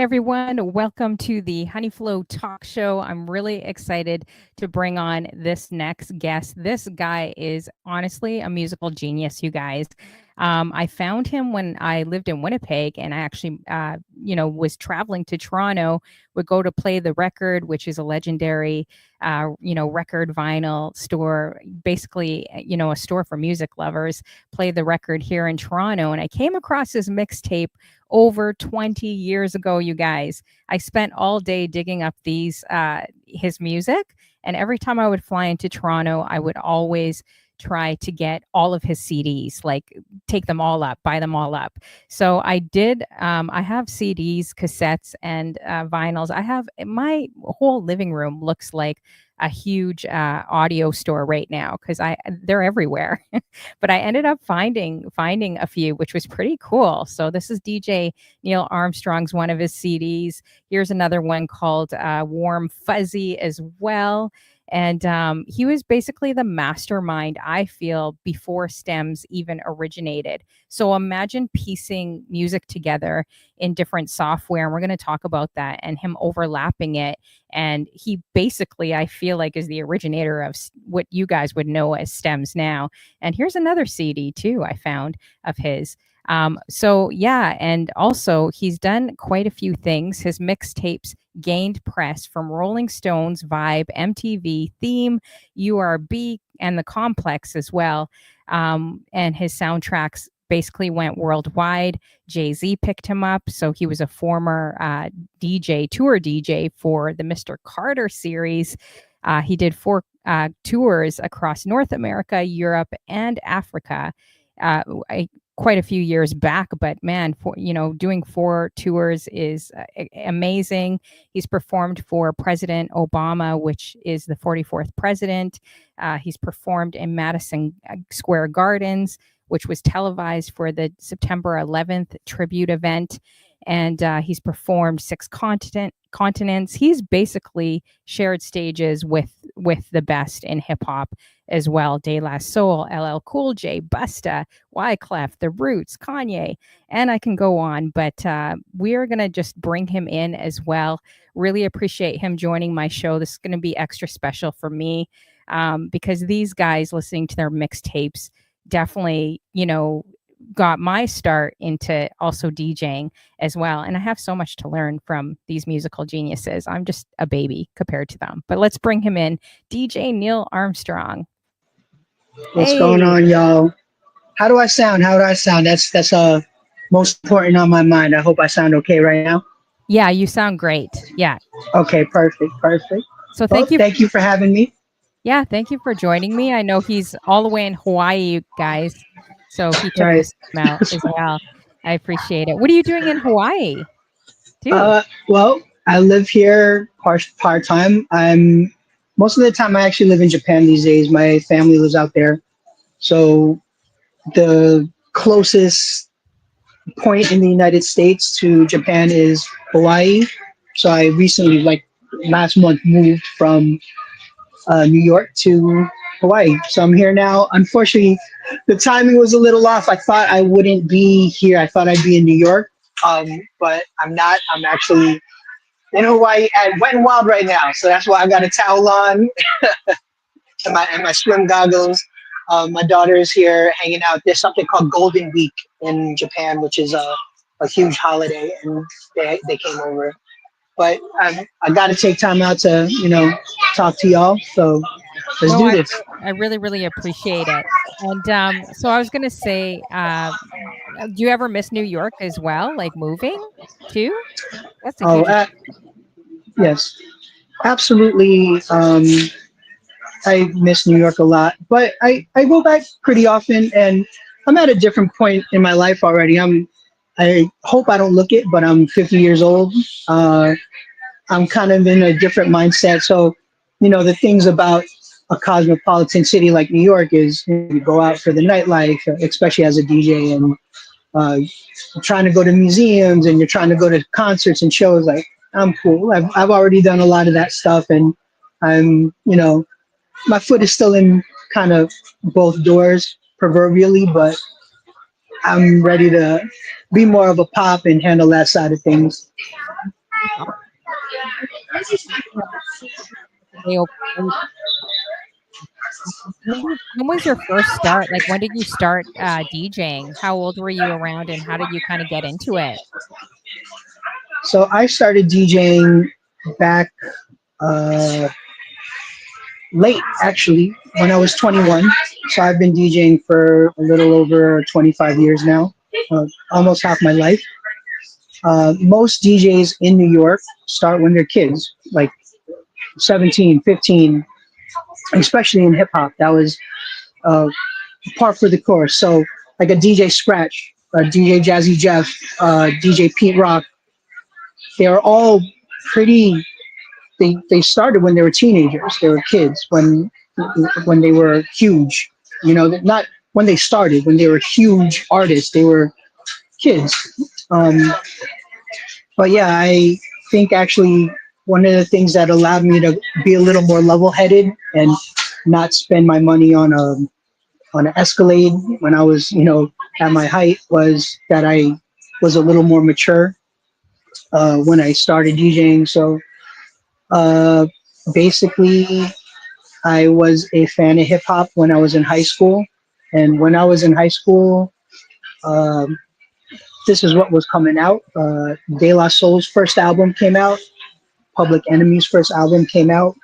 everyone. Welcome to the Honey Flow Talk Show. I'm really excited to bring on this next guest. This guy is honestly a musical genius, you guys. I found him when I lived in Winnipeg, and I actually, was traveling to Toronto. Would go to Play the Record, which is a legendary, record vinyl store, basically, a store for music lovers. Play the Record here in Toronto, and I came across his mixtape over 20 years ago, you guys. I spent all day digging up his music, and every time I would fly into Toronto, I would always try to get all of his CDs, like take them all up, buy them all up. So I did. I have CDs, cassettes, and vinyls. I have my whole living room looks like a huge audio store right now because they're everywhere. But I ended up finding a few, which was pretty cool. So this is DJ Neilarmstrong's one of his CDs. Here's another one called Warm Fuzzy as well. And he was basically the mastermind, I feel, before stems even originated. So imagine piecing music together in different software. And we're going to talk about that and him overlapping it. And he basically, I feel like, is the originator of what you guys would know as stems now. And here's another CD, too, I found of his. And also he's done quite a few things. His mixtapes gained press from Rolling Stones, Vibe, MTV, Theme, URB, and The Complex as well. And his soundtracks basically went worldwide. Jay-Z picked him up. So he was a former tour DJ for the Mr. Carter series. He did 4 tours across North America, Europe, and Africa. Quite a few years back, but man, doing 4 tours is amazing. He's performed for President Obama, which is the 44th president. He's performed in Madison Square Gardens, which was televised for the September 11th tribute event. And he's performed 6 continents. He's basically shared stages with the best in hip hop as well. De La Soul, LL Cool J, Busta, Wyclef, The Roots, Kanye, and I can go on. But we are going to just bring him in as well. Really appreciate him joining my show. This is going to be extra special for me because these guys listening to their mixtapes definitely, got my start into also DJing as well. And I have so much to learn from these musical geniuses. I'm just a baby compared to them. But let's bring him in. DJ Neilarmstrong. What's going on, y'all? How do I sound? That's most important on my mind. I hope I sound okay right now. Yeah, you sound great. Yeah. Okay, perfect. So thank you. Thank you for having me. Yeah, thank you for joining me. I know he's all the way in Hawaii, you guys. So he took us out as well. I appreciate it. What are you doing in Hawaii? Well, I live here part-time. Most of the time I actually live in Japan these days. My family lives out there. So the closest point in the United States to Japan is Hawaii. So I recently, last month, moved from New York to Hawaii. So I'm here now. Unfortunately, the timing was a little off. I thought I wouldn't be here. I thought I'd be in New York, but I'm not. I'm actually in Hawaii at Wet n Wild right now. So that's why I got a towel on and my swim goggles. My daughter is here hanging out. There's something called Golden Week in Japan, which is a huge holiday, and they came over. But I got to take time out to, talk to y'all. So let's do this. I really, really appreciate it. And so I was going to say, do you ever miss New York as well? Like moving too? That's a huge... Yes, absolutely. I miss New York a lot, but I go back pretty often, and I'm at a different point in my life already. I hope I don't look it, but I'm 50 years old. I'm kind of in a different mindset. So, the things about a cosmopolitan city like New York is you go out for the nightlife, especially as a DJ, and trying to go to museums, and you're trying to go to concerts and shows. Like, I'm cool. I've already done a lot of that stuff, and I'm, my foot is still in kind of both doors proverbially, but I'm ready to be more of a pop and handle that side of things. When was your first start? Like, when did you start DJing? How old were you around, and how did you kind of get into it? So I started DJing back uh, late, actually, when I was 21. So I've been DJing for a little over 25 years now, almost half my life. Most DJs in New York start when they're kids, like 17, 15, especially in hip hop. That was uh, par for the course. So, like a DJ Scratch, DJ Jazzy Jeff, DJ Pete Rock, they are all pretty. They started when they were teenagers. They were kids when they were huge. You know, not when they started. When they were huge artists, they were kids. Um, but yeah, I think actually one of the things that allowed me to be a little more level-headed and not spend my money on an Escalade when I was, at my height was that I was a little more mature when I started DJing. So uh, basically, I was a fan of hip hop when I was in high school, and when I was in high school, um, this is what was coming out. De La Soul's first album came out. Public Enemy's first album came out.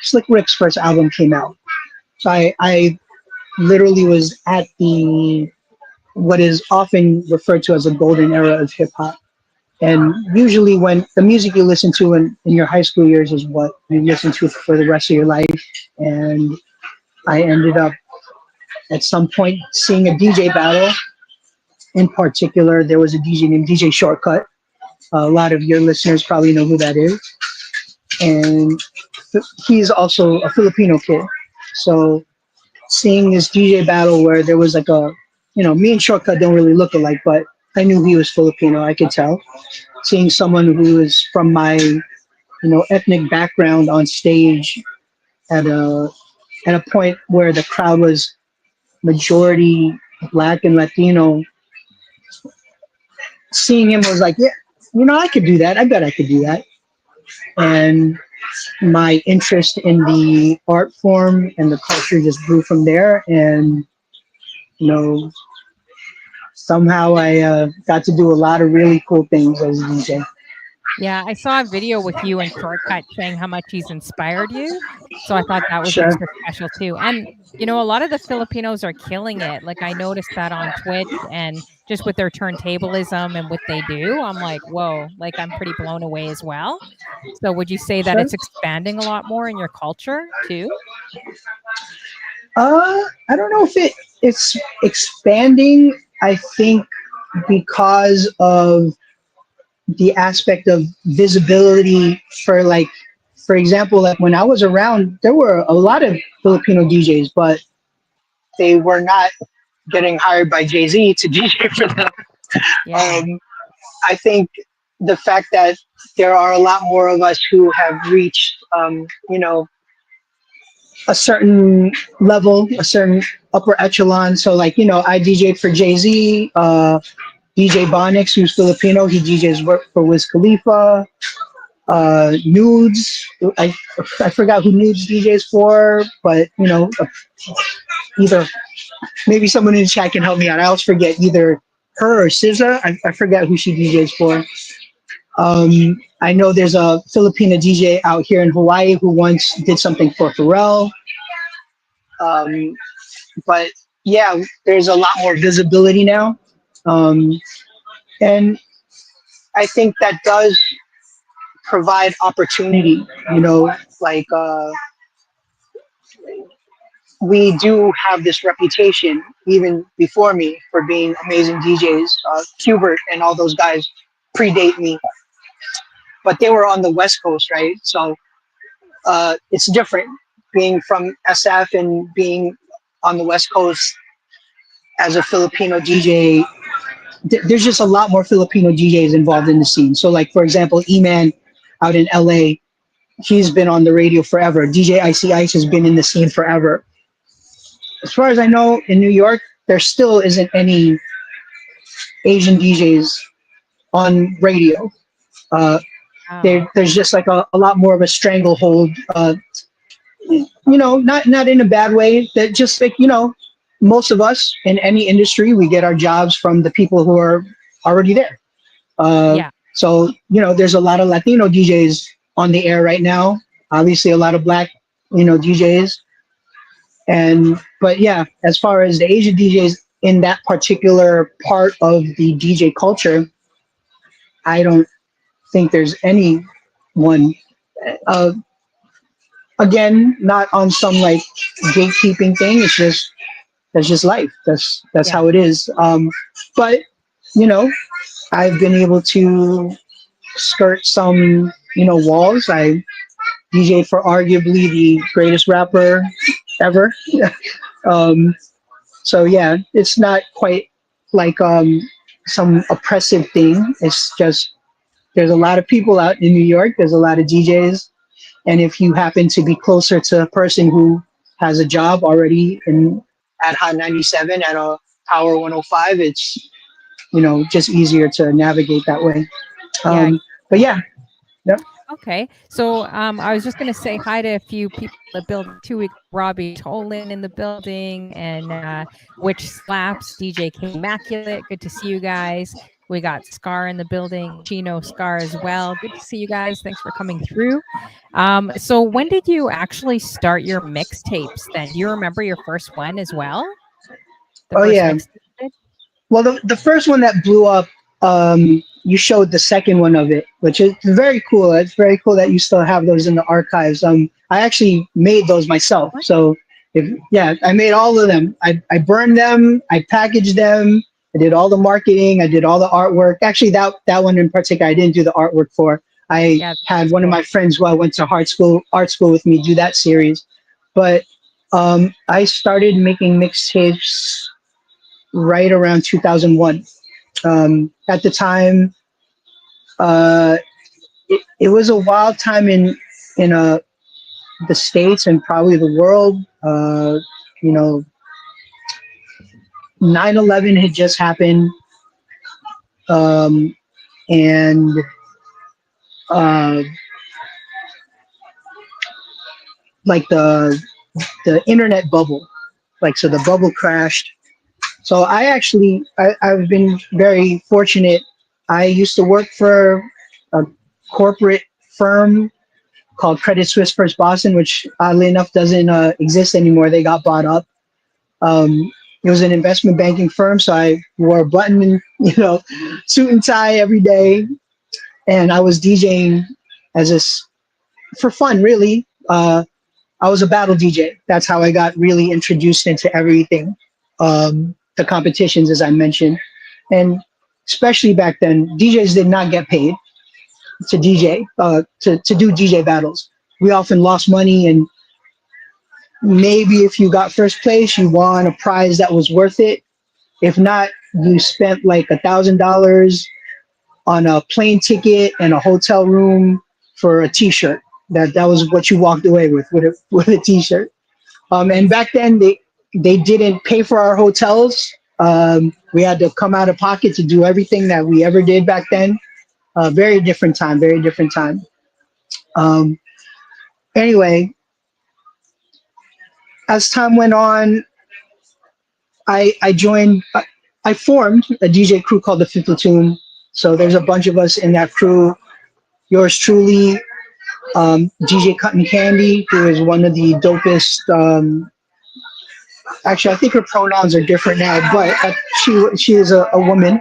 Slick Rick's first album came out. So I literally was at the what is often referred to as a golden era of hip hop. And usually, when the music you listen to in your high school years is what you listen to for the rest of your life. And I ended up at some point seeing a DJ battle. In particular, there was a DJ named DJ Shortcut. A lot of your listeners probably know who that is. And he's also a Filipino kid. So seeing this DJ battle where there was like me and Shortcut don't really look alike, but I knew he was Filipino. I could tell. Seeing someone who is from my, ethnic background on stage at a point where the crowd was majority Black and Latino, seeing him was like, yeah, I could do that. I bet I could do that. And my interest in the art form and the culture just grew from there. And you know, somehow I got to do a lot of really cool things as a DJ. Yeah, I saw a video with you and Shortcut saying how much he's inspired you. So I thought that was Sure. extra special too. And a lot of the Filipinos are killing it. Like, I noticed that on Twitch, and just with their turntablism and what they do. I'm like, whoa, like, I'm pretty blown away as well. So would you say that Sure. it's expanding a lot more in your culture too? I don't know if it's expanding. I think because of the aspect of visibility for example, like when I was around, there were a lot of Filipino DJs, but they were not getting hired by Jay-Z to DJ for them. Yeah. Um, I think the fact that there are a lot more of us who have reached, a certain level, a certain upper echelon. So, like, I DJ'd for Jay-Z, DJ Bonix, who's Filipino. He DJs work for Wiz Khalifa. Nudes. I forgot who Nudes DJs for, but either maybe someone in the chat can help me out. I always forget either her or SZA. I forget who she DJs for. I know there's a Filipino DJ out here in Hawaii who once did something for Pharrell. But yeah, there's a lot more visibility now. Um, and I think that does provide opportunity, like we do have this reputation even before me for being amazing DJs. Hubert and all those guys predate me, but they were on the West Coast, right? So it's different being from SF and being on the West Coast as a Filipino DJ. There's just a lot more Filipino DJs involved in the scene. So, like, for example, E-Man out in LA, he's been on the radio forever. DJ Icy Ice has been in the scene forever. As far as I know, in New York, there still isn't any Asian DJs on radio. Wow. There's just like a lot more of a stranglehold. Not in a bad way. That just like most of us in any industry, we get our jobs from the people who are already there. Uh, Yeah. so there's a lot of Latino DJs on the air right now. Obviously, a lot of black DJs, and but yeah, as far as the Asian DJs in that particular part of the DJ culture, I don't think there's anyone. Uh, Again, not on some like gatekeeping thing. It's just that's just life. That's Yeah. how it is. But you know, I've been able to skirt some walls. I DJ for arguably the greatest rapper ever. um, so yeah, it's not quite like some oppressive thing. It's just there's a lot of people out in New York. There's a lot of DJs, and if you happen to be closer to a person who has a job already in at Hot 97 at a Power 105, it's just easier to navigate that way. Yeah. But yeah, yep. Okay. So I was just going to say hi to a few people in the building too. We got Robbie Tolan in the building and Which Slaps, DJ K Immaculate. Good to see you guys. We got Scar in the building, Chino Scar as well. Good to see you guys. Thanks for coming through. So when did you actually start your mixtapes then? Do you remember your first one as well? The Oh first yeah. mixtape you did? Well, the first one that blew up, you showed the second one of it, which is very cool. It's very cool that you still have those in the archives. I actually made those myself. What? So, yeah, I made all of them. I burned them. I packaged them. I did all the marketing. I did all the artwork. Actually, that one in particular, I didn't do the artwork for. I Yeah, had that's one of cool. my friends who I went to art school with me do that series. But I started making mixtapes right around 2001. At the time, it was a wild time in the states and probably the world. You know, 9/11 had just happened, um, and uh, like the internet bubble, like so the bubble crashed. So I've been very fortunate. I used to work for a corporate firm called Credit Suisse First Boston, which oddly enough doesn't exist anymore. They got bought up. It was an investment banking firm, so I wore a button and suit and tie every day, and I was DJing as for fun, really. I was a battle DJ. That's how I got really introduced into everything, the competitions, as I mentioned, and especially back then, DJs did not get paid to DJ to do DJ battles. We often lost money, and maybe if you got first place, you won a prize that was worth it. If not, you spent like $1,000 on a plane ticket and a hotel room for a T-shirt. That was what you walked away with a T-shirt. And back then they didn't pay for our hotels. We had to come out of pocket to do everything that we ever did back then. Very different time. Very different time. Um, anyway, as time went on, I joined. I formed a DJ crew called the Fifth Platoon. So there's a bunch of us in that crew. Yours truly, DJ Cotton Candy, who is one of the dopest. Actually, I think her pronouns are different now, but she is a woman.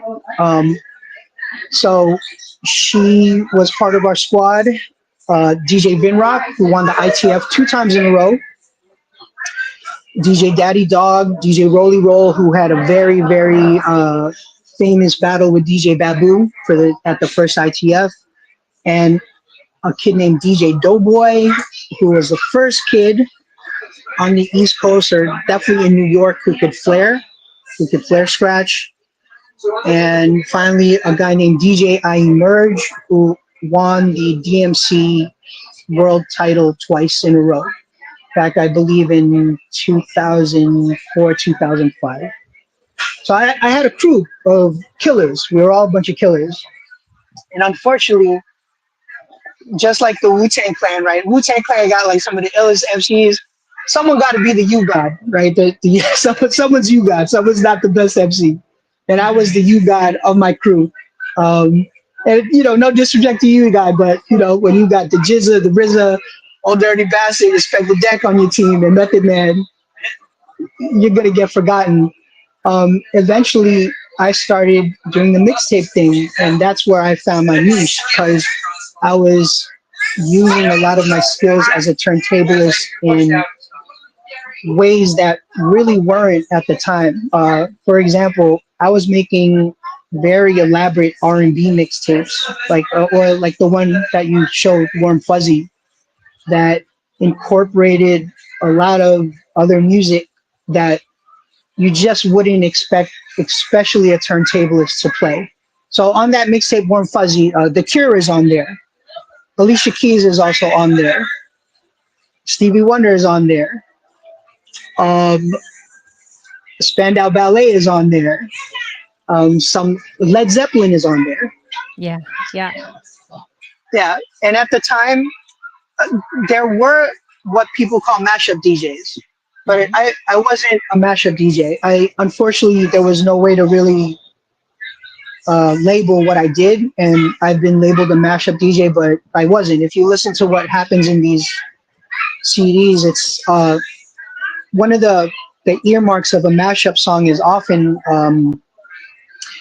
So she was part of our squad. DJ Vinrock, who won the ITF 2 times in a row. DJ Daddy Dog, DJ Rolly Roll, who had a very, very famous battle with DJ Babu at the first ITF, and a kid named DJ Doughboy, who was the first kid on the East Coast, or definitely in New York, who could flare scratch. And finally, a guy named DJ I Emerge, who won the DMC world title twice in a row. Back, I believe, in 2004, 2005. So I had a crew of killers. We were all a bunch of killers. And unfortunately, just like the Wu-Tang Clan, right? Wu-Tang Clan got like some of the illest MCs. Someone got to be the U God, right? Someone's U God. Someone's not the best MC, and I was the U God of my crew. Um, and no disrespect to you, God, but when you got the Jizza, the RZA, Old Dirty Bastard, Respect the Deck on your team, and Method Man, you're gonna get forgotten. Eventually, I started doing the mixtape thing, and that's where I found my niche because I was using a lot of my skills as a turntablist in ways that really weren't at the time. For example, I was making very elaborate R&B mixtapes, like or like the one that you showed, Warm Fuzzy, that incorporated a lot of other music that you just wouldn't expect, especially a turntablist, to play. So on that mixtape, Warm Fuzzy, The Cure is on there. Alicia Keys is also on there. Stevie Wonder is on there. Um, Spandau Ballet is on there. Some Led Zeppelin is on there. Yeah. Yeah. Yeah, and at the time, there were what people call mashup DJs, but Hmm. I wasn't a mashup DJ. I unfortunately there was no way to really label what I did, and I've been labeled a mashup DJ, but I wasn't. If you listen to what happens in these CDs, it's one of the earmarks of a mashup song is often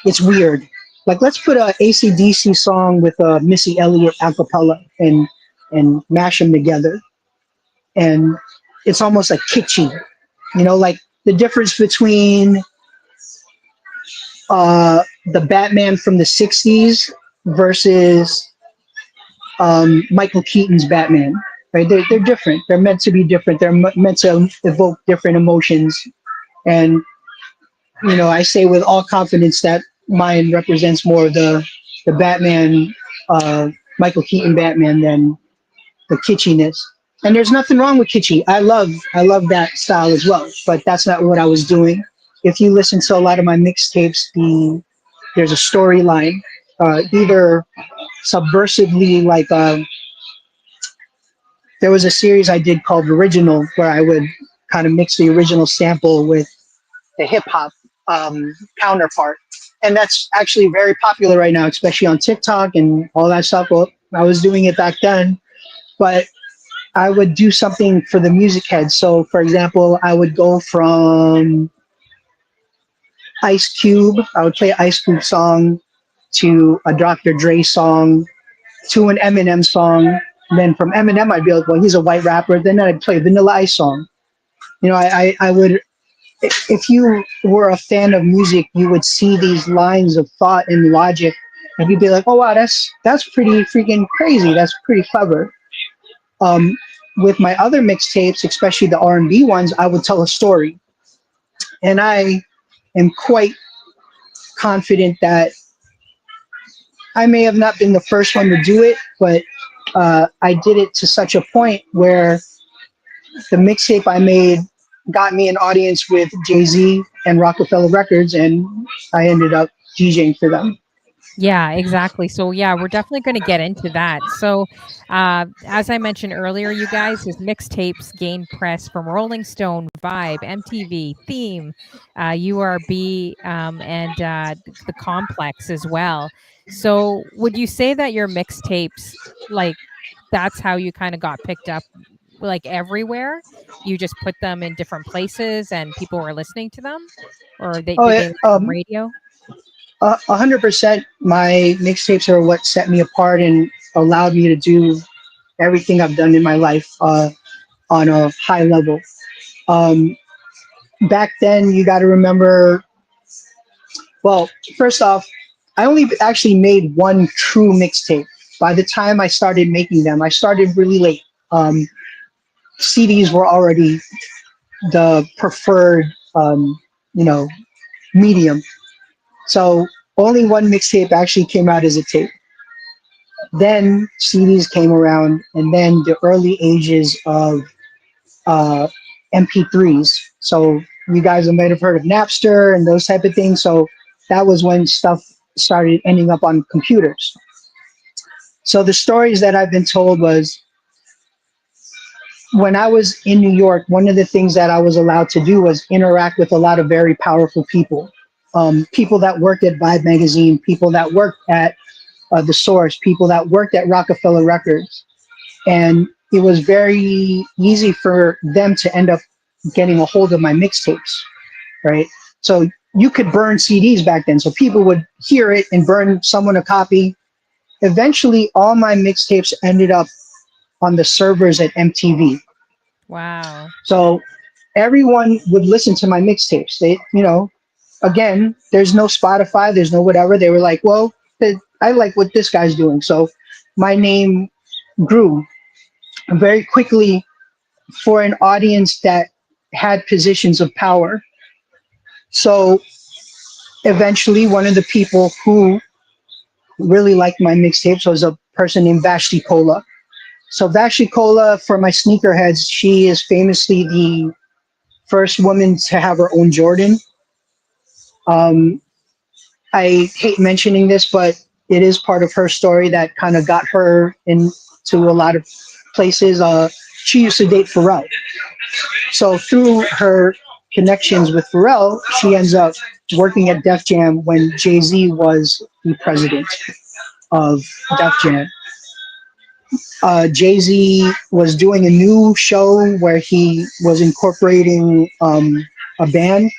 it's weird. Like let's put a AC/DC song with a Missy Elliott a cappella and mash them together, and it's almost like kitschy. Like the difference between the Batman from the '60s versus Michael Keaton's Batman. Right? They're different. They're meant to be different. They're meant to evoke different emotions. And I say with all confidence that mine represents more of the Batman, Michael Keaton Batman than the kitschiness. And there's nothing wrong with kitschy. I love that style as well. But that's not what I was doing. If you listen to a lot of my mixtapes, there's a storyline, either subversively, like there was a series I did called Original, where I would kind of mix the original sample with the hip hop counterpart. And that's actually very popular right now, especially on TikTok and all that stuff. Well, I was doing it back then, but I would do something for the music heads. So, for example, I would go from Ice Cube, I would play an Ice Cube song to a Dr. Dre song to an Eminem song. And then from Eminem, I'd be like, well, he's a white rapper. Then I'd play a Vanilla Ice song. I would, if you were a fan of music, you would see these lines of thought and logic, and you'd be like, oh wow, that's pretty freaking crazy. That's pretty clever. Um, with my other mixtapes, especially the R&B ones, I would tell a story, and I am quite confident that I may have not been the first one to do it, but I did it to such a point where the mixtape I made got me an audience with Jay-Z and Rockefeller Records, and I ended up DJing for them. Yeah, exactly. So yeah, we're definitely going to get into that. So, as I mentioned earlier, you guys, his mixtapes gained press from Rolling Stone, Vibe, MTV, Theme, URB, and the Complex as well. So, would you say that your mixtapes, like, that's how you kind of got picked up, like everywhere? You just put them in different places, and people were listening to them, or they Oh, did yeah, they land on radio? 100%. My mixtapes are what set me apart and allowed me to do everything I've done in my life on a high level. Um, Back then, you got to remember. Well, first off, I only actually made one true mixtape. By the time I started making them, I started really late. Um, CDs were already the preferred, you know, medium. So only one mixtape actually came out as a tape. Then CDs came around, and then the early ages of uh, MP3s. So you guys might have heard of Napster and those type of things. So that was when stuff started ending up on computers. So the stories that I've been told was when I was in New York, one of the things that I was allowed to do was interact with a lot of very powerful people. People that worked at Vibe magazine, people that worked at The Source, people that worked at Rockefeller Records. And it was very easy for them to end up getting a hold of my mixtapes, right? So you could burn CDs back then. So people would hear it and burn someone a copy. Eventually, all my mixtapes ended up on the servers at MTV. Wow. So everyone would listen to my mixtapes. They, again, there's no Spotify, there's no whatever. They were like, well, I like what this guy's doing. So my name grew very quickly for an audience that had positions of power. So eventually, one of the people who really liked my mixtapes was a person named Vashti Kola. So Vashti Kola, for my sneakerheads, she is famously the first woman to have her own Jordan. Um, I hate mentioning this, but it is part of her story that kind of got her into a lot of places. She used to date Pharrell. So through her connections with Pharrell, she ends up working at Def Jam when Jay-Z was the president of Def Jam. Jay-Z was doing a new show where he was incorporating a band,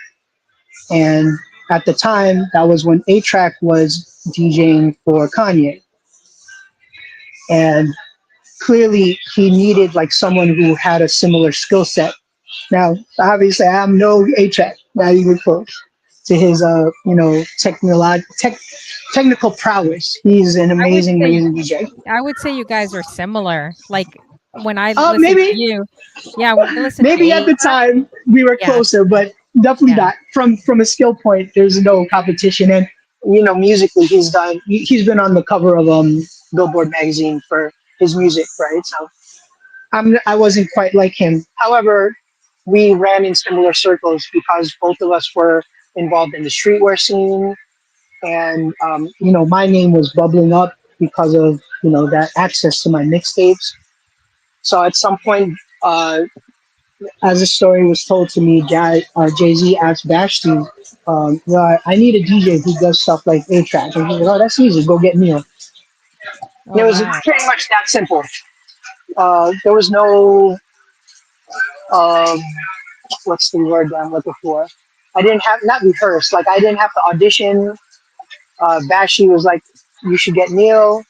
and at the time, that was when A-Track was DJing for Kanye. And clearly, he needed like someone who had a similar skill set. Now, obviously, I am no A-Track, not even close to his, technical prowess. He's an I would amazing, say amazing DJ. I would say you guys are similar. Like when I Uh, listen to maybe, you, yeah, when I listen to maybe at the A-Track, time we were yeah, closer, but definitely yeah. not. From a skill point, there's no competition. And musically, he's been on the cover of Billboard magazine for his music, right? So I wasn't quite like him. However, we ran in similar circles because both of us were involved in the streetwear scene, and my name was bubbling up because of that access to my mixtapes. So at some point, as the story was told to me, Jay Z asked Vashti, well, I need a DJ who does stuff like A-Track. And he said, oh, that's easy. Go get Neil. And Oh it was wow. pretty much that simple. There was no, um, what's the word that I'm looking for? I didn't have, not rehearse, like I didn't have to audition. Vashti was like, you should get Neil.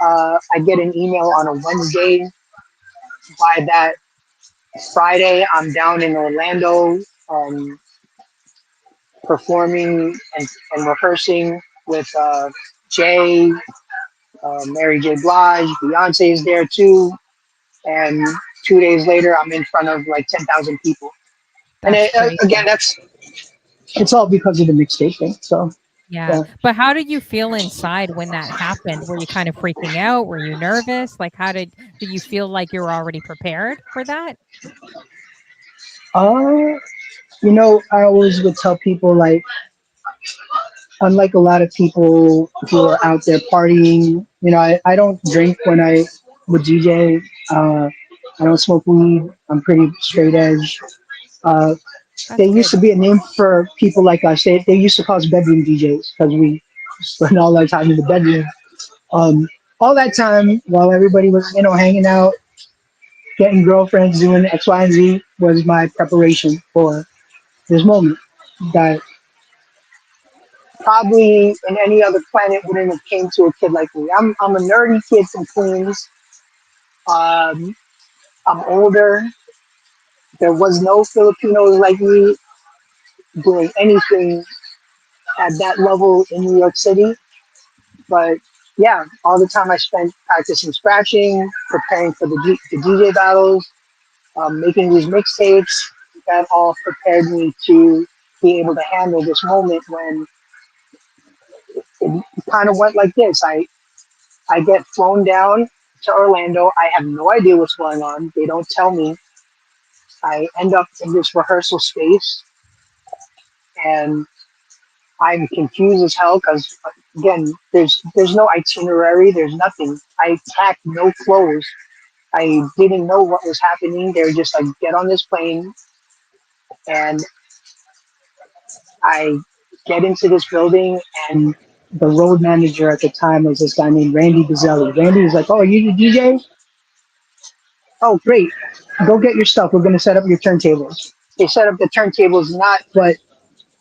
I get an email on a Wednesday. By that Friday, I'm down in Orlando. Performing and rehearsing with Jay, Mary J. Blige, Beyonce is there too, and 2 days later, I'm in front of like 10,000 people. And That's crazy. again, it's all because of the mixtape thing. So Yeah. yeah. But how did you feel inside when that happened? Were you kind of freaking out? Were you nervous? Like did you feel like you were already prepared for that? Uh, I always would tell people like, unlike a lot of people who are out there partying, I don't drink when I would DJ. I don't smoke weed. I'm pretty straight edge. Uh, there That's used good. to be a name for people like us. They used to call us bedroom DJs because we spent all our time in the bedroom. Um, all that time while everybody was, hanging out, getting girlfriends, doing X, Y, and Z was my preparation for this moment that probably in any other planet wouldn't have came to a kid like me. I'm a nerdy kid from Queens. Um, I'm older. There was no Filipinos like me doing anything at that level in New York City. But yeah, all the time I spent practicing scratching, preparing for the DJ battles, making these mixtapes, that all prepared me to be able to handle this moment when it kind of went like this. I get flown down to Orlando. I have no idea what's going on. They don't tell me. I end up in this rehearsal space and I'm confused as hell because Again, there's no itinerary. There's nothing. I packed no clothes. I didn't know what was happening. They were just like, get on this plane, and I get into this building, and the road manager at the time was this guy named Randy Bazzelli. Randy was like, "Oh, are you the DJ? Oh, great. Go get your stuff. We're going to set up your turntables." They set up the turntables not but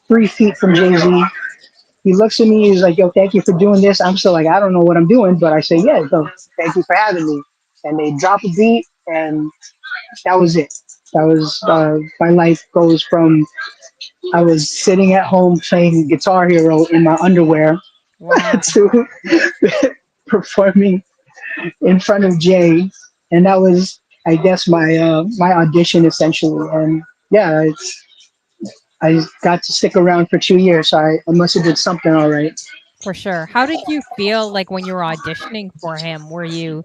3 feet from Jay Z. He looks at me. He's like, "Yo, thank you for doing this." I'm still like, I don't know what I'm doing, but I say, "Yeah, so thank you for having me." And they drop a beat, and that was it. That was my life goes from I was sitting at home playing Guitar Hero in my underwear Wow. to performing in front of Jay, and that was, I guess, my audition essentially. And yeah, I got to stick around for 2 years, so I must have did something all right. For sure. How did you feel like when you were auditioning for him? Were you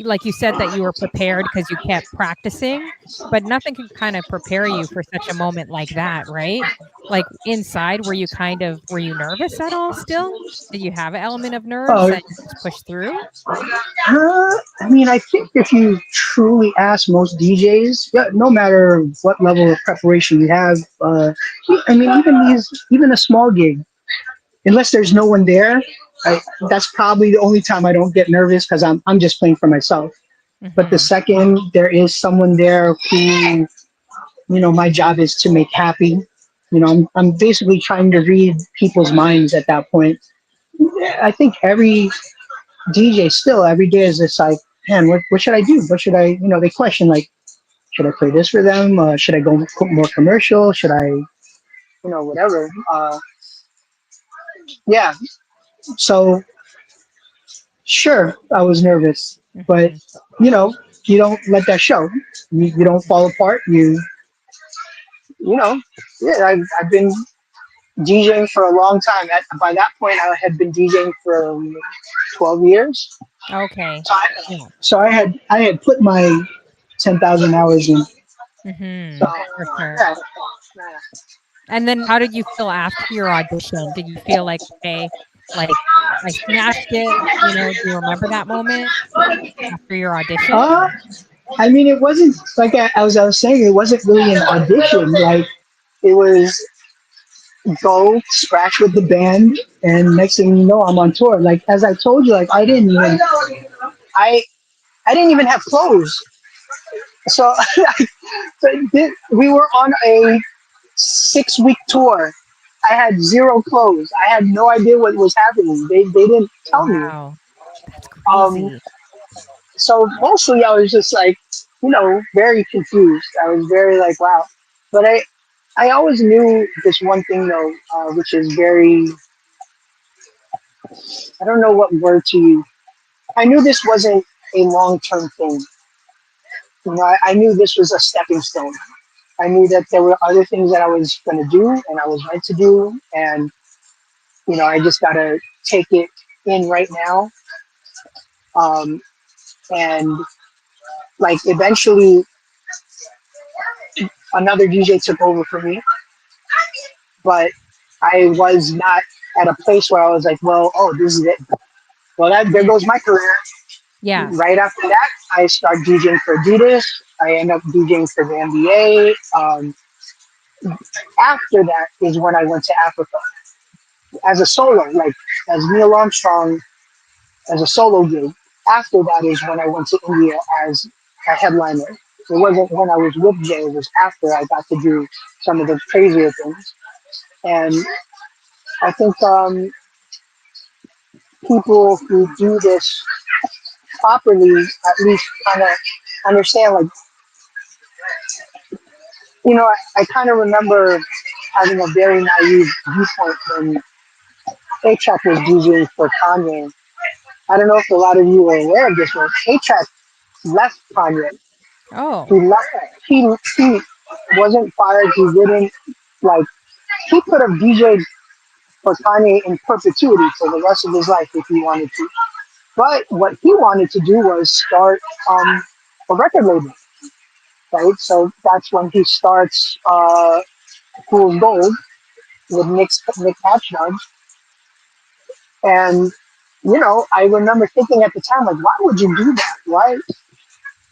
like you said that you were prepared because you kept practicing, but nothing can kind of prepare you for such a moment like that, right? Like inside, were you nervous at all still? Did you have an element of nerves Oh, that you just pushed through? I mean, I think if you truly ask most DJs, yeah, no matter what level of preparation you have, I mean, even a small gig, unless there's no one there, that's probably the only time I don't get nervous because I'm just playing for myself. But the Mhm. second there is someone there who, my job is to make happy. I'm basically trying to read people's minds at that point. I think every DJ still every day is just like, man, what should I do? What should I, they question like, should I play this for them? Should I go more commercial? Should I, whatever. Yeah. So sure, I was nervous, but Mhm. you know, you don't let that show. You don't fall apart. You know, yeah, I've been DJing for a long time. By that point, I had been DJing for 12 years. Okay. So I, Yeah. so I had put my 10,000 hours in. So Mhm. For sure. yeah, And then how did you feel after your audition? Did you feel like, "Okay, like, I smashed it?" Do you remember that moment after your audition? uh, I mean, it wasn't like I was saying, it wasn't really an audition. Like it was go scratch with the band, and next thing you know, I'm on tour. Like as I told you, like I I didn't even have clothes. So, we were on a 6 week tour. I had zero clothes. I had no idea what was happening. They didn't tell me. Wow. That's Um, crazy. so mostly I was just like, very confused. I was very like, wow. But I always knew this one thing though, which is very, I don't know what word to use. I knew this wasn't a long term thing. I knew this was a stepping stone. I knew that there were other things that I was going to do and I was meant to do. And, I just got to take it in right now. Um, and like eventually another DJ took over for me, but I was not at a place where I was like, well, oh, this is it. Well, there Mhm. goes my career. Yeah. Right after that, I start DJing for Adidas. I end up DJing for the NBA. After that is when I went to Africa as a solo, like as Neil Armstrong as a solo gig. After that is when I went to India as a headliner. It wasn't when I was with Jay, it was after I got to do some of the crazier things. And I think people who do this properly at least kind of understand, like, I kind of remember having a very naive viewpoint when A-Track was DJing for Kanye. I don't know if a lot of you are aware of this, but A-Track left Kanye. Oh, He left. He wasn't fired. He didn't like. He could have DJed for Kanye in perpetuity for the rest of his life if he wanted to. But what he wanted to do was start a record label, right? So that's when he starts Fool's Gold with Nick Hatchard. And I remember thinking at the time, like, why would you do that? Why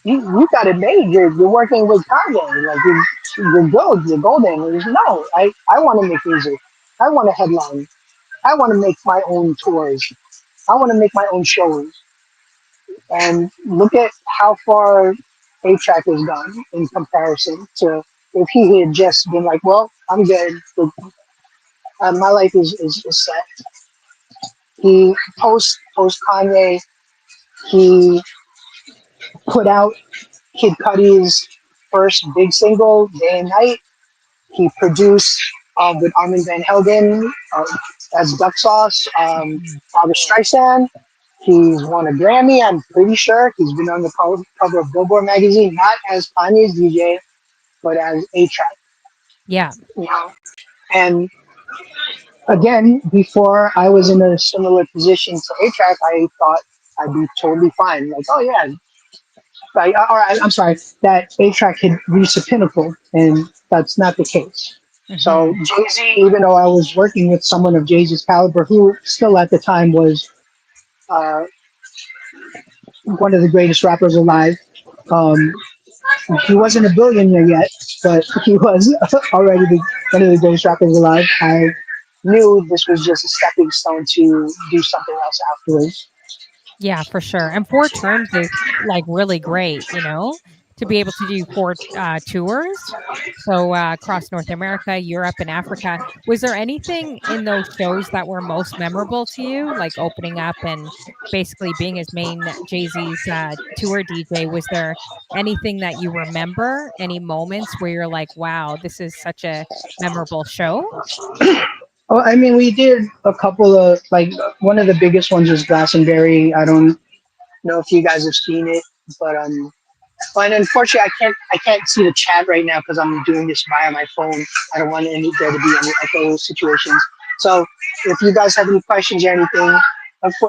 you got it made? You're working with Kanye, like you're good, you're golden. And he's, no, I want to make music. I want to headline. I want to make my own tours. I want to make my own shows. And look at how far A-Track has gone in comparison to if he had just been like, well, I'm good. My life is set. He post Kanye. He put out Kid Cudi's first big single, Day and Night. He produced with Armin van Helden as Duck Sauce, Barbra Streisand. He's won a Grammy, I'm pretty sure. He's been on the cover of Billboard magazine, not as Kanye's DJ, but as A-Track. Yeah. You know? And again, before I was in a similar position to A-Track, I thought I'd be totally fine. Like, oh yeah, right, all right, I'm sorry, that A-Track had reached a pinnacle, and that's not the case. So Hmm. Jay-Z, even though I was working with someone of Jay-Z's caliber, who still at the time was uh, one of the greatest rappers alive, um, he wasn't a billionaire yet, but he was already one of the greatest rappers alive. I knew this was just a stepping stone to do something else afterwards. Yeah, for sure. And 4 terms is, like, really great, to be able to do 4, tours. So, across North America, Europe, and Africa. Was there anything in those shows that were most memorable to you, like opening up and basically being his main Jay-Z's, tour DJ? Was there anything that you remember? Any moments where you're like, "Wow, this is such a memorable show?" Oh, I mean, we did a couple of like one of the biggest ones was Glastonbury. I don't know if you guys have seen it, but well, and unfortunately, I can't see the chat right now because I'm doing this via my phone. I don't want there to be any echo situations. So if you guys have any questions or anything,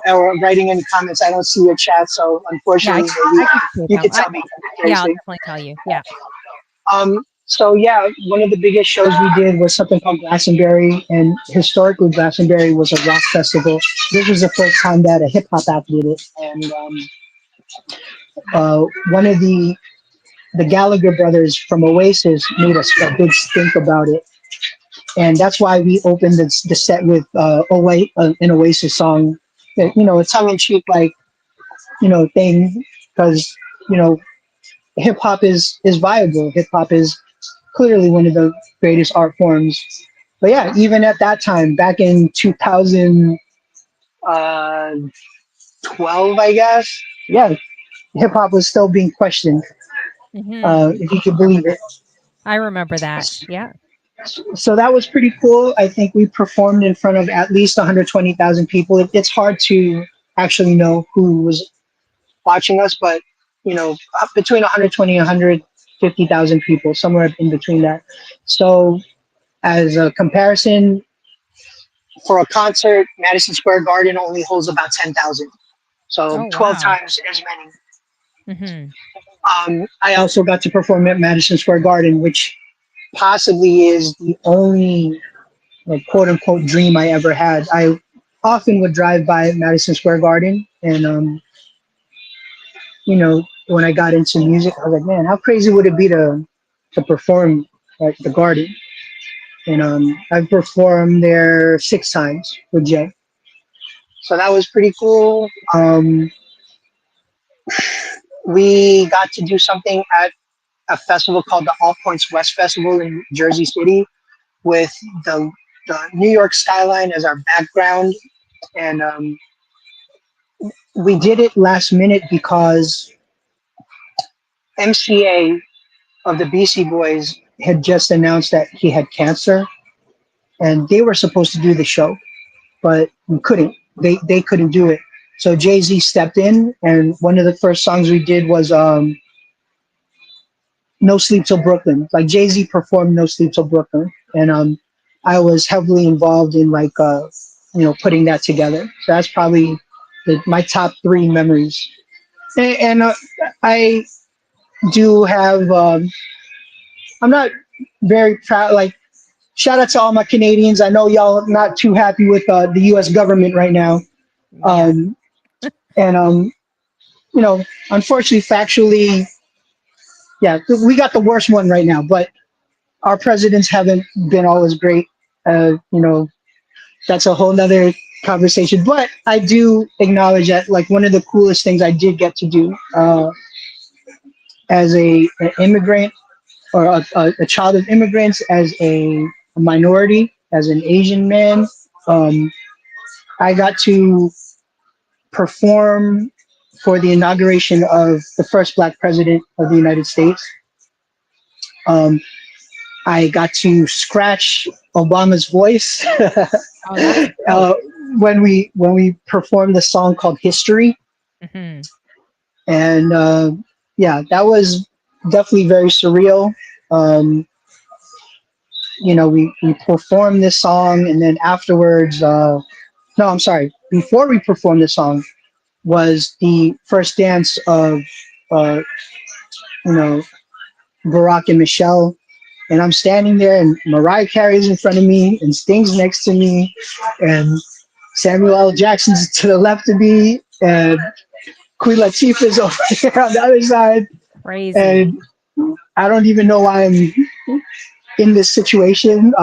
or writing any comments, I don't see your chat. So Yeah, unfortunately, I maybe can see you them. could tell me. Yeah, I'll Seriously. definitely tell you. Yeah. So yeah, one of the biggest shows we did was something called Glastonbury, and historically Glastonbury was a rock festival. This was the first time that a hip hop act did it, and one of the Gallagher brothers from Oasis made us a big stink about it, and that's why we opened the set with an Oasis song, a tongue in cheek like thing, because you know hip hop is viable. Hip hop is clearly one of the greatest art forms. But yeah, even at that time, back in 2012, I guess, yeah, hip hop was still being questioned, Mhm. if you I could believe remember it. I remember that. Yeah. So that was pretty cool. I think we performed in front of at least 120,000 people. It's hard to actually know who was watching us, but between 120 and 150,000 people, somewhere in between that. So as a comparison, for a concert, Madison Square Garden only holds about 10,000. So Oh, 12 wow. times as many. Mhm. I also got to perform at Madison Square Garden, which possibly is the only like quote unquote dream I ever had. I often would drive by Madison Square Garden, and when I got into music, I was like, man, how crazy would it be to perform at the Garden? And I've performed there 6 times with Jay, so that was pretty cool. We got to do something at a festival called the All Points West Festival in Jersey City with the New York skyline as our background, and we did it last minute because MCA of the BC Boys had just announced that he had cancer, and they were supposed to do the show, but we couldn't. They couldn't do it. So Jay Z stepped in, and one of the first songs we did was "No Sleep Till Brooklyn." Like Jay Z performed "No Sleep Till Brooklyn," and I was heavily involved in like putting that together. So that's probably my top 3 memories. And I do have. I'm not very proud. Like, shout out to all my Canadians. I know y'all not too happy with the U.S. government right now. Yeah. And unfortunately, factually, yeah, we got the worst one right now. But our presidents haven't been always great. That's a whole nother conversation. But I do acknowledge that, like, one of the coolest things I did get to do as an immigrant, or a child of immigrants, as a minority, as an Asian man, um, I got to perform for the inauguration of the first Black president of the United States. Um, I got to scratch Obama's voice Oh, that's cool. uh, when we performed the song called "History," Hmm. and yeah, that was definitely very surreal. Um, we performed this song, and then afterwards, no, I'm sorry, before we performed this song was the first dance of uh, you know Barack and Michelle, and I'm standing there, and Mariah Carey's in front of me, and Sting's next to me, and Samuel L. Jackson's to the left of me, and Queen Latifah's over here on the other side, Crazy. and I don't even know why I'm in this situation.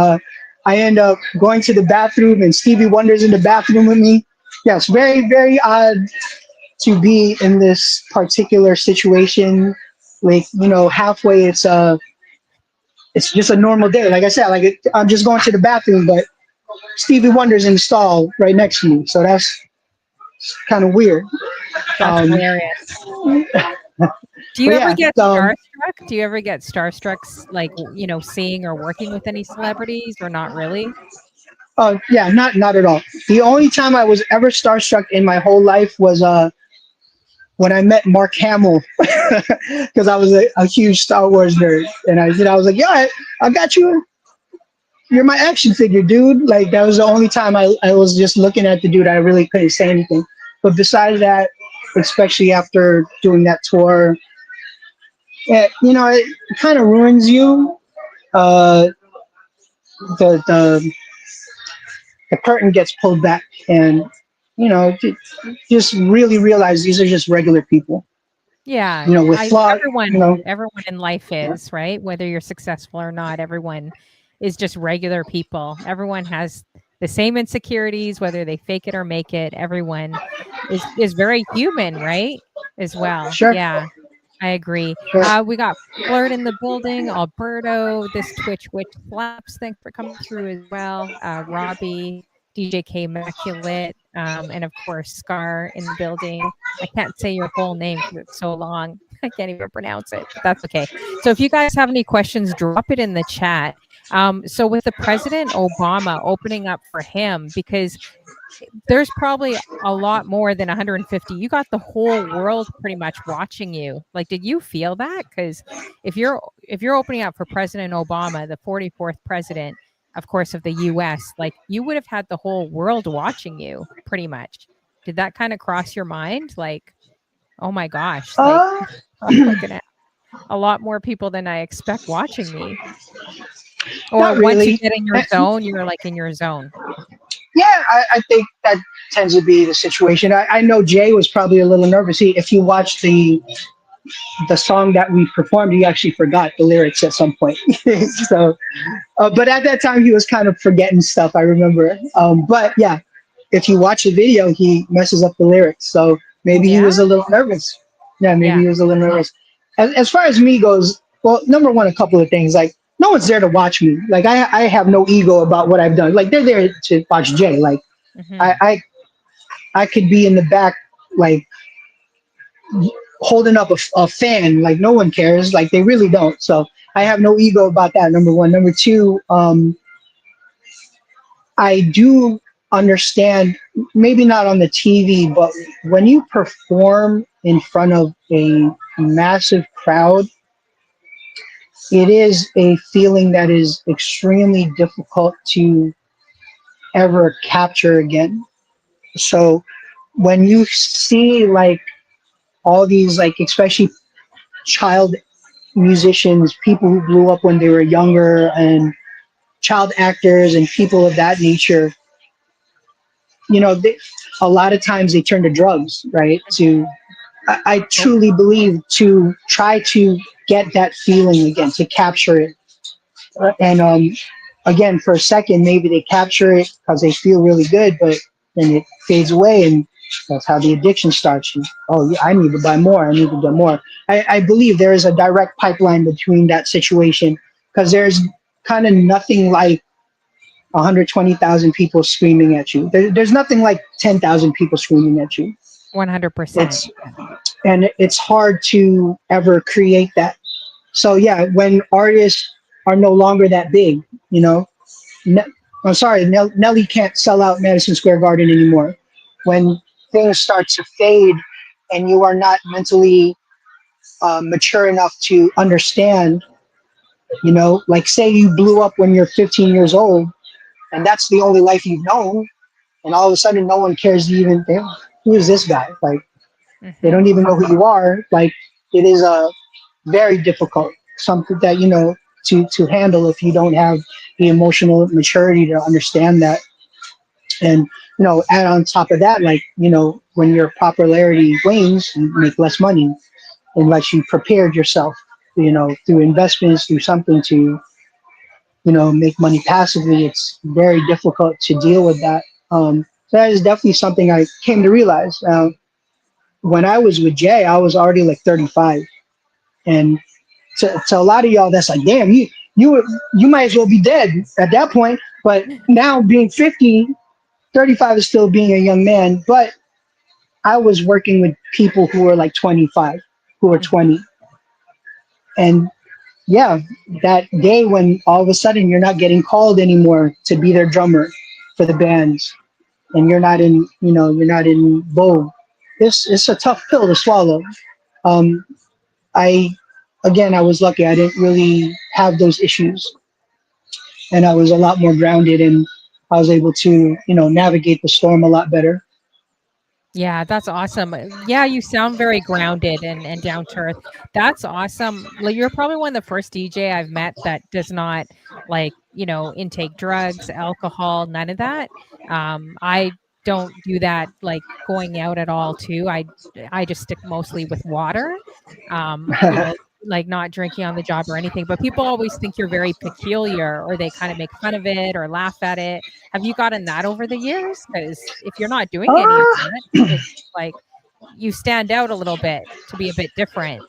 I end up going to the bathroom, and Stevie Wonder's in the bathroom with me. Yes, very, very odd to be in this particular situation. Like, halfway it's just a normal day. Like I said, I'm just going to the bathroom, but Stevie Wonder's in the stall right next to me, so that's kind of weird. That's Um, hilarious. Do you but ever yeah, get starstruck? Do you ever get starstruck, like, seeing or working with any celebrities, or not really? yeah, not at all. The only time I was ever starstruck in my whole life was when I met Mark Hamill, because I was a huge Star Wars nerd, and I was like, yeah, I got you. You're my action figure, dude. Like, that was the only time I was just looking at the dude. I really couldn't say anything. But besides that, especially after doing that tour, it kind of ruins you. Uh, the the curtain gets pulled back, and just really realize these are just regular people. Yeah, With I flaws. everyone in life is, right? Whether you're successful or not, everyone is just regular people. Everyone has the same insecurities, whether they fake it or make it. Everyone is very human, right? As well. Sure, Yeah, I agree. sure. We got Flirt in the building, Alberto, this Twitch Witch Slaps. Thanks for coming through as well. Robbie, DJK Immaculate, and of course Scar in the building. I can't say your whole name because it's so long. I can't even pronounce it, but that's okay. So if you guys have any questions, drop it in the chat. So with the President Obama, opening up for him, because there's probably a lot more than 150. You got the whole world pretty much watching you. Like, did you feel that? Because if you're opening up for President Obama, the 44th president, of course, of the U.S., like, you would have had the whole world watching you pretty much. Did that kind of cross your mind? Like, oh my gosh, like, Uh, I'm gonna a lot more people than I expect watching me. Or Not once you really. get in your zone, you're like in your zone. Yeah, I think that tends to be the situation. I know Jay was probably a little nervous. If you watch the song that we performed, he actually forgot the lyrics at some point. So, but at that time, he was kind of forgetting stuff. I remember. But yeah, if you watch the video, he messes up the lyrics. So maybe he Yeah, was a little nervous. Yeah, maybe yeah, he was a little nervous. As far as me goes, well, number one, a couple of things. Like, no one's there to watch me. Like, I have no ego about what I've done. Like, they're there to watch Jay. Like, I hmm, I, I could be in the back, like, holding up a fan. Like, no one cares. Like, they really don't. So I have no ego about that. Number one. Number two, I do understand, maybe not on the TV, but when you perform in front of a massive crowd, it is a feeling that is extremely difficult to ever capture again. So when you see, like, all these, like, especially child musicians, people who blew up when they were younger, and child actors and people of that nature, a lot of times they turn to drugs, right? I truly believe to try to get that feeling again, to capture it. And again, for a second, maybe they capture it because they feel really good, but then it fades away, and that's how the addiction starts. Oh, yeah, I need to buy more. I need to get more. I believe there is a direct pipeline between that situation because there's kind of nothing like 120,000 people screaming at you. There's nothing like 10,000 people screaming at you. 100%. It's and it's hard to ever create that. So yeah, when artists are no longer that big, Ne- I'm sorry, Nelly can't sell out Madison Square Garden anymore. When things start to fade, and you are not mentally mature enough to understand, like say you blew up when you're 15 years old, and that's the only life you've known, and all of a sudden no one cares to even think, who is this guy? Like they Hmm. don't even know who you are. Like it is a very difficult something that to handle if you don't have the emotional maturity to understand that. And add on top of that, like when your popularity wanes, you make less money unless you prepared yourself, through investments, through something to make money passively. It's very difficult to deal with that. So that is definitely something I came to realize. When I was with Jay, I was already like 35, and to a lot of y'all, that's like, damn, you might as well be dead at that point. But now being 50, 35 is still being a young man. But I was working with people who were like 25, who were 20, and yeah, that day when all of a sudden you're not getting called anymore to be their drummer for the bands, and you're not in vogue. It's a tough pill to swallow. Um, I Again, I was lucky. I didn't really have those issues, and I was a lot more grounded, and I was able to navigate the storm a lot better. Yeah, that's awesome. Yeah, you sound very grounded and down to earth. That's awesome. Like, you're probably one of the first DJ I've met that does not like, intake drugs, alcohol, none of that. I don't do that like going out at all too. I just stick mostly with water. Like not drinking on the job or anything. But people always think you're very peculiar, or they kind of make fun of it or laugh at it. Have you gotten that over the years? Because if you're not doing any of uh, that, it's like you stand out a little bit to be a bit different.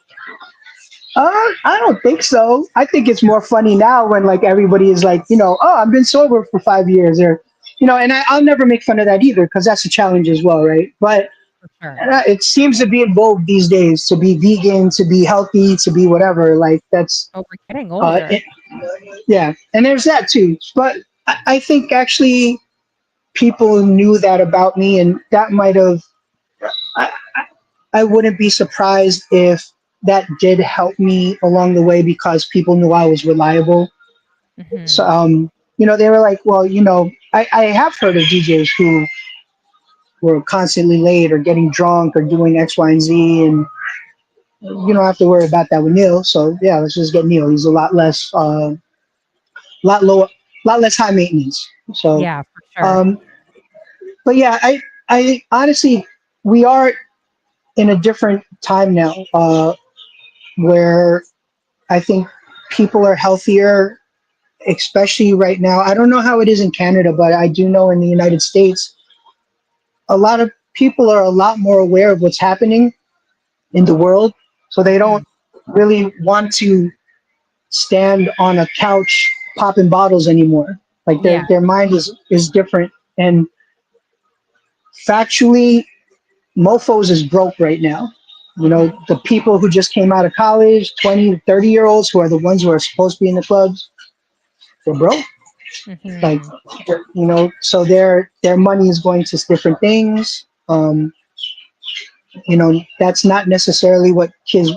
I don't think so. I think it's more funny now when like everybody is like, oh, I've been sober for 5 years, or, and I'll never make fun of that either because that's a challenge as well, right? But For sure. it seems to be in vogue these days to be vegan, to be healthy, to be whatever. Like that's, Oh, we're getting uh, older. it, yeah, and there's that too. But I think actually people knew that about me, and that might have. I, I wouldn't be surprised if that did help me along the way because people knew I was reliable. So, Hmm. they were like, well, I have heard of DJs who were constantly late or getting drunk or doing X, Y, and Z, and you don't have to worry about that with Neil. So yeah, let's just get Neil. He's a lot less, lot lower, lot less high maintenance. So, Yeah, for sure. um, but yeah, I honestly, we are in a different time now, where I think people are healthier, especially right now. I don't know how it is in Canada, but I do know in the United States, a lot of people are a lot more aware of what's happening in the world. So they Hmm. don't really want to stand on a couch popping bottles anymore. Like Yeah. their mind is different. And factually, mofos is broke right now. Hmm. The people who just came out of college, 20 to 30-year-olds who are the ones who are supposed to be in the clubs, they're broke. Like, Hmm. so their money is going to different things. That's not necessarily what kids,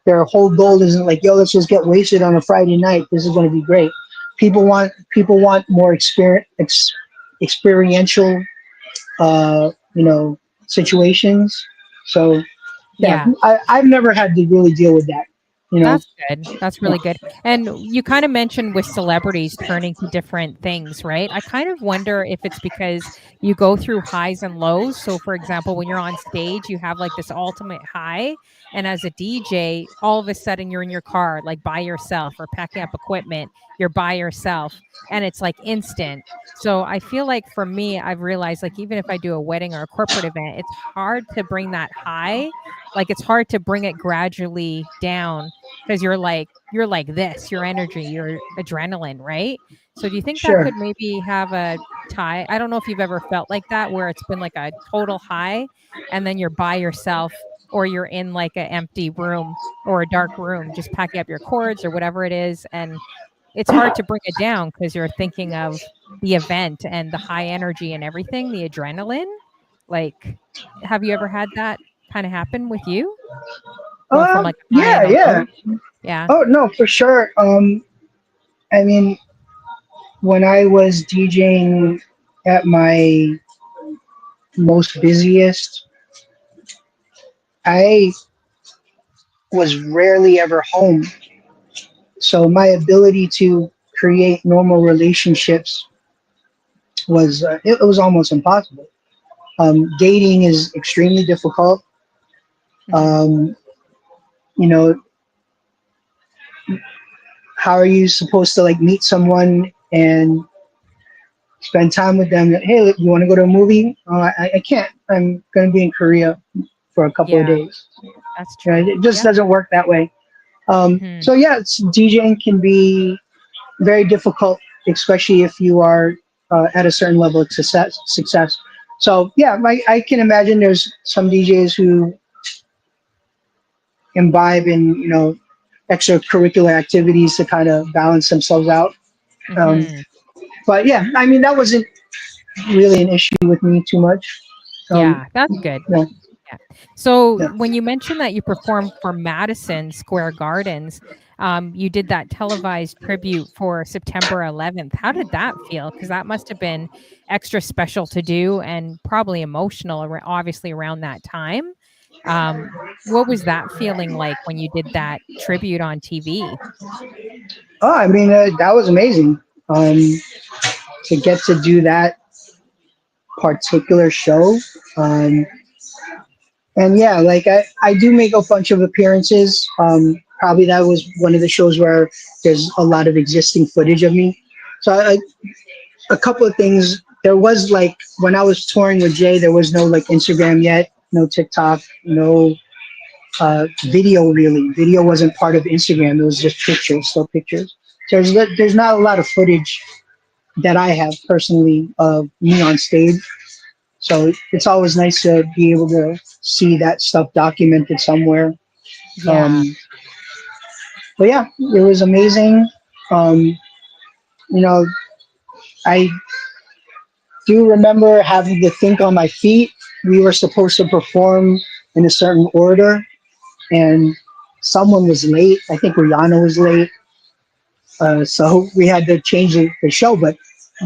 their whole goal isn't like, yo, let's just get wasted on a Friday night. This is going to be great. People want more experiential, uh, you know, situations. So yeah, Yeah. I've never had to really deal with that. You know, That's good. That's really good. And you kind of mentioned with celebrities turning to different things, right? I kind of wonder if it's because you go through highs and lows. So, for example, when you're on stage, you have like this ultimate high. And as a DJ, all of a sudden you're in your car, like by yourself or packing up equipment, you're by yourself and it's like instant. So, I feel like for me, I've realized like even if I do a wedding or a corporate event, it's hard to bring that high. Like it's hard to bring it gradually down because you're like this, your energy, your adrenaline, right? So do you think that sure. could maybe have a tie? I don't know if you've ever felt like that where it's been like a total high and then you're by yourself or you're in like an empty room or a dark room just packing up your cords or whatever it is and it's hard to bring it down because you're thinking of the event and the high energy and everything, the adrenaline. Like, have you ever had that kind of happen with you? Going from like a high Yeah, and a yeah. low? Yeah. Oh no, for sure. I mean, when I was DJing at my most busiest, I was rarely ever home. So my ability to create normal relationships was it was almost impossible. Dating is extremely difficult. Mhm. Um, you know, how are you supposed to like meet someone and spend time with them? Hey, look, you want to go to a movie? I can't. I'm going to be in Korea for a couple of Yeah, days. that's Right? true. It just Yep. doesn't work that way. Mhm. So yeah, DJing can be very difficult, especially if you are at a certain level of success. So yeah, I can imagine there's some DJs who imbibe in extracurricular activities to kind of balance themselves out. Um, Mhm. but yeah, I mean that wasn't really an issue with me too much. Um, Yeah, that's good. yeah, Yeah. So yeah. when you mentioned that you performed for Madison Square Gardens, you did that televised tribute for September 11th. How did that feel? Because that must have been extra special to do and probably emotional, obviously around that time. What was that feeling like when you did that tribute on TV? Oh, I mean that was amazing. Um, to get to do that particular show. Um, and yeah, like I do make a bunch of appearances. Probably that was one of the shows where there's a lot of existing footage of me. So a couple of things. There was like when I was touring with Jay, there was no like Instagram yet, no TikTok, no video really. Video wasn't part of Instagram. It was just pictures, still pictures. So there's not a lot of footage that I have personally of me on stage. So it's always nice to be able to see that stuff documented somewhere. Yeah. Um, but yeah, it was amazing. Um, you know, I do remember having to think on my feet. We were supposed to perform in a certain order, and someone was late. I think Rihanna was late. So we had to change the show. But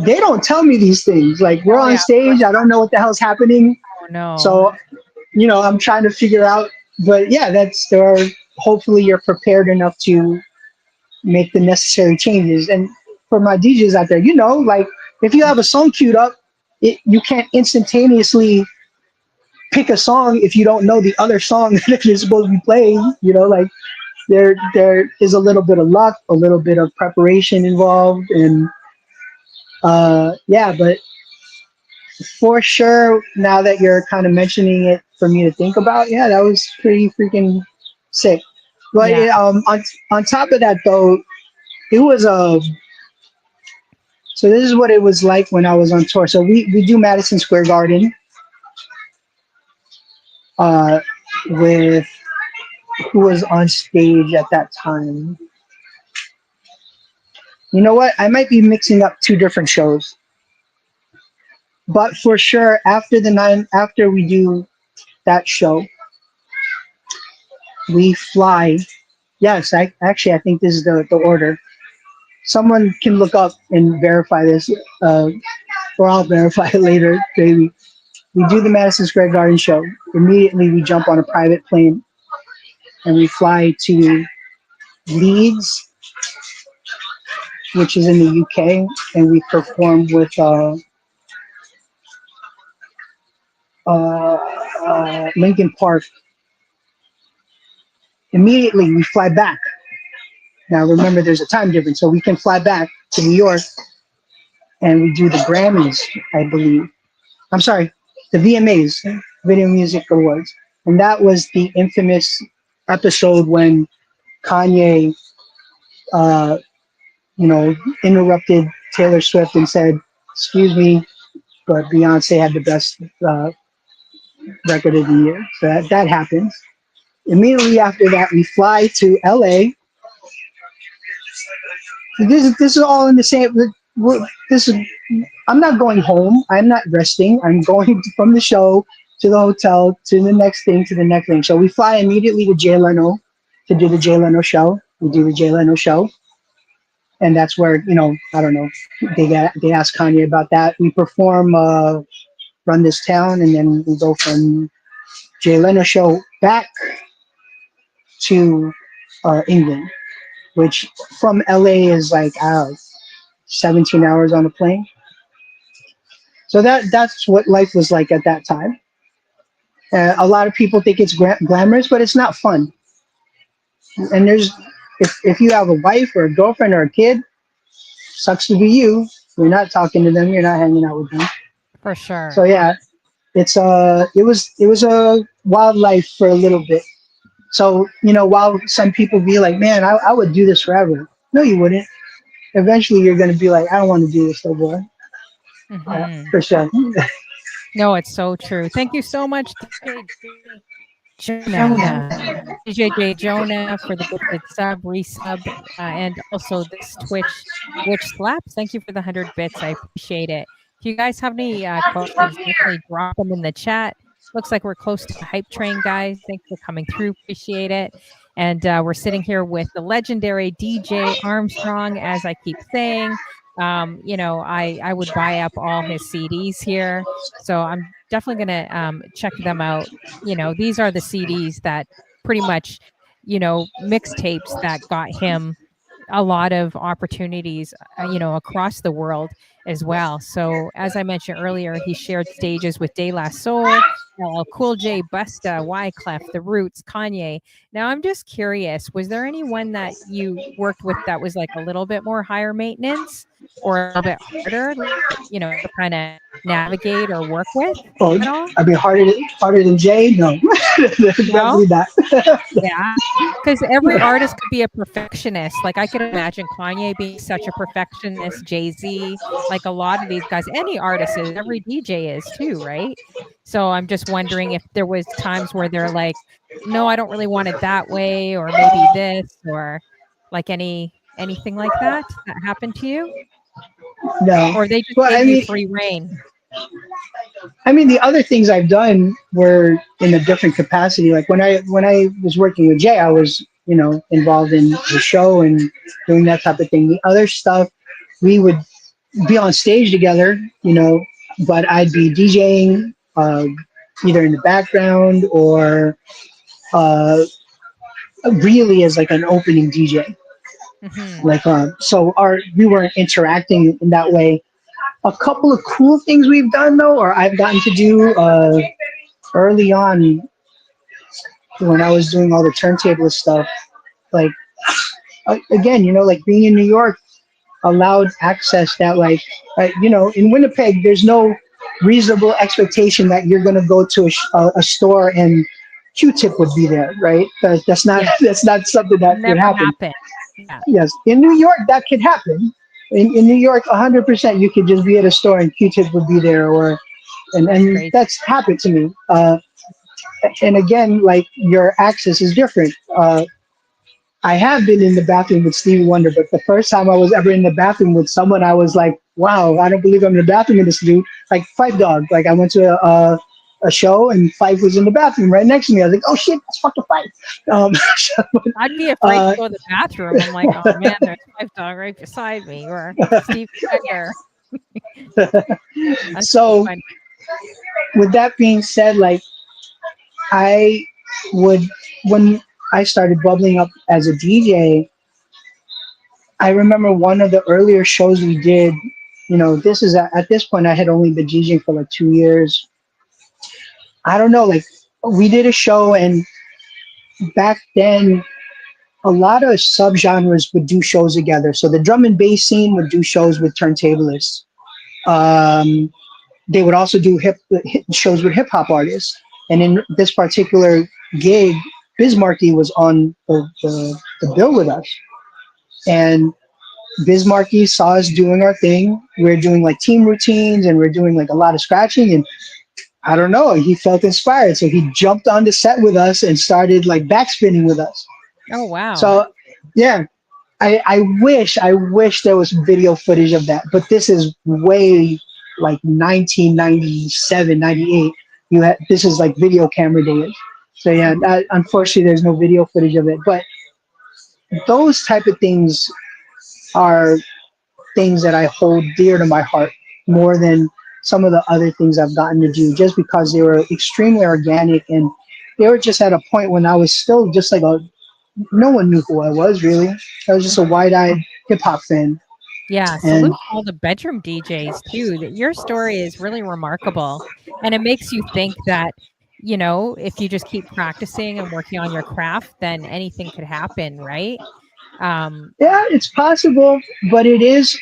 they don't tell me these things. Like we're Oh, on yeah, of stage, course I don't know what the hell's happening. not. Oh, no. So I'm trying to figure out. But yeah, that's there. Are, hopefully, you're prepared enough to make the necessary changes. And for my DJs out there, like if you have a song queued up, you can't instantaneously pick a song if you don't know the other song that you're supposed to be playing. Like there is a little bit of luck, a little bit of preparation involved, and yeah, but for sure, now that you're kind of mentioning it for me to think about, yeah, that was pretty freaking sick. But Yeah. on top of that though, it was a so this is what it was like when I was on tour. So we do Madison Square Garden uh, with who was on stage at that time. You know what? I might be mixing up two different shows, but for sure after we do that show, we fly. Yes, I think this is the order. Someone can look up and verify this, or I'll verify it later, baby. We do the Madison Square Garden show. Immediately, we jump on a private plane and we fly to Leeds, which is in the UK, and we performed with Lincoln Park. Immediately, we fly back. Now, remember, there's a time difference, so we can fly back to New York, and we do the Grammys, I believe. I'm sorry, the VMAs, Video Music Awards, and that was the infamous episode when Kanye, uh, interrupted Taylor Swift and said, "Excuse me, but Beyonce had the best record of the year." So that happens. Immediately after that, we fly to LA. This is all in the same. This is. I'm not going home. I'm not resting. I'm going from the show to the hotel to the next thing to the next thing. So we fly immediately to Jay Leno to do the Jay Leno show. We do the Jay Leno show, and that's where I don't know. They asked Kanye about that. We perform "Run This Town," and then we go from Jay Leno show back to England, which from LA is like 17 hours on a plane. So that's what life was like at that time. A lot of people think it's glamorous, but it's not fun. And if you have a wife or a girlfriend or a kid, sucks to be you. You're not talking to them. You're not hanging out with them. For So sure. yeah, it was a wild life for a little bit. So while some people be like, man, I would do this forever. No, you wouldn't. Eventually, you're gonna be like, I don't want to do this no more. Hmm. For sure. No, it's so true. Thank you so much, Jonah. DJ Jonah for the gifted sub, resub, and also this Twitch slaps. Thank you for the 100 bits. I appreciate it. If you guys have any questions, definitely drop them in the chat. Looks like we're close to the hype train, guys. Thanks for coming through. Appreciate it. And we're sitting here with the legendary DJ Armstrong, as I keep saying. I would buy up all his CDs here. So I'm definitely going to check them out. These are the CDs that pretty much, mixtapes that got him a lot of opportunities, across the world as well. So as I mentioned earlier, he shared stages with De La Soul, LL Cool J, Busta, Wyclef, The Roots, Kanye. Now I'm just curious, was there anyone that you worked with that was like a little bit more higher maintenance or a little bit harder, to kind of navigate or work with Oh, at all? I mean, harder than Jay? No, No? definitely not. Yeah, because every artist could be a perfectionist. Like, I could imagine Kanye being such a perfectionist, Jay-Z, like a lot of these guys, any artist is, every DJ is too, right? So I'm just wondering if there was times where they're like, "No, I don't really want it that way," or maybe this, or like anything like that happened to you? No. Or they just Well, gave you free reign? the other things I've done were in a different capacity. Like when I was working with Jay, I was involved in the show and doing that type of thing. The other stuff, we would be on stage together, but I'd be DJing either in the background or really as like an opening DJ. Mhm. Like so we weren't interacting in that way. A couple of cool things we've done though, or I've gotten to do early on when I was doing all the turntablist stuff. Like again, like being in New York allowed access that like in Winnipeg, there's no reasonable expectation that you're gonna go to a store and Q-tip would be there, right? That's not Yeah, that's not something that would never happen. happened. Yeah, Yes, in New York that could happen. In New York, 100%, you could just be at a store and Q-tip would be there, or that's and crazy. that's happened to me. And again, like your access is different. I have been in the bathroom with Stevie Wonder, but the first time I was ever in the bathroom with someone, I was like, "Wow, I don't believe I'm in the bathroom with this dude." Like Five Dog. Like I went to a show and Fife was in the bathroom right next to me. I was like, "Oh shit, that's fucking Fife." Um, I'd be afraid to uh, go to the bathroom. I'm like, "Oh man, there's Five Dog right beside me," or Steve Wonder. That's so so funny. with that being said, like I would when I started bubbling up as a DJ, I remember one of the earlier shows we did. This is at this point I had only been DJing for like 2 years. I don't know, like we did a show, and back then a lot of subgenres would do shows together. So the drum and bass scene would do shows with turntablists. Um, they would also do hip shows with hip hop artists. And in this particular gig, Bismarcky was on the bill with us. And Bismarcky saw us doing our thing. We are doing like team routines, and we're doing like a lot of scratching. And I don't know, he felt inspired. So he jumped on the set with us and started like backspinning with us. Oh, wow. So yeah, I wish there was video footage of that, but this is way like 1997, 98. This is like video camera days. So yeah, unfortunately there's no video footage of it, but those type of things are things that I hold dear to my heart more than some of the other things I've gotten to do, just because they were extremely organic, and they were just at a point when I was still just like no one knew who I was really. I was just a wide-eyed hip hop fan. Yeah, And salute all the bedroom DJs too. That your story is really remarkable, and it makes you think that, if you just keep practicing and working on your craft, then anything could happen, right? Um, yeah, it's possible, but it is.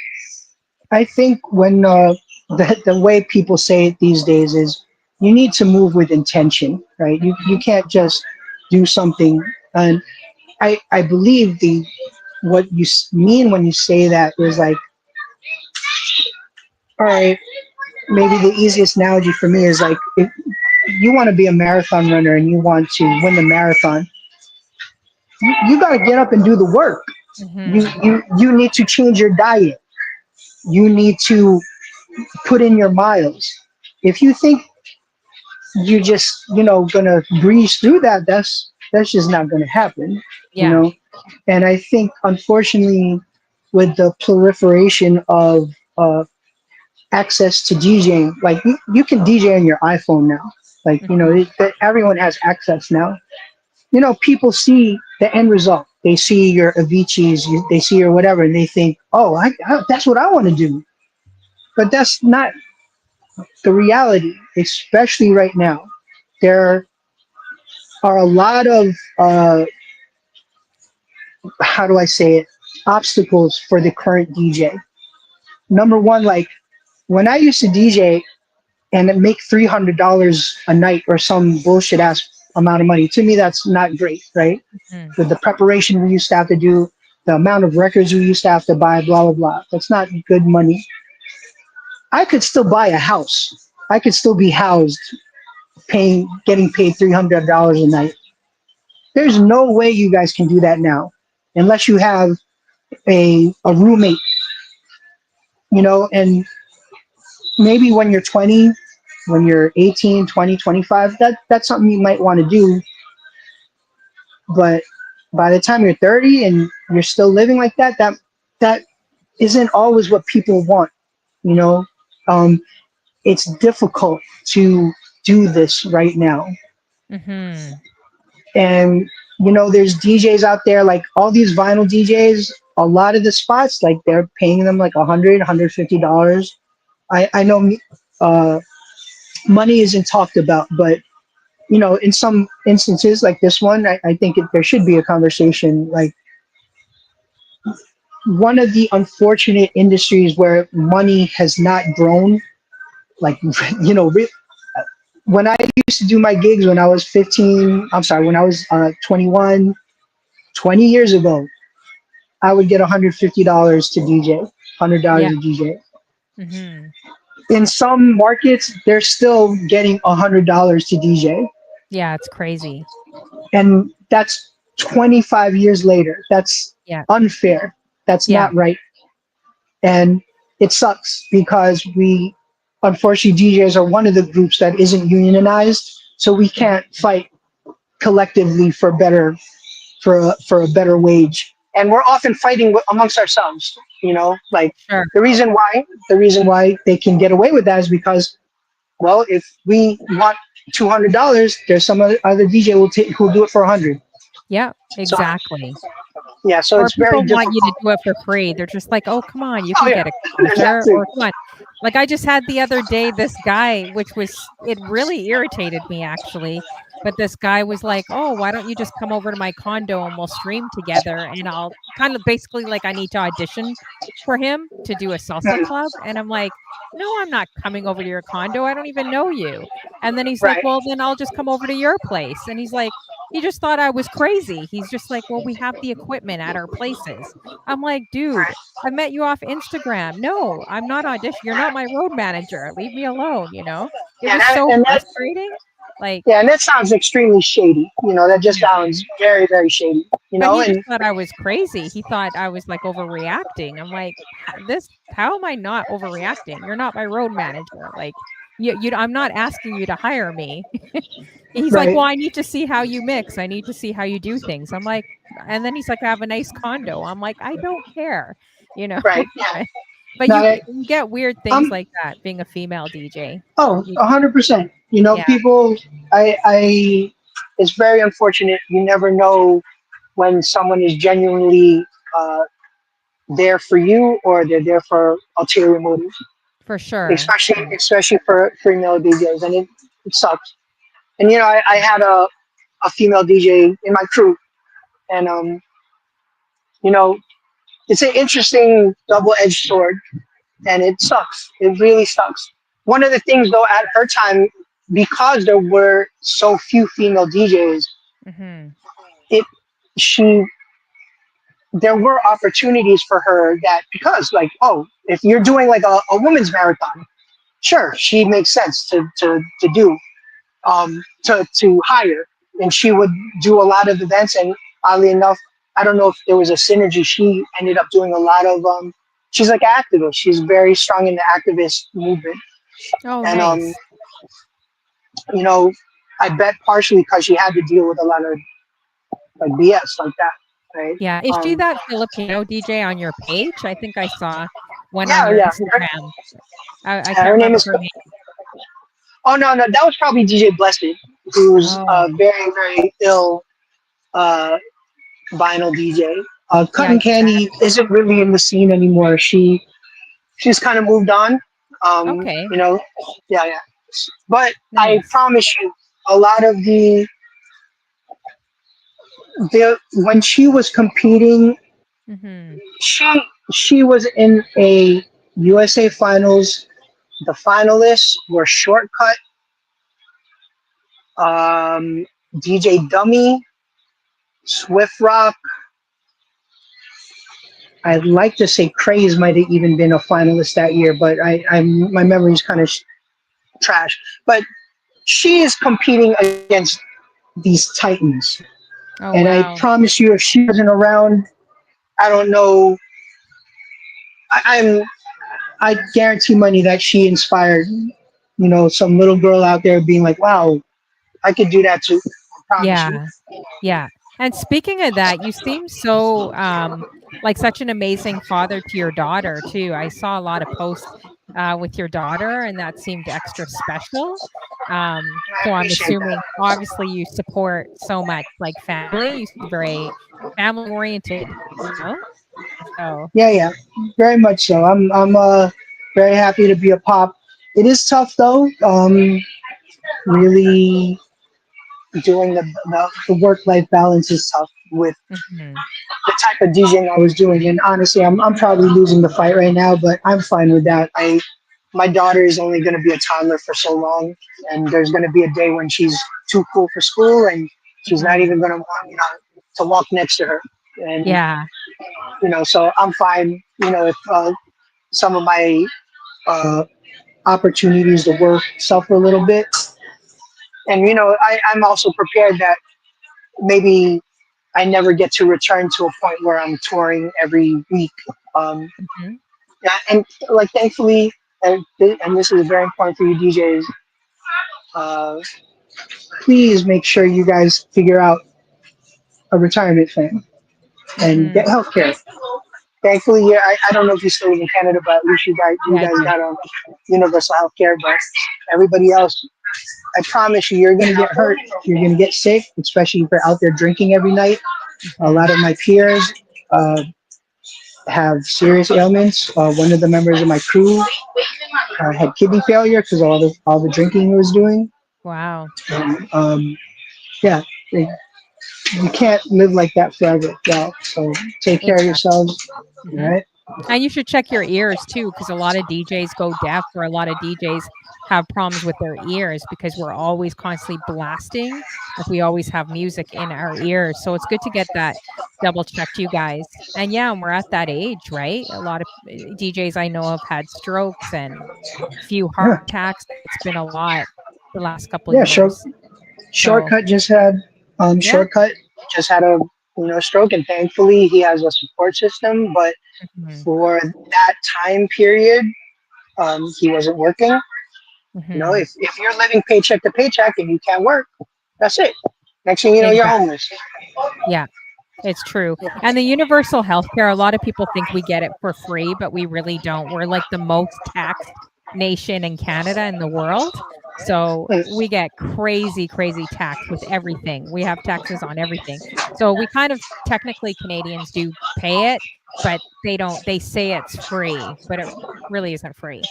I think when the way people say it these days is you need to move with intention, right? You mhm, can't just do something. And I believe what you mean when you say that is like, all right, maybe the easiest analogy for me is like, if you want to be a marathon runner and you want to win the marathon, you got to get up and do the work. You, mhm, you you need to change your diet. You need to put in your miles. If you think you're just gonna breeze through that, that's just not gonna happen. you yeah, know and I think, unfortunately, with the proliferation of access to DJing, like you can DJ on your iPhone now. Like, mhm, everyone has access now. People see the end result. They see your Avicii's, they see your whatever, and they think, oh, that's what I want to do. But that's not the reality, especially right now. There are a lot of, how do I say it, obstacles for the current DJ. Number one, like when I used to DJ and make $300 a night or some bullshit ass amount of money, to me that's not great, right? mhm, With the preparation we used to have to do, the amount of records we used to have to buy, blah blah blah. That's not good money. I could still buy a house. I could still be housed, getting paid $300 a night. There's no way you guys can do that now, unless you have a roommate, and maybe when you're 20, when you're 18, 20, 25, that's something you might want to do. But by the time you're 30 and you're still living like that, that isn't always what people want. You know, um, it's difficult to do this right now. mhm, And there's DJs out there, like all these vinyl DJs. A lot of the spots, like they're paying them like $150. I know uh, money isn't talked about, but in some instances like this one, I think there should be a conversation. Like, one of the unfortunate industries where money has not grown, like, when I used to do my gigs when I was 15, I'm sorry, when I was 21, 20 years ago, I would get $150 to DJ, $100 yeah, to DJ. mhm, In some markets, they're still getting $100 to DJ. yeah, it's crazy. And that's 25 years later. That's Yeah, unfair. That's yeah, not right. And it sucks because unfortunately, DJs are one of the groups that isn't unionized. So we can't mhm, fight collectively for a better wage. And we're often fighting amongst ourselves, like sure, the reason why they can get away with that is because, well, if we want $200, there's some other DJ who'll do it for 100. yeah, So exactly. Yeah, so Or it's very people want you to difficult. do it for free. They're just like, "Oh, come on, you Oh can yeah, get there's exposure," that too. or "Come on." Like, I just had the other day this guy, which was it really irritated me actually, but this guy was like, "Oh, why don't you just come over to my condo and we'll stream together and I'll" kind of basically like I need to audition for him to do a salsa Mm, club, and I'm like, "No, I'm not coming over to your condo. I don't even know you." And then he's like, right, "Well, then I'll just come over to your place." And he's like, he just thought I was crazy. He's just like, "Well, we have the equipment at our places." I'm like, "Dude, I met you off Instagram. No, I'm not audition. You're not my road manager. Leave me alone." It yeah, was so and that frustrating. Like, yeah, and that sounds extremely shady. That just yeah. sounds very, very shady. But he just And thought I was crazy. He thought I was like overreacting. I'm like, how am I not overreacting? You're not my road manager. Like, I'm not asking you to hire me. He's like, right, "Well, I need to see how you mix. I need to see how you do things." I'm like, and then he's like, "I have a nice condo." I'm like, "I don't care," you know. right, yeah. But No, you get weird things I'm like that being a female DJ. oh, You 100%. Yeah, People. I. It's very unfortunate. You never know when someone is genuinely uh, there for you or they're there for ulterior motives, for sure. especially for female DJs, and it sucks. And I had a female DJ in my crew, and you know, it's an interesting double-edged sword, and it sucks. It really sucks. One of the things, though, at her time, because there were so few female DJs, Mhm. it she there were opportunities for her that because like if you're doing like a women's marathon, sure, she makes sense to do to hire, and she would do a lot of events. And oddly enough, I don't know if there was a synergy. She ended up doing a lot of she's like an activist. She's very strong in the activist movement, Oh, and nice. you know, I bet partially because she had to deal with a lot of like BS like that, right? Yeah. Is she that Filipino DJ on your page? I think I saw one on Yeah, your yeah. Instagram. I can't Her name remember is. her name. Oh no, that was probably DJ Blessed, who's a Oh, very very ill uh, vinyl DJ. yeah, Cutting Candy isn't really in the scene anymore. She's kind of moved on. okay. You know, yeah, yeah. But I Nice. promise you, a lot of the when she was competing, Mhm. she she was in a USA finals. The finalists were Shortcut, DJ Dummy, Swift Rock. I'd like to say Craze might have even been a finalist that year, but my memory's kind of trash. But she is competing against these titans, Oh, and I wow. promise you, if she wasn't around, I don't know. I'm I guarantee money that she inspired, some little girl out there being like, "Wow, I could do that too." I promise you. Yeah. Yeah. And speaking of that, you seem so like such an amazing father to your daughter too. I saw a lot of posts with your daughter and that seemed extra special. I So I'm appreciate assuming that. obviously you support so much like family. You seem very family oriented, you know? So Yeah, yeah, very much so. I'm very happy to be a pop. It is tough though. Really doing the work life balance is tough with mhm. the type of DJing I was doing. And honestly, I'm probably losing the fight right now, but I'm fine with that. My daughter is only going to be a toddler for so long, and there's going to be a day when she's too cool for school, and she's not Mhm. even going to want to walk next to her. And Yeah. so I'm fine. If some of my uh, opportunities to work suffer a little bit, and I'm also prepared that maybe I never get to return to a point where I'm touring every week. Um, Mhm. yeah, and like thankfully, and this is very important for you DJs. Uh, please make sure you guys figure out a retirement plan and Mhm. get health care. Thankfully, yeah, I don't know if you still live in Canada, but at least you Yeah, I guys do. got universal health care. But everybody else, I promise you, you're gonna get hurt. You're gonna get sick, especially if you're out there drinking every night. A Mhm. lot of my peers, have serious ailments. One of the members of my crew had kidney failure because all the drinking he was doing. Wow. And, yeah, they, you can't live like that forever. Well, so take care of Exactly. yourselves. All Mhm. right. And you should check your ears too, because a lot of DJs go deaf, or a lot of DJs have problems with their ears because we're always constantly blasting. Like we always have music in our ears. So it's good to get that double checked, you guys. And yeah, and we're at that age, right? A lot of DJs I know have had strokes and a few heart Yeah. attacks. It's been a lot the last couple Yeah. Short, years. So shortcut just had yeah. shortcut just had a stroke, and thankfully he has a support system. But Mhm. for that time period, he wasn't working. Mhm. If you're living paycheck to paycheck and you can't work, that's it. Next thing you know, you're Exactly. homeless. Yeah. It's true. And the universal healthcare, a lot of people think we get it for free, but we really don't. We're like the most taxed nation in Canada in the world. So we get crazy, crazy tax with everything. We have taxes on everything. So we kind of technically Canadians do pay it, but they say it's free, but it really isn't free.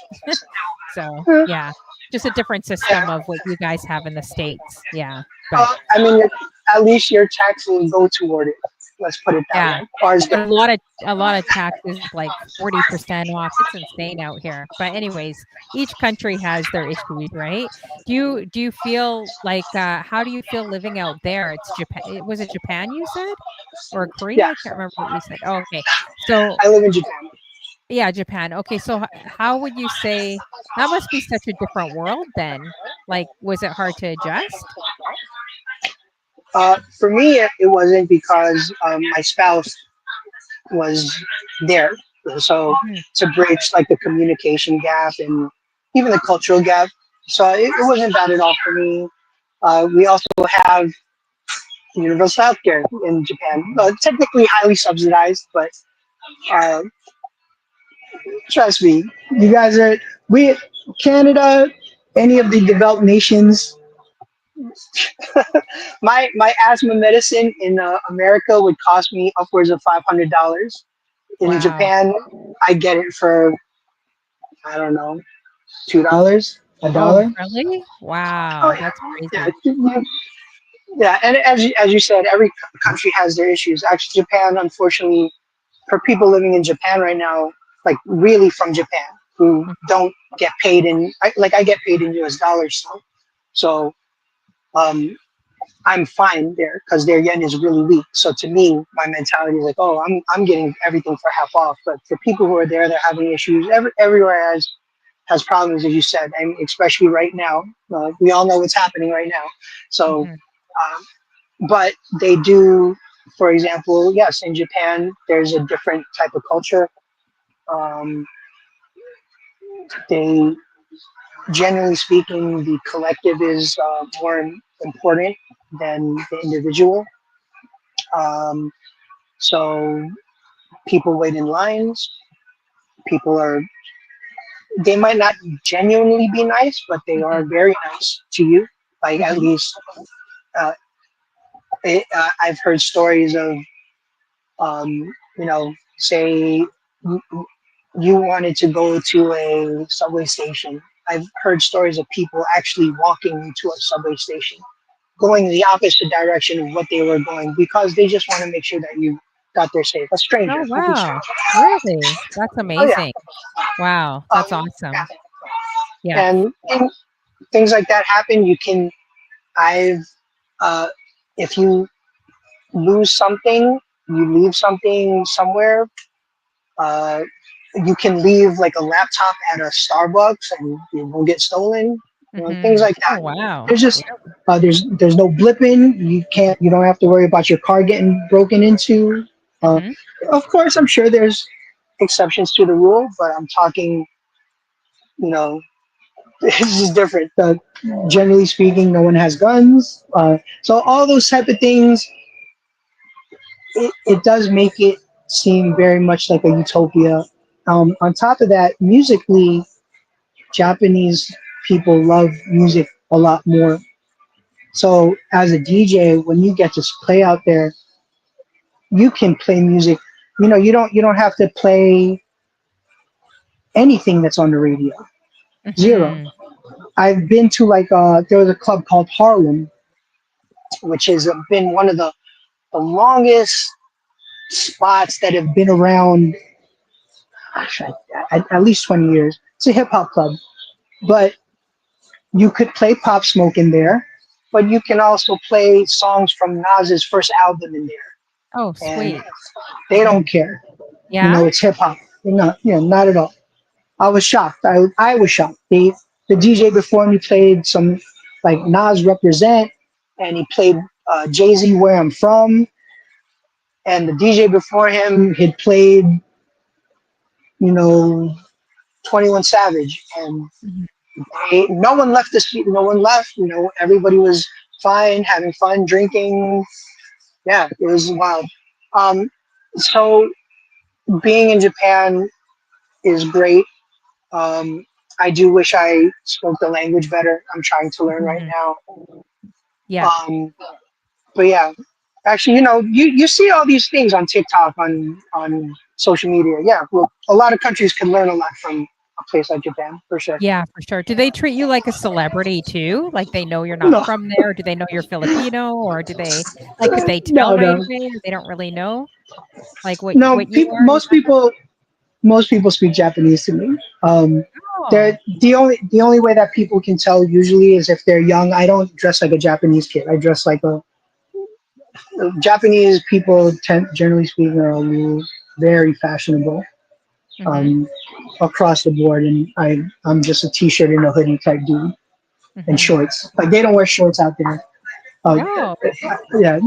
So yeah, just a different Yeah. system of what you guys have in the States. Yeah. But I mean, at least your taxes go toward it. Let's put it that yeah. way. Ours But don't. a lot of taxes, like 40% off. It's insane out here. But anyways, each country has their issues, right? Do you feel like how do you feel living out there? It's Japan. Was it Japan you said? Or Korea? Yeah, I can't remember what you said. Oh, okay. So, I live in Japan. yeah, Japan. Okay, so how would you say that must be such a different world then? Like was it hard to adjust? For me, it wasn't because my spouse was there. So Mhm, to bridge like the communication gap and even the cultural gap. So it wasn't bad at all for me. We also have universal healthcare in Japan. mhm. Technically highly subsidized, but uh, trust me, you guys are we Canada, any of the developed nations. My asthma medicine in America would cost me upwards of $500. In Wow. Japan, I get it for I don't know $2, a Oh, dollar. really? Oh Wow, that's yeah, crazy. yeah. And as you said, every country has their issues. Actually, Japan, unfortunately, for people living in Japan right now, like really from Japan, who Mhm, don't get paid I get paid in US dollars still. So um, I'm fine there because their yen is really weak. So to me, my mentality is like, oh, I'm getting everything for half off. But for people who are there, they're having issues. Everywhere has problems, as you said, and especially right now. We all know what's happening right now. So, mhm, but they do, for example, yes, in Japan, there's a different type of culture. Um, they, generally speaking, the collective is more important than the individual. Um, so people wait in lines. People are, they might not genuinely be nice, but they are mhm, very nice to you. Like at mhm, least uh, I've heard stories of, say you, you wanted to go to a subway station. I've heard stories of people actually walking to a subway station, going the opposite direction of what they were going because they just want to make sure that you got there safe. A stranger, Oh, a complete wow. stranger. Really? That's Oh yeah, amazing. Wow, that's yeah. awesome. Yeah. And things like that happen. You can, I've, uh, if you lose something, you leave something somewhere. Uh, you can leave like a laptop at a Starbucks and it won't get stolen. Things Mhm. like Oh, that. wow. There's just Really? there's no blipping. You don't have to worry about your car getting broken into. Uh, Mhm, of course, I'm sure there's exceptions to the rule, but I'm talking, you know, this is different. Generally speaking, no one has guns. So all those type of things, it does make it seem very much like a utopia. On top of that, musically, Japanese people love music a lot more. So as a DJ, when you get to play out there, you can play music you don't have to play anything that's on the radio. Zero. Hmm. I've been to there was a club called Harlem, which has been one of the longest spots that have been around, gosh, at least 20 years. It's a hip hop club, but you could play Pop Smoke in there, but you can also play songs from Nas's first album in there, Oh, and sweet. they don't care. Yeah. It's hip hop. Not at all. I was shocked. I was shocked. The DJ before me played some like Nas Represent, and he played Jay-Z Where I'm From, and the DJ before him had played, you know, 21 Savage, and Mhm. no one left the street. No one left. Everybody was fine, having fun, drinking. Yeah, it was wild. So being in Japan is great. Um, I do wish I spoke the language better. I'm trying to learn right Mhm. now. Yeah. Um, but yeah, actually, you see all these things on TikTok, on social media. Yeah, well, a lot of countries can learn a lot from a place like Japan, for sure. Yeah, for sure. Do they treat you like a celebrity too? Like they know you're not No, from there? Do they know you're Filipino, or do they like could they tell no, right no, away, or they don't really know like no. what you are, Most etc.? people speak Japanese to me. Oh. They're the only way that people can tell usually is if they're young. I don't dress like a Japanese kid. I dress like a Japanese people. Generally speaking, are very fashionable, Mhm. um, across the board, and I'm just a t-shirt and a hoodie type dude and Mhm. shorts. Like they don't wear shorts out there. Uh, Oh. yeah,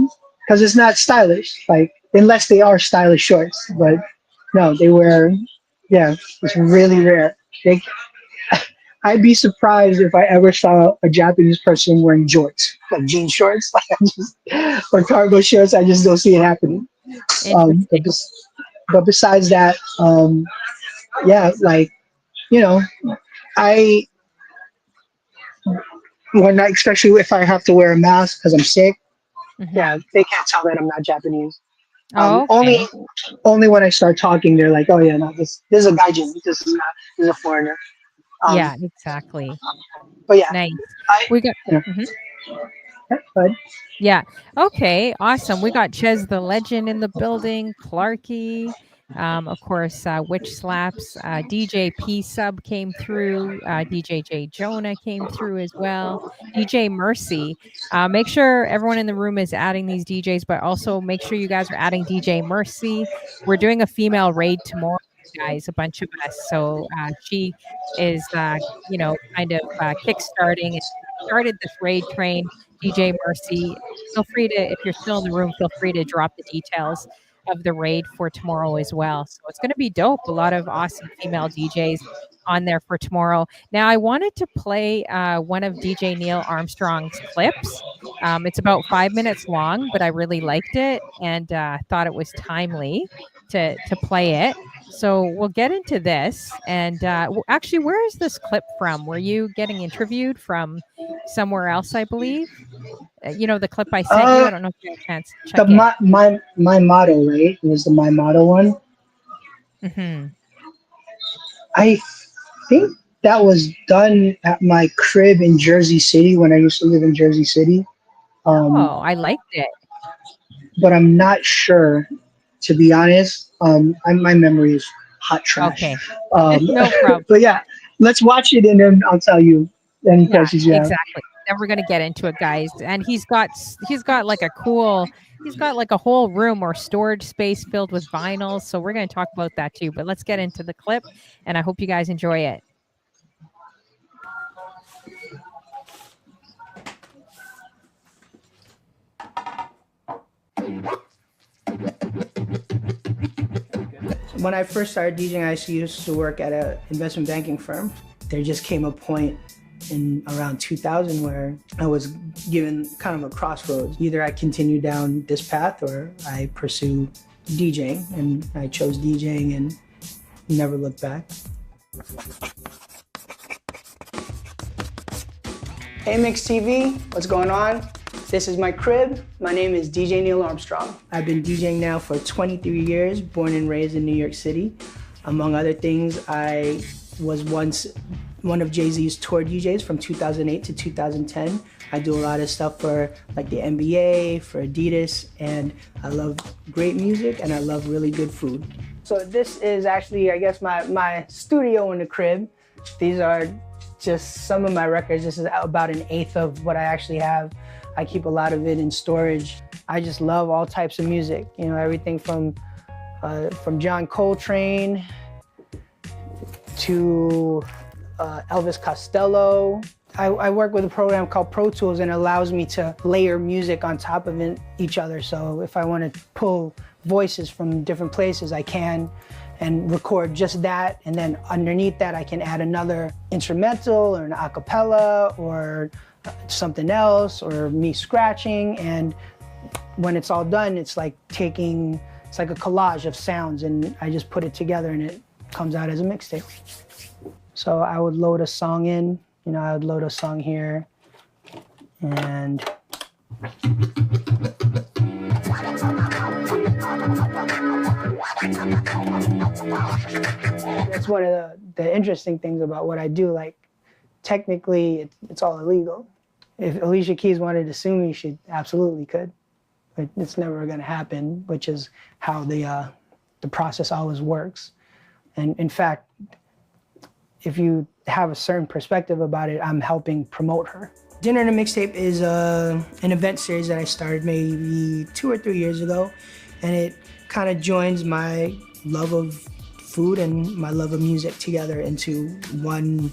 because it's not stylish. Like unless they are stylish shorts, but no, they wear. Yeah, it's really rare. They, I'd be surprised if I ever saw a Japanese person wearing jorts, like jean shorts, or cargo shorts. I just don't see it happening. Um, Interesting. but, but besides that, yeah, like you know, I when I, especially if I have to wear a mask because I'm sick. Mhm. Yeah, they can't tell that I'm not Japanese. Oh, Only okay. only when I start talking, they're like, "Oh yeah, no, this is a gaijin. This is a foreigner." Um, Yeah, exactly. but yeah, Nice. I We got you know, mhm. yeah, but Yeah. Okay. Awesome. We got Ches the Legend in the building, Clarky, of course, Witch Slaps, DJ P Sub came through, DJ J Jonah came through as well, DJ Mercy. Make sure everyone in the room is adding these DJs, but also make sure you guys are adding DJ Mercy. We're doing a female raid tomorrow, guys, a bunch of us. So she is, kind of kickstarting and started this raid train. DJ Mercy, feel free to, if you're still in the room, feel free to drop the details of the raid for tomorrow as well. So it's going to be dope. A lot of awesome female DJs on there for tomorrow. Now, I wanted to play one of DJ Neil Armstrong's clips. It's about 5 minutes long, but I really liked it and thought it was timely to play it. So we'll get into this. And actually, where is this clip from? Were you getting interviewed from somewhere else, I believe? The clip I sent you. uh, I don't know if you had a chance to the check it. my motto, right? It was the my motto one. Mhm. I think that was done at my crib in Jersey City when I used to live in Jersey City. Um, Oh, I liked it. but I'm not sure, to be honest. My memory is hot trash. Okay. Um, No problem. but yeah, let's watch it and then I'll tell you any Yeah, questions you have. exactly. Then we're gonna get into it, guys. And he's got like a cool he's got like a whole room or storage space filled with vinyls. So we're gonna talk about that too. But let's get into the clip and I hope you guys enjoy it. When I first started DJing, I used to work at an investment banking firm. There just came a point in around 2000 where I was given kind of a crossroads. Either I continue down this path or I pursue DJing, and I chose DJing and never looked back. Hey Mix TV, what's going on? This is my crib. My name is DJ Neilarmstrong. I've been DJing now for 23 years, born and raised in New York City. Among other things, I was once one of Jay-Z's tour DJs from 2008 to 2010. I do a lot of stuff for like the NBA, for Adidas, and I love great music and I love really good food. So this is actually, I guess, my studio in the crib. These are just some of my records. This is about an eighth of what I actually have. I keep a lot of it in storage. I just love all types of music. You know, everything from John Coltrane to Elvis Costello. I work with a program called Pro Tools and it allows me to layer music on top of each other. So if I want to pull voices from different places, I can, and record just that. And then underneath that, I can add another instrumental or an a cappella or something else or me scratching. And when it's all done, it's like it's like a collage of sounds and I just put it together and it comes out as a mixtape. So I would load a song in, you know, I would load a song here and that's one of the interesting things about what I do. Like, technically, it's all illegal. If Alicia Keys wanted to sue me, she absolutely could. But it's never going to happen, which is how the process always works. And in fact, if you have a certain perspective about it, I'm helping promote her. Dinner and a Mixtape is an event series that I started maybe 2 or 3 years ago, and it kind of joins my love of food and my love of music together into one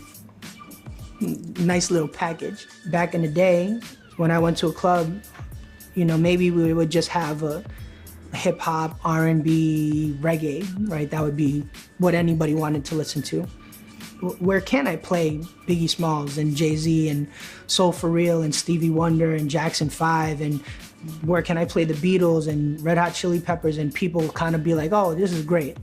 nice little package. Back in the day, when I went to a club, you know, maybe we would just have a hip hop, R&B, reggae, right? That would be what anybody wanted to listen to. Where can I play Biggie Smalls and Jay-Z and Soul For Real and Stevie Wonder and Jackson 5, and where can I play the Beatles and Red Hot Chili Peppers and people kind of be like, oh, this is great.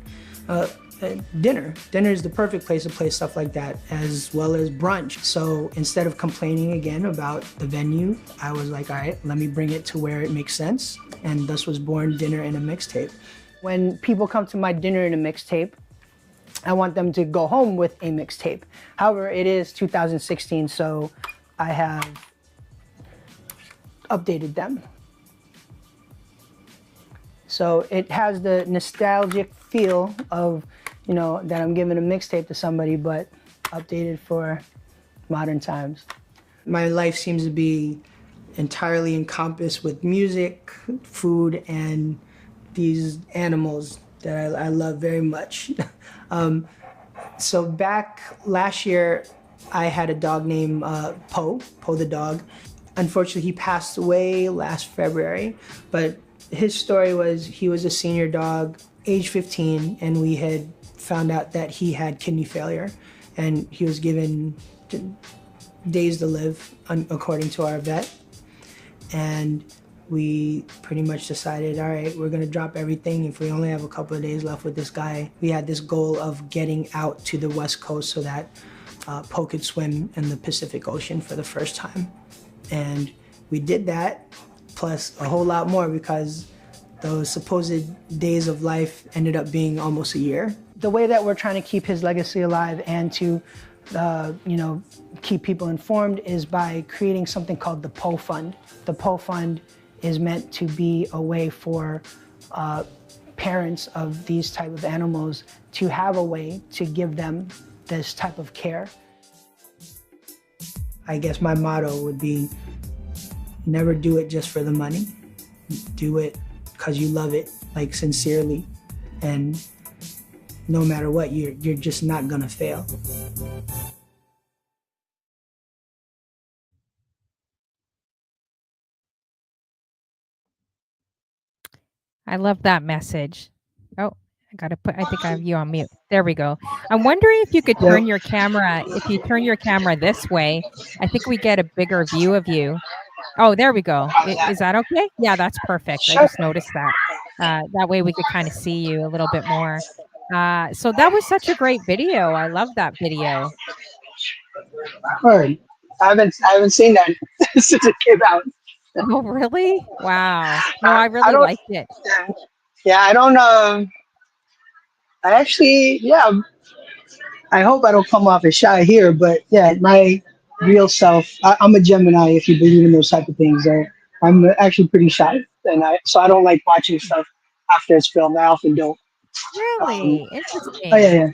Dinner is the perfect place to play stuff like that, as well as brunch. So instead of complaining again about the venue, I was like, all right, let me bring it to where it makes sense. And thus was born Dinner and a Mixtape. When people come to my Dinner and a Mixtape, I want them to go home with a mixtape. However, it is 2016, so I have updated them. So it has the nostalgic feel of, you know, that I'm giving a mixtape to somebody, but updated for modern times. My life seems to be entirely encompassed with music, food, and these animals that I love very much. So back last year, I had a dog named Poe the dog. Unfortunately, he passed away last February, but his story was he was a senior dog, age 15, and we had found out that he had kidney failure, and he was given days to live, according to our vet. And we pretty much decided, all right, we're gonna drop everything. If we only have a couple of days left with this guy, we had this goal of getting out to the West Coast so that Poe could swim in the Pacific Ocean for the first time. And we did that, plus a whole lot more, because those supposed days of life ended up being almost a year. The way that we're trying to keep his legacy alive and to you know, keep people informed is by creating something called the Poe Fund. The Poe Fund is meant to be a way for parents of these type of animals to have a way to give them this type of care. I guess my motto would be, never do it just for the money. Do it because you love it, like sincerely, and no matter what, you're just not gonna fail. I love that message. Oh, I think I have you on mute. There we go. I'm wondering if you could turn your camera, if you turn your camera this way, I think we get a bigger view of you. Oh, there we go. Is that okay? Yeah, that's perfect. I just noticed that. That way we could kind of see you a little bit more. So that was such a great video. I love that video. Word. I haven't seen that since it came out. Oh, really? Wow. No, I I really don't. liked it. Yeah, I don't. I actually, yeah. I hope I don't come off as shy here, but yeah, my real self. I'm a Gemini. If you believe in those type of things, I'm actually pretty shy, and I don't like watching stuff after it's filmed. I often don't. Um, Really oh yeah, interesting. yeah.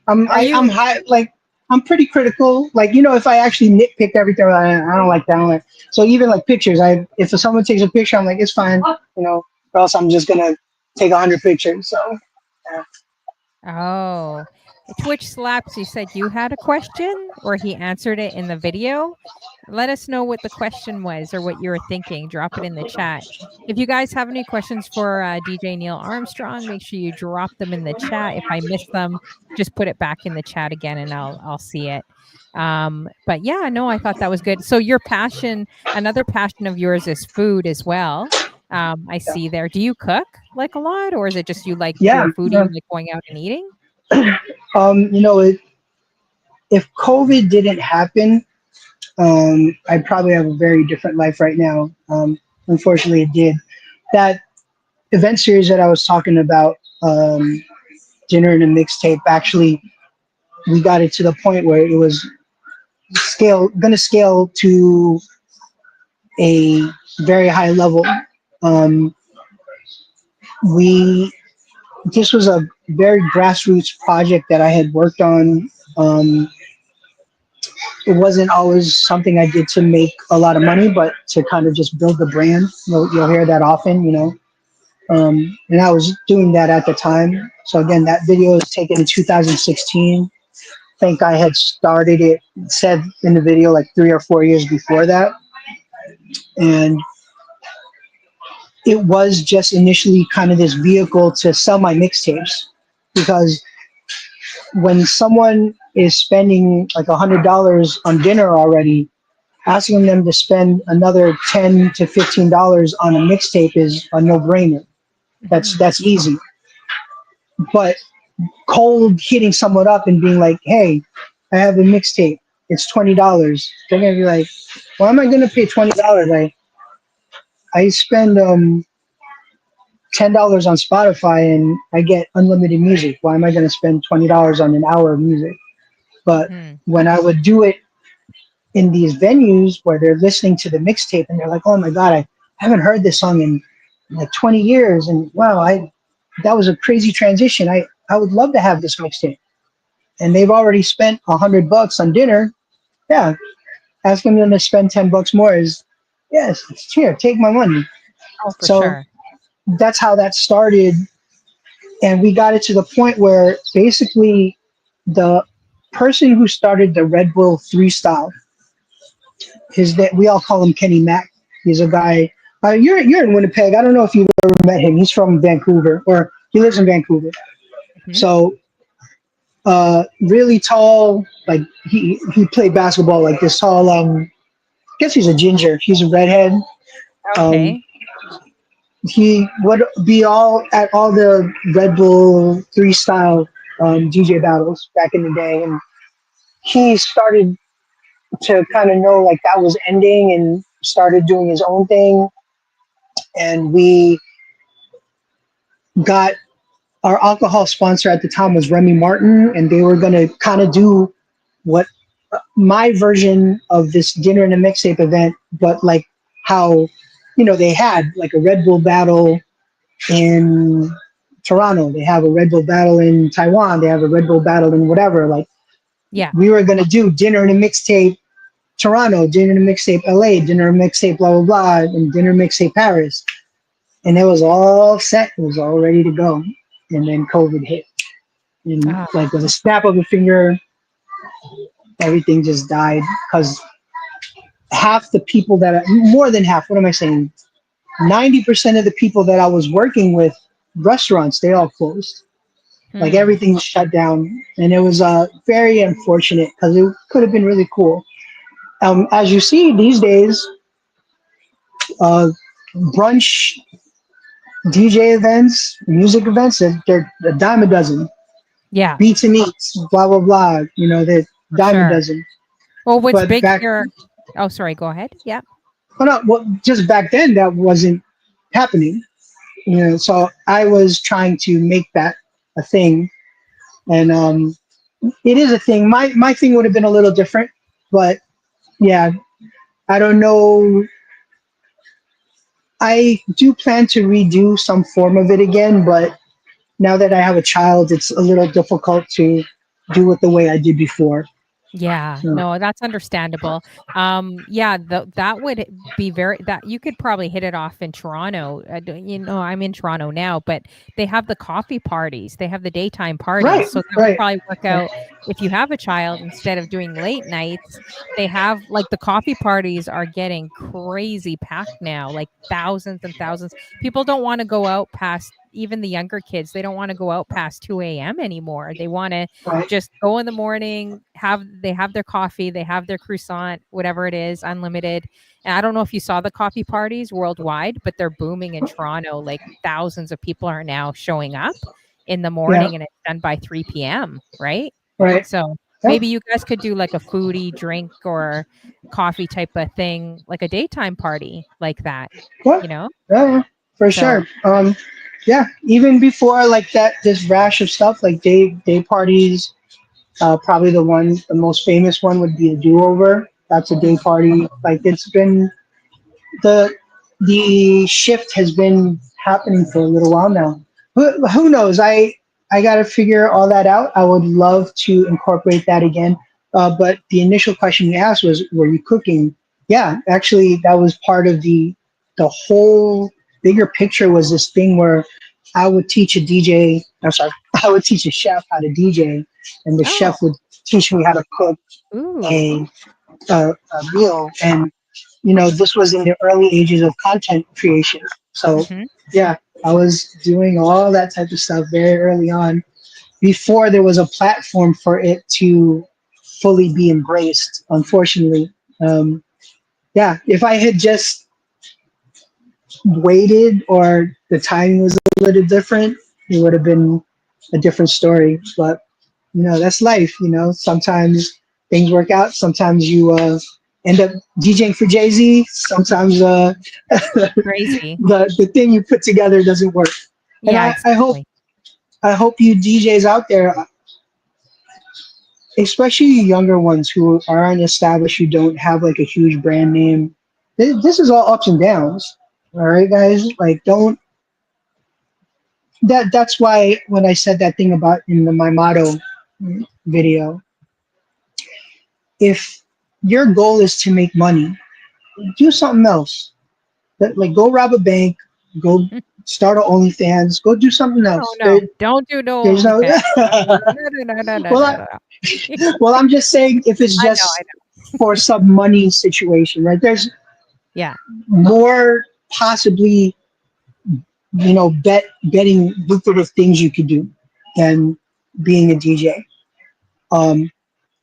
Are I'm you high. Like I'm pretty critical. Like if I actually nitpick everything, I don't like that. I don't like, so even like pictures, if someone takes a picture, I'm like it's fine, or else I'm just gonna take 100 pictures. So yeah. Oh, Twitch Slaps, you said you had a question or he answered it in the video. Let us know what the question was or what you were thinking. Drop it in the chat. If you guys have any questions for DJ Neil Armstrong, make sure you drop them in the chat. If I miss them, just put it back in the chat again and I'll see it. But yeah, no, I thought that was good. So your passion, another passion of yours is food as well. I see there. Do you cook like a lot, or is it just you like you're Yeah. a foodie, you like going out and eating? You know, if COVID didn't happen, I'd probably have a very different life right now. Unfortunately, it did. That event series that I was talking about, dinner and a mixtape. Actually, we got it to the point where it was going to scale to a very high level. Um, we This was a very grassroots project that I had worked on. Um, it wasn't always something I did to make a lot of money, but to kind of just build the brand. You'll hear that often. And I was doing that at the time. So again, that video was taken in 2016. I think I had started it, said in the video, like 3 or 4 years before that. And it was just initially kind of this vehicle to sell my mixtapes, because when someone is spending like $100 on dinner already, asking them to spend another $10 to $15 on a mixtape is a no-brainer. That's Mhm. that's easy. But cold hitting someone up and being like, "Hey, I have a mixtape. It's $20." They're gonna be like, "Why am I gonna pay $20? I spend $10 on Spotify and I get unlimited music. Why am I gonna spend $20 on an hour of music?" But Mhm. when I would do it in these venues where they're listening to the mixtape and they're like, "Oh my god, I haven't heard this song in like 20 years, and wow, I that was a crazy transition. I would love to have this mixtape." And they've already spent $100 on dinner. Yeah, asking them to spend $10 more is, yes, here, take my money. Oh, for So sure. that's how that started, and we got it to the point where basically the person who started the Red Bull Three Style, his that we all call him Kenny Mack. He's a guy. You're in Winnipeg. I don't know if you've ever met him. He's from Vancouver, or he lives in Vancouver. Mhm. So really tall. Like he played basketball like this tall. I guess he's a ginger. He's a redhead. Um, Okay. he would be all at all the Red Bull Three Style DJ battles back in the day, and he started to kind of know like that was ending and started doing his own thing. And we got our alcohol sponsor at the time was Remy Martin, and they were going to kind of do what my version of this dinner and a mixtape event, but like how they had like a Red Bull battle in Toronto, they have a Red Bull battle in Taiwan, they have a Red Bull battle in whatever. Like Yeah. we were gonna do dinner and a mixtape Toronto, dinner and a mixtape LA, dinner and a mixtape blah blah blah, and dinner mixtape Paris, and it was all set, it was all ready to go, and then COVID hit, and Ah, like with a snap of a finger, everything just died because half the people more than half, what am I saying? 90% of the people that I was working with, restaurants, they all closed. Like hmm. everything shut down. And it was very unfortunate because it could have been really cool. As you see these days, uh, brunch, DJ events, music events, they're a dime a dozen. Yeah, Beats and eats, blah, blah, blah. They're for dime a sure. dozen. Well, what's But big back here? Oh, sorry. Go ahead. Yeah. Oh no, well, just back then that wasn't happening. So I was trying to make that a thing, and it is a thing. My thing would have been a little different, but yeah, I don't know. I do plan to redo some form of it again, but now that I have a child, it's a little difficult to do it the way I did before. Yeah, So, no, that's understandable. Yeah, that would be very that you could probably hit it off in Toronto. I'm in Toronto now, but they have the coffee parties. They have the daytime right, parties. So that would right, probably work out if you have a child instead of doing late nights. They have like the coffee parties are getting crazy packed now, like thousands and thousands. People don't want to go out past even the younger kids. They don't want to go out past 2 a.m. anymore. They want to right. just go in the morning, they have their coffee, they have their croissant, whatever it is, unlimited. And I don't know if you saw the coffee parties worldwide, but they're booming in Toronto. Like thousands of people are now showing up in the Yeah, morning and it's done by 3 p.m., right? right. So Yeah, maybe you guys could do like a foodie drink or coffee type of thing, like a daytime yeah, party like that, yeah, you know? yeah, for So sure. Yeah, even before like that, this rash of stuff like day parties. Probably the most famous one would be a do over. That's a day party. Like it's been the the shift has been happening for a little while now. Who knows? I got to figure all that out. I would love to incorporate that again. But the initial question you asked was, were you cooking? Yeah, actually, that was part of the whole bigger picture. Was this thing where I would teach a DJ. I'm sorry, I would teach a chef how to DJ, and the oh, chef would teach me how to cook ooh. a a meal. And this was in the early ages of content creation. So Mhm. yeah, I was doing all that type of stuff very early on before there was a platform for it to fully be embraced. Unfortunately, um, yeah, if I had just waited or the timing was a little different, it would have been a different story. But that's life. Sometimes things work out. Sometimes you end up DJing for Jay Z. Sometimes Crazy. the thing you put together doesn't work. And Yeah, I exactly. hope you DJs out there, especially younger ones who aren't established, who don't have like a huge brand name. This is all ups and downs. All right, guys. Like, don't That's why when I said that thing about in my motto video, if your goal is to make money, do something else. Like, go rob a bank, go start a OnlyFans, go do something Oh, else. no. Don't do no There's no. OnlyFans. No, no, no, no, no, no, well, no, I, no, no. well, I'm just saying if it's I know, I just know. for some money situation, right? There's Yeah. more possibly, betting lucrative things you could do than being a DJ. Um,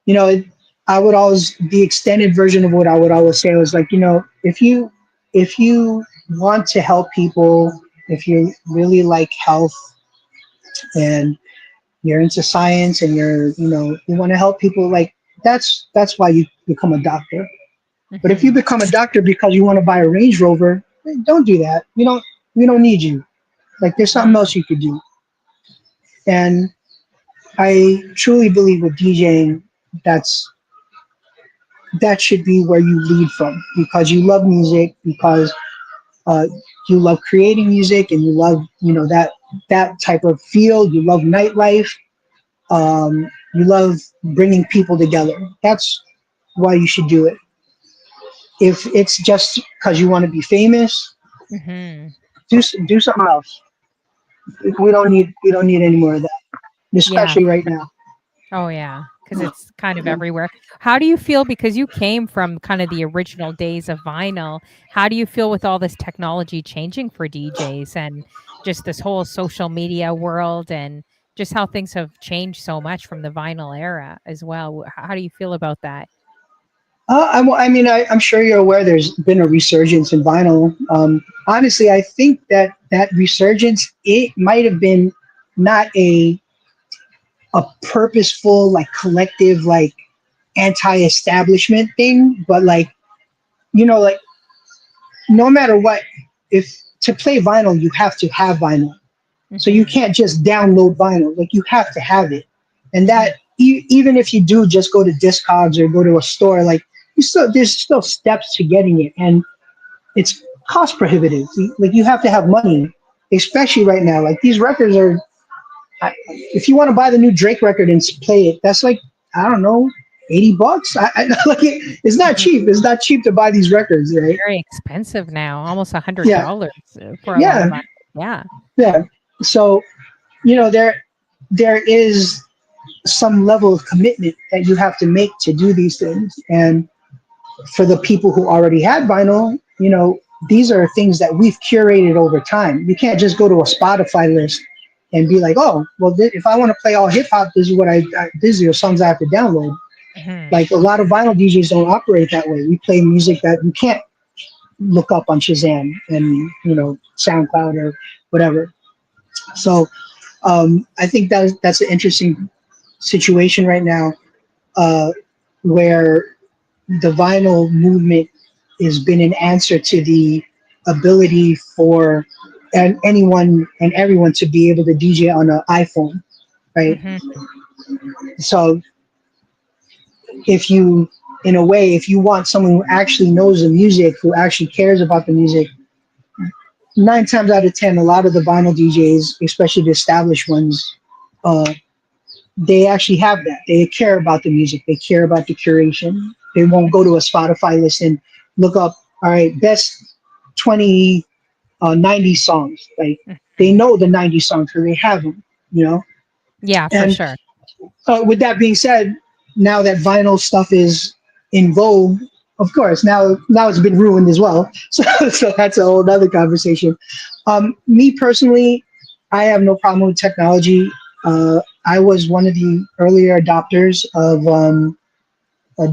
you know, it, I would always the extended version of what I would always say was like, if you want to help people, if you really like health and you're into science and you want to help people, like that's why you become a doctor. But if you Mhm. become a doctor because you want to buy a Range Rover, don't do that. We don't need you. Like, there's something Mm. else you could do. And I truly believe with DJing, that's that should be where you lead from, because you love music, because uh, you love creating music, and you love that type of feel. You love nightlife. You love bringing people together. That's why you should do it. If it's just because you want to be famous, Mhm. do something else. We don't need any more of that, Yeah. especially right now. Oh, yeah, because it's kind of everywhere. How do you feel because you came from kind of the original days of vinyl, how do you feel with all this technology changing for DJs and just this whole social media world and just how things have changed so much from the vinyl era as well? How do you feel about that? I'm sure you're aware there's been a resurgence in vinyl. Honestly, I think that resurgence, it might have been not a purposeful, like, collective, like, anti-establishment thing, but like, like, no matter what, if to play vinyl, you have to have vinyl. So you Mhm. can't just download vinyl. Like you have to have it. And Mhm. that even if you do just go to Discogs or go to a store, like you still there's still steps to getting it, and it's cost prohibitive. Like you have to have money, especially right now. Like these records are. If you want to buy the new Drake record and play it, that's like I don't know, $80. Like it's not Mhm. cheap. It's not cheap to buy these records, right? Very expensive now, almost Yeah, $100 for a lot yeah, of it. Yeah. yeah. So there is some level of commitment that you have to make to do these things. And for the people who already had vinyl, these are things that we've curated over time. You can't just go to a Spotify list and be like, oh, well, if I want to play all hip hop, these are your songs I have to download. Mhm. Like a lot of vinyl DJs don't operate that way. We play music that you can't look up on Shazam and SoundCloud or whatever. So I think that's an interesting situation right now, uh, where the vinyl movement has been an answer to the ability for anyone and everyone to be able to DJ on an iPhone, right? Mhm. So if you, in a way, if you want someone who actually knows the music, who actually cares about the music, 9 times out of 10, a lot of the vinyl DJs, especially the established ones, uh, they actually have that. They care about the music. They care about the curation. They won't go to a Spotify list and look up, all right, best 20 90s songs. Like they Mhm. know the 90s songs because they have them, you know? Yeah, for And sure. with that being said, now that vinyl stuff is in vogue, of course, now it's been ruined as well. So that's a whole other conversation. Me personally, I have no problem with technology. I was one of the earlier adopters of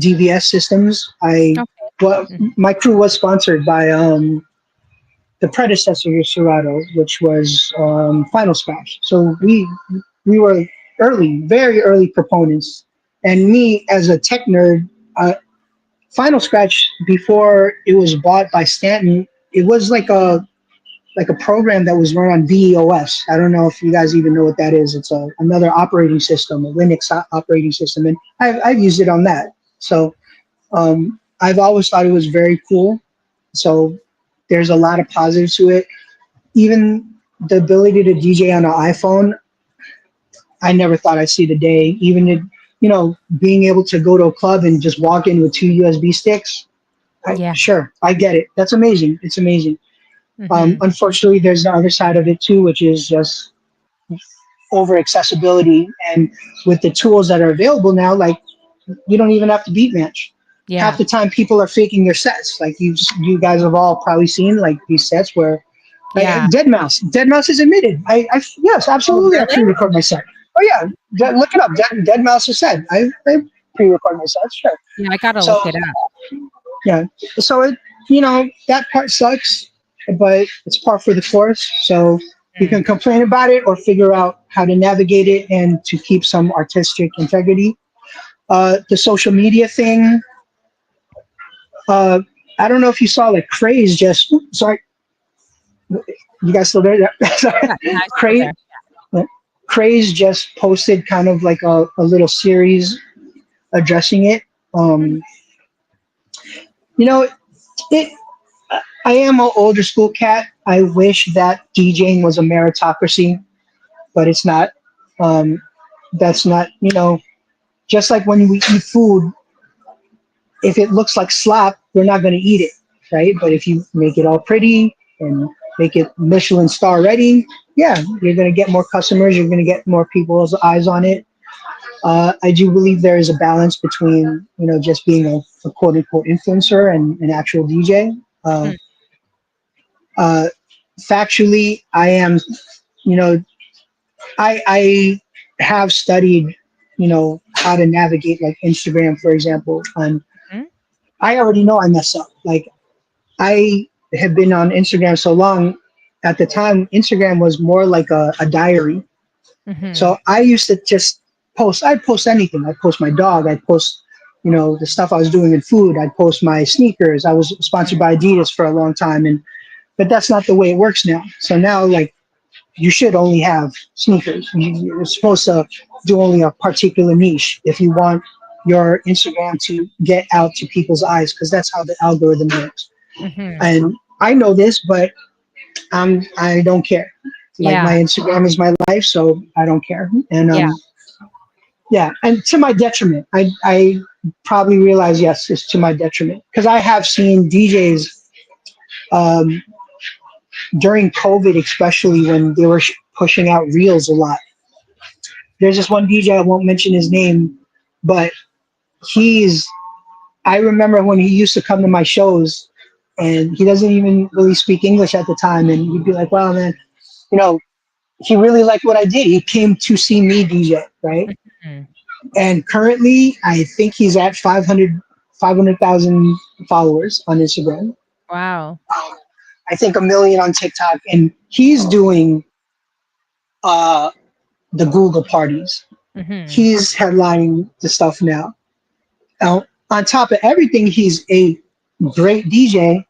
DVS systems. Okay. Well, Mhm. my crew was sponsored by the predecessor to Serato, which was Final Scratch. So we were early, very early proponents. And me as a tech nerd, Final Scratch before it was bought by Stanton, it was like a program that was run on VEOS. I don't know if you guys even know what that is. It's another operating system, a Linux operating system, and I've used it on that. So I've always thought it was very cool. So there's a lot of positives to it. Even the ability to DJ on an iPhone, I never thought I'd see the day. Even being able to go to a club and just walk in with two USB sticks. Yeah. Sure, I get it. That's amazing. It's amazing. Mhm. Unfortunately, there's the other side of it too, which is just over accessibility. And with the tools that are available now, like you don't even have to beat match. Half Yeah. the time, people are faking their sets. Like you guys have all probably seen like these sets where Yeah. Dead Mouse is admitted. Yes, Oh, absolutely, I really? pre-record my set. Oh yeah, look it up. Dead Mouse has said I pre-record my sets. Sure. Yeah, I gotta So look it up. yeah, so that part sucks, but it's par for the course. So you Mm. can complain about it or figure out how to navigate it and to keep some artistic integrity. The social media thing. Uh, I don't know if you saw like Craze just. Sorry, you guys still there? Yeah. Sorry. Yeah, yeah, I'm still Craze. there. Craze just posted kind of like a little series addressing it. Mm. Um, you know, it. I am an older school cat. I wish that DJing was a meritocracy, but it's not. Um, that's not. Just like when we eat food, if it looks like slop, we're not going to eat it, right? But if you make it all pretty and make it Michelin star ready, yeah, you're going to get more customers. You're going to get more people's eyes on it. I do believe there is a balance between just being a quote unquote influencer and an actual DJ. Uh, Mm. uh, Factually, I am. You know, I have studied how to navigate like Instagram, for example, and Mhm. I already know I mess up. Like I have been on Instagram so long. At the time, Instagram was more like a diary. Mhm. So I used to just post. I'd post anything. I'd post my dog. I'd post, the stuff I was doing in food. I'd post my sneakers. I was sponsored by Adidas for a long time, but that's not the way it works now. So now, like, you should only have sneakers. You're supposed to do only a particular niche if you want your Instagram to get out to people's eyes, because that's how the algorithm works. Mm-hmm. And I know this, but I don't care. Like, my Yeah. Instagram is my life, so I don't care. And Yeah. yeah, and to my detriment. I probably realize, yes, it's to my detriment, because I have seen DJs um, during COVID, especially when they were pushing out reels a lot. There's this one DJ, I won't mention his name, but he's. I remember when he used to come to my shows, and he doesn't even really speak English at the time, and he'd be like, "Wow, man, you know, he really liked what I did. He came to see me DJ, right?" Mm-hmm. And currently, I think he's at 500,000 followers on Instagram. Wow. I think 1 million on TikTok, and he's doing uh, the Google parties. Mm-hmm. He's headlining the stuff now. Now, on top of everything, he's a great DJ,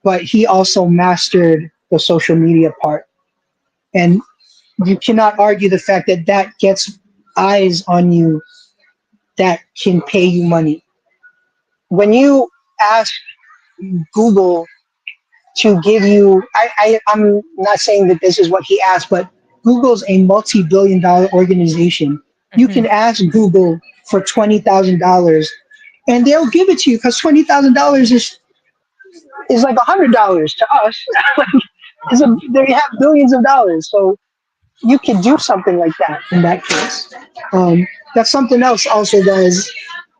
but he also mastered the social media part. And you cannot argue the fact that that gets eyes on you that can pay you money. When you ask Google to give you, I'm not saying that this is what he asked, but Google's a multi-billion-dollar organization. You Mm-hmm. can ask Google for $20,000 and they'll give it to you, because $20,000 is like $100 to us. They have billions of dollars, so you can do something like that in that case. That's something else also, guys.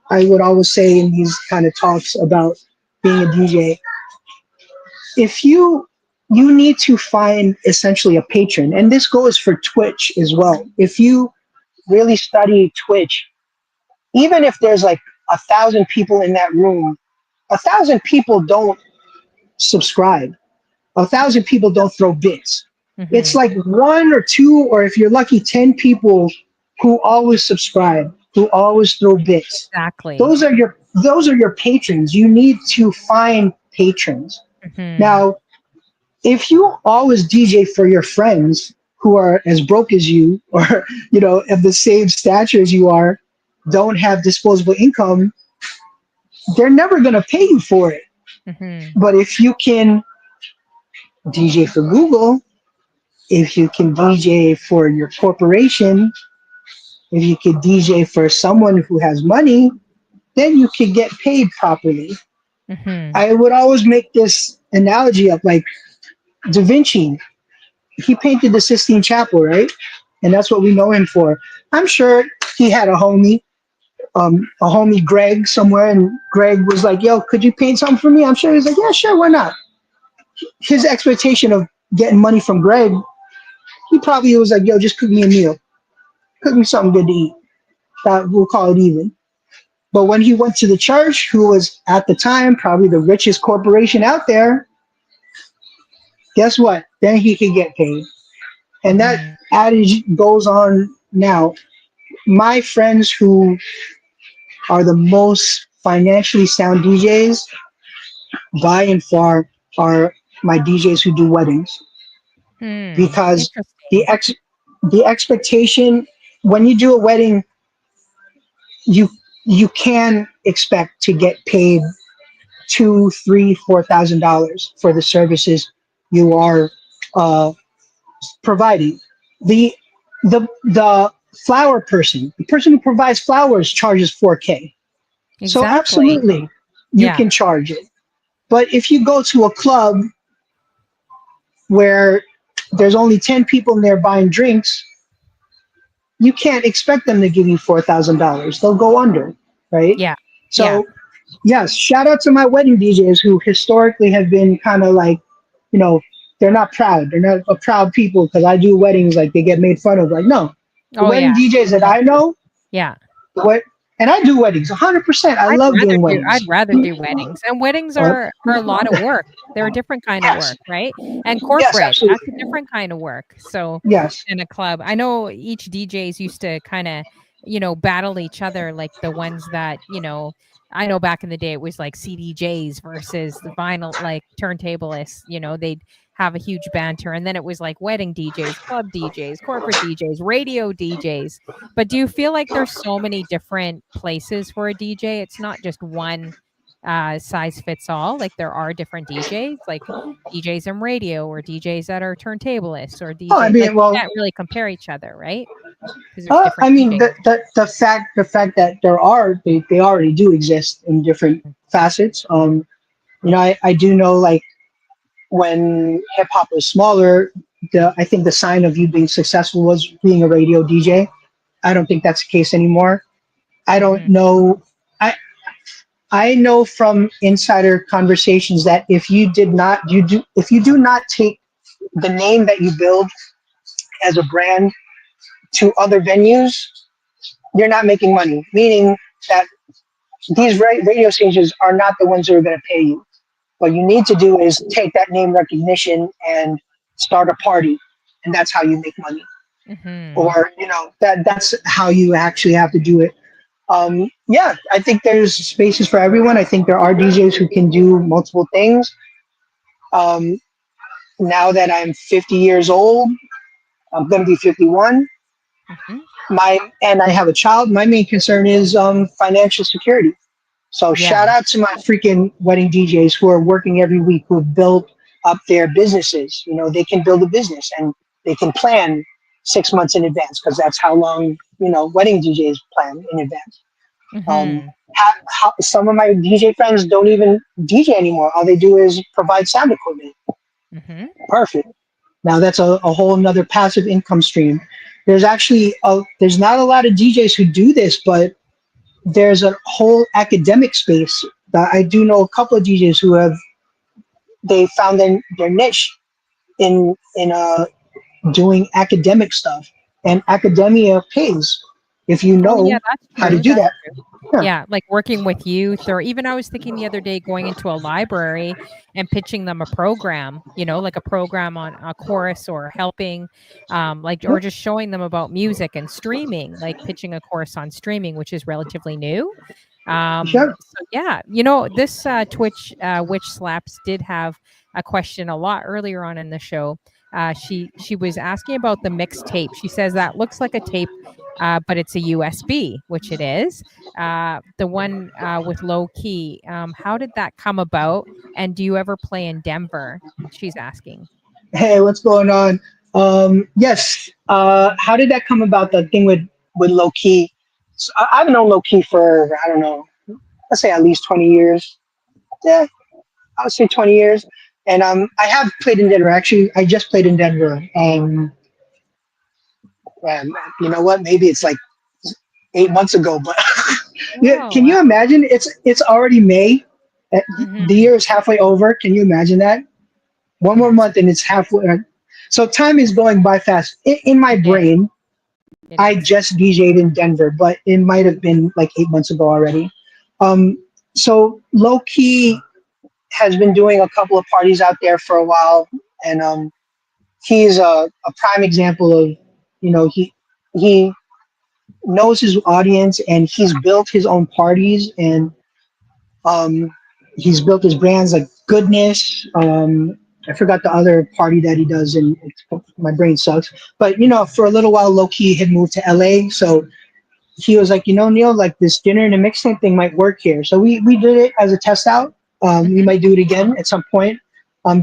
I would always say in these kind of talks about being a DJ, if you need to find essentially a patron, and this goes for Twitch as well. If you really study Twitch, even if there's like 1,000 people in that room, 1,000 people don't subscribe. 1,000 people don't throw bits. It's Mm-hmm. like one or two, or if you're lucky, 10 people who always subscribe, who always throw bits. Exactly. Those are your patrons. You need to find patrons. Mm-hmm. Now, if you always DJ for your friends who are as broke as you, or of the same stature as you are, don't have disposable income, they're never going to pay you for it. Mm-hmm. But if you can DJ for Google, if you can DJ for your corporation, if you can DJ for someone who has money, then you can get paid properly. Mm-hmm. I would always make this analogy of, like, Da Vinci. He painted the Sistine Chapel, right? And that's what we know him for. I'm sure he had a homie Greg somewhere, and Greg was like, "Yo, could you paint something for me?" I'm sure he's like, "Yeah, sure, why not?" His expectation of getting money from Greg, he probably was like, "Yo, just cook me a meal, cook me something good to eat. That we'll call it even." But when he went to the church, who was at the time probably the richest corporation out there, guess what? Then he could get paid. And that Mm-hmm. adage goes on now. My friends who are the most financially sound DJs, by and far, are my DJs who do weddings, Hmm. because the Interesting. ex the expectation when you do a wedding, you you can expect to get paid 2, 3, $4,000 for the services you are uh, providing. The the flower person, the person who provides flowers, charges 4K. So Exactly. absolutely, you Yeah. can charge it. But if you go to a club where there's only 10 people in there buying drinks, you can't expect them to give you $4,000. They'll go under, right? Yeah. Yeah. So yes, shout out to my wedding DJs who historically have been kind of like, you know, they're not proud. They're not a proud people, because I do weddings, like, they get made fun of. Like, no, the Oh wedding yeah. DJs that I know, Yeah. what, and I do weddings 100%. I love doing I'd weddings. rather do weddings. And weddings Uh, are a lot of work. They're a different kind of yes, work, right? And yes, corporate, that's a absolutely. different kind of work. So Yes, in a club, I know each DJs used to kind of battle each other, like the ones that, I know back in the day it was like CDJs versus the vinyl, like turntablists, they'd have a huge banter. And then it was like wedding DJs, club DJs, corporate DJs, radio DJs. But do you feel like there's so many different places for a DJ? It's not just one size fits all. Like there are different DJs, like DJs in radio or DJs that are turntablists or Oh, I DJ. Like mean, you well, can't really compare each other, right? Because there's I different mean, DJs. the fact that they already do exist in different facets. I do know, like, when hip hop was smaller, I think the sign of you being successful was being a radio DJ. I don't think that's the case anymore. I don't Mhm. know. I I know from insider conversations that if you do not take the name that you build as a brand to other venues, you're not making money. Meaning that these radio stations are not the ones who are going to pay you. What you need to do is take that name recognition and start a party, and that's how you make money. Mhm. Or that's how you actually have to do it. Yeah, I think there's spaces for everyone. I think there are DJs who can do multiple things. Um, Now that I'm 50 years old, I'm going to be 51. Mhm. And I have a child. My main concern is financial security. So Yeah. shout out to my freaking wedding DJs who are working every week, who have built up their businesses. They can build a business and they can plan 6 months in advance, because that's how long wedding DJs plan in advance. Um, Mhm. some of my DJ friends don't even DJ anymore. All they do is provide sound equipment. Mhm. Perfect. Now that's a whole another passive income stream. There's not a lot of DJs who do this, but there's a whole academic space. I do know a couple of DJs who they found their niche in doing academic stuff, and academia pays if you Oh, yeah, know that's how to true, do that's that. true. Yeah. Yeah, like working with youth, or even I was thinking the other day going into a library and pitching them a program, like a program on a course, or helping, like, or just showing them about music and streaming, like pitching a course on streaming, which is relatively new. Sure. So yeah, this Twitch Witch Slaps did have a question a lot earlier on in the show. She was asking about the mixed tape. She says that looks like a tape, but it's a USB, which it is. The one with low key. How did that come about? And do you ever play in Denver? She's asking. Hey, what's going on? Yes. How did that come about? The thing with low key. So I've known low key for, I don't know, let's say at least 20 years. Yeah, I would say 20 years. And I have played in Denver. Actually, I just played in Denver. You know what? Maybe it's like 8 months ago. But yeah, Oh can you wow. imagine? It's already May. Uh, The Hmm. year is halfway over. Can you imagine that? One more month and it's halfway. So time is going by fast. In my It is. brain, It I is. just DJ'd in Denver, but it might have been like 8 months ago already. Um, so low key has been doing a couple of parties out there for a while, and he's a prime example of, he knows his audience, and he's built his own parties, and um, he's built his brands like Goodness. I forgot the other party that he does, and my brain sucks. But for a little while, low key had moved to LA, so he was like, Neil, like this dinner and a mixtape thing might work here. So we did it as a test out. We Hmm. might do it again at some point.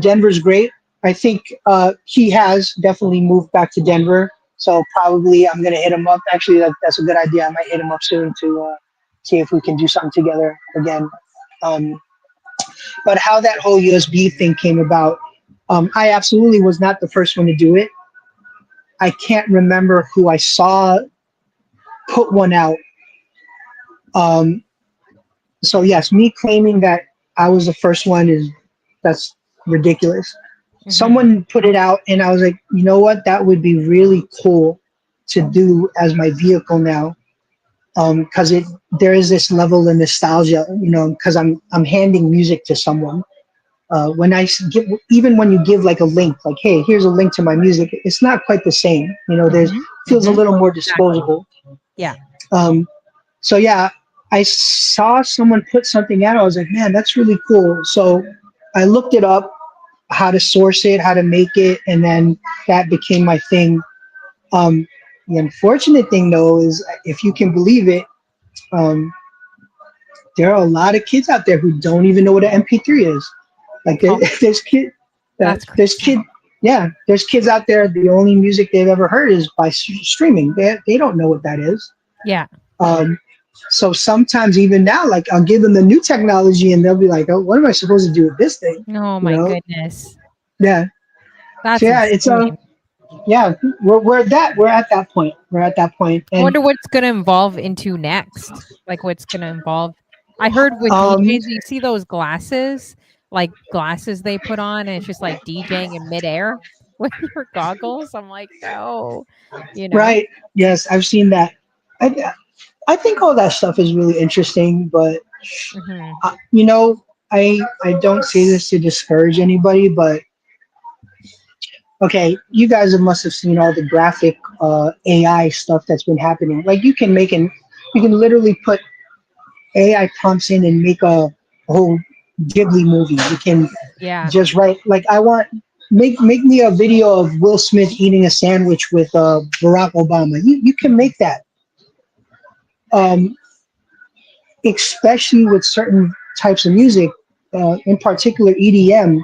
Denver's great. I think he has definitely moved back to Denver. So probably I'm gonna hit him up. Actually, that's a good idea. I might hit him up soon to see if we can do something together again. Um, but how that whole USB thing came about, I absolutely was not the first one to do it. I can't remember who I saw put one out. Um, so yes, me claiming that I was the first one that's ridiculous. Hmm. Someone put it out, and I was like, you know what? That would be really cool to do as my vehicle now, because there is this level of nostalgia, because I'm handing music to someone. When give, even when you give like a link, like, hey, here's a link to my music, it's not quite the same. There's Hmm. feels a Hmm. little more Exactly. disposable. Yeah. Um, so yeah, I saw someone put something out. I was like, man, that's really cool. So I looked it up, how to source it, how to make it, and then that became my thing. Um, the unfortunate thing though is, if you can believe it, um, there are a lot of kids out there who don't even know what an MP3 is. Like Oh, there's that's there's crazy. kid, yeah, there's kids out there. The only music they've ever heard is by streaming. They don't know what that is. Yeah. Um, so sometimes even now, like I'll give them the new technology, and they'll be like, "Oh, what am I supposed to do with this thing?" Oh You my know? goodness. Yeah. So That's yeah, it's insane. yeah, we're at that point. We're at that point, I and wonder what's gonna evolve into next. Like what's gonna involve. I heard with um, DJs, you see those glasses, like glasses they put on, and it's just like DJing in midair with your goggles. I'm like, no, you know? right, yes, I've seen that. I I think all that stuff is really interesting, but Hmm. you know, I don't say this to discourage anybody, but okay, you guys must have seen all the graphic AI stuff that's been happening. Like you can literally put AI prompts in and make a whole Ghibli movie. You can Yeah. just write like I want make me a video of Will Smith eating a sandwich with Barack Obama. You can make that. Um, Especially with certain types of music, in particular EDM.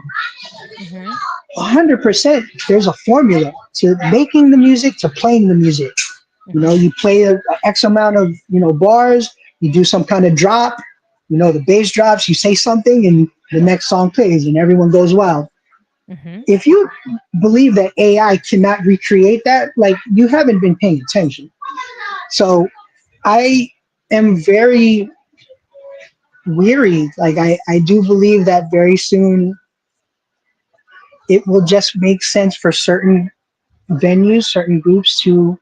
Hmm. 100%, there's a formula to making the music, to playing the music. You know, Hmm. you play a X amount of, bars, you do some kind of drop, the bass drops, you say something, and the next song plays, and everyone goes wild. Hmm. If you believe that AI cannot recreate that, like, you haven't been paying attention. So I am very weary. Like, I do believe that very soon it will just make sense for certain venues, certain groups to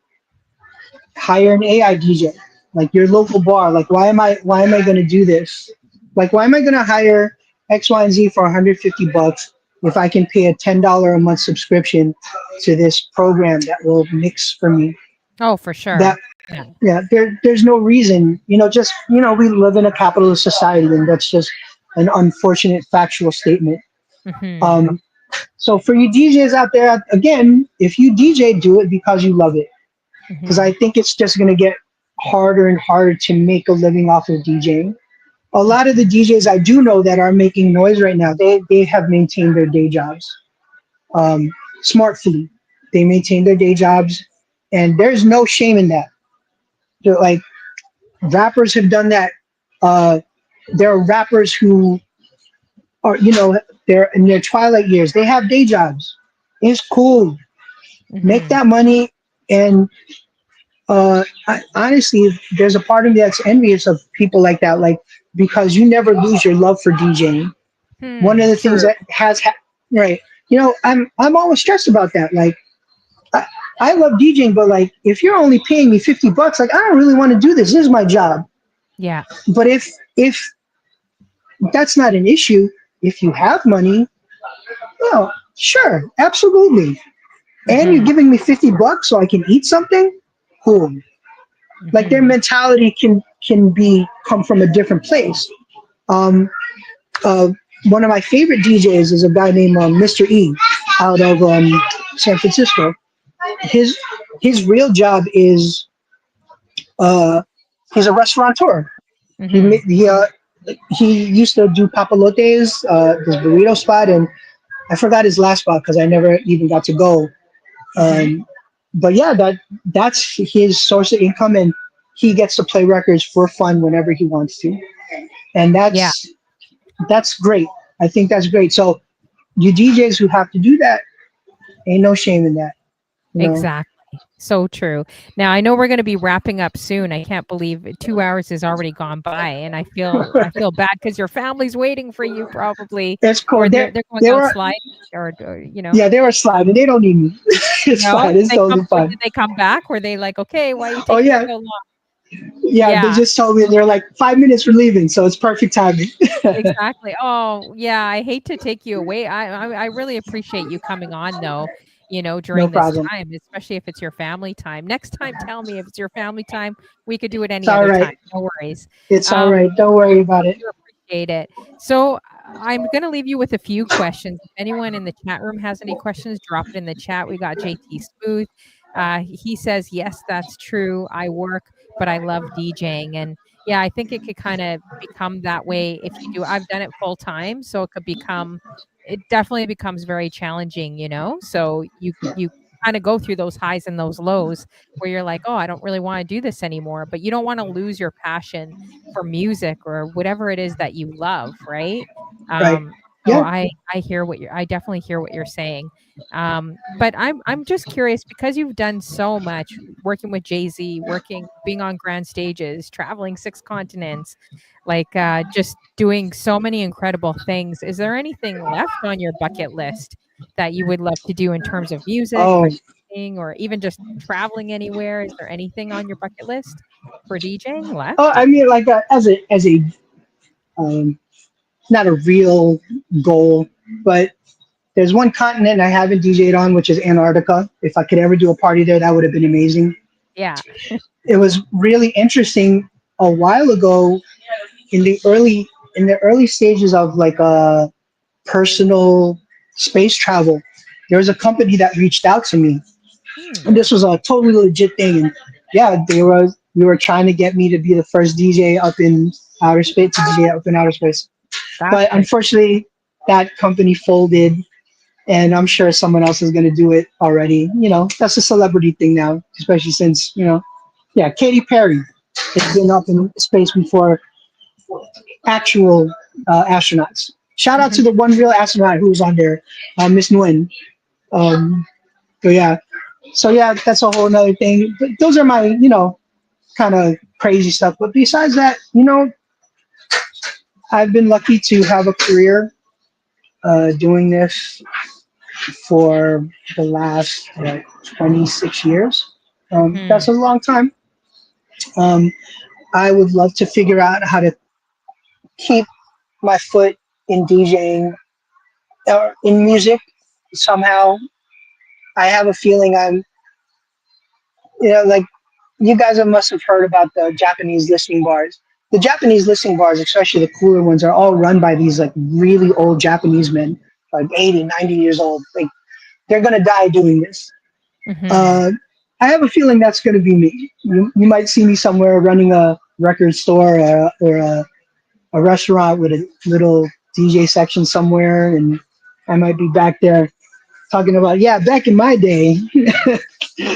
hire an AI DJ, like your local bar. Like, why am I going to do this? Like, why am I going to hire X, Y, and Z for $150 if I can pay a $10 a month subscription to this program that will mix for me? Oh, for sure. That Yeah. Yeah, there's no reason. Just we live in a capitalist society, and that's just an unfortunate factual statement. Hmm. Um, so for you DJs out there, again, if you DJ, do it because you love it, because I Hmm. think it's just going to get harder and harder to make a living off of DJing. A lot of the DJs I do know that are making noise right now, they have maintained their day jobs, um, smartfully. They maintain their day jobs, and there's no shame in that. Like, rappers have done that. Uh, there are rappers who are, they're in their twilight years. They have day jobs. It's cool. Make Hmm. that money, and honestly, there's a part of me that's envious of people like that, like, because you never lose your love for DJing. One of the things True. that right, I'm always stressed about that. Like, I, I love DJing, but like, if you're only paying me $50, like, I don't really want to do this. This is my job. Yeah. But if that's not an issue, if you have money, well, sure, absolutely. And you're Hmm. giving me $50 so I can eat something, cool. Like, their Hmm. mentality can be come from a different place. Um, uh, One of my favorite DJs is a guy named Mr. E out of San Francisco. His his real job is uh, he's a restaurateur. He Hmm. ma- he uh, he used to do papalotes, this burrito spot, and I forgot his last spot because I never even got to go. Hmm. Um, but yeah, that's his source of income, and he gets to play records for fun whenever he wants to, and Yeah. that's great. I think that's great. So you DJs who have to do that, ain't no shame in that, you know. Exactly. So true. Now I know we're going to be wrapping up soon. I can't believe 2 hours has already gone by, and I feel bad because your family's waiting for you probably, It's cool. or they're going They out were sliding, or Yeah, they were sliding. They don't need me. It's no? fine. Did It's they come? totally fine. Did they come back? Were they like, okay, why are you Oh taking yeah, so long? yeah. They Yeah. just told me they're like 5 minutes for leaving, so it's perfect timing. Exactly. Oh, yeah, I hate to take you away. I really appreciate you coming on though. No during this problem. time, especially if it's your family time. Next time, tell me if it's your family time. We could do it It's any all other right. time. No worries. It's all Um, right. Don't worry about it. do appreciate it. So I'm going to leave you with a few questions. If anyone in the chat room has any questions, drop it in the chat. We got JT Smooth. He says, yes, that's true. I work, but I love DJing. And yeah, I think it could kind of become that way if you do. I've done it full time. So it definitely becomes very challenging, So you kind of go through those highs and those lows where you're like, oh, I don't really want to do this anymore. But you don't want to lose your passion for music or whatever it is that you love, right? Right. Um, so Yeah. I definitely hear what you're saying. But I'm just curious because you've done so much working with Jay-Z, being on grand stages, traveling 6 continents, like just doing so many incredible things. Is there anything left on your bucket list that you would love to do in terms of music, Oh, producing, or even just traveling anywhere? Is there anything on your bucket list for DJing oh, left? I mean, like as a um, not a real goal, but there's one continent I haven't DJ'd on, which is Antarctica. If I could ever do a party there, that would have been amazing. Yeah. It was really interesting a while ago in the early stages of like personal space travel. There was a company that reached out to me, Hmm, and this was a totally legit thing. And yeah, we were trying to get me to be the first DJ up in outer space to DJ up in outer space. that's But pretty unfortunately, that company folded, and I'm sure someone else is going to do it already. That's a celebrity thing now, especially since yeah, Katy Perry has been up in space before actual astronauts. Shout out to mhm. the one real astronaut who was on there, Miss Nguyen. Um, so yeah, that's a whole another thing. But those are my, kind of crazy stuff. But besides that, I've been lucky to have a career doing this for the last 26 years. That's Mhm. a long time. Um, I would love to figure out how to keep my foot in DJing or in music somehow. I have a feeling like you guys must have heard about the Japanese listening bars. The Japanese listening bars, especially the cooler ones, are all run by these like really old Japanese men, like 80, 90 years old. Like they're gonna die doing this. Mhm. Uh, I have a feeling that's gonna be me. You might see me somewhere running a record store or a restaurant with a little DJ section somewhere, and I might be back there talking about, yeah, back in my day.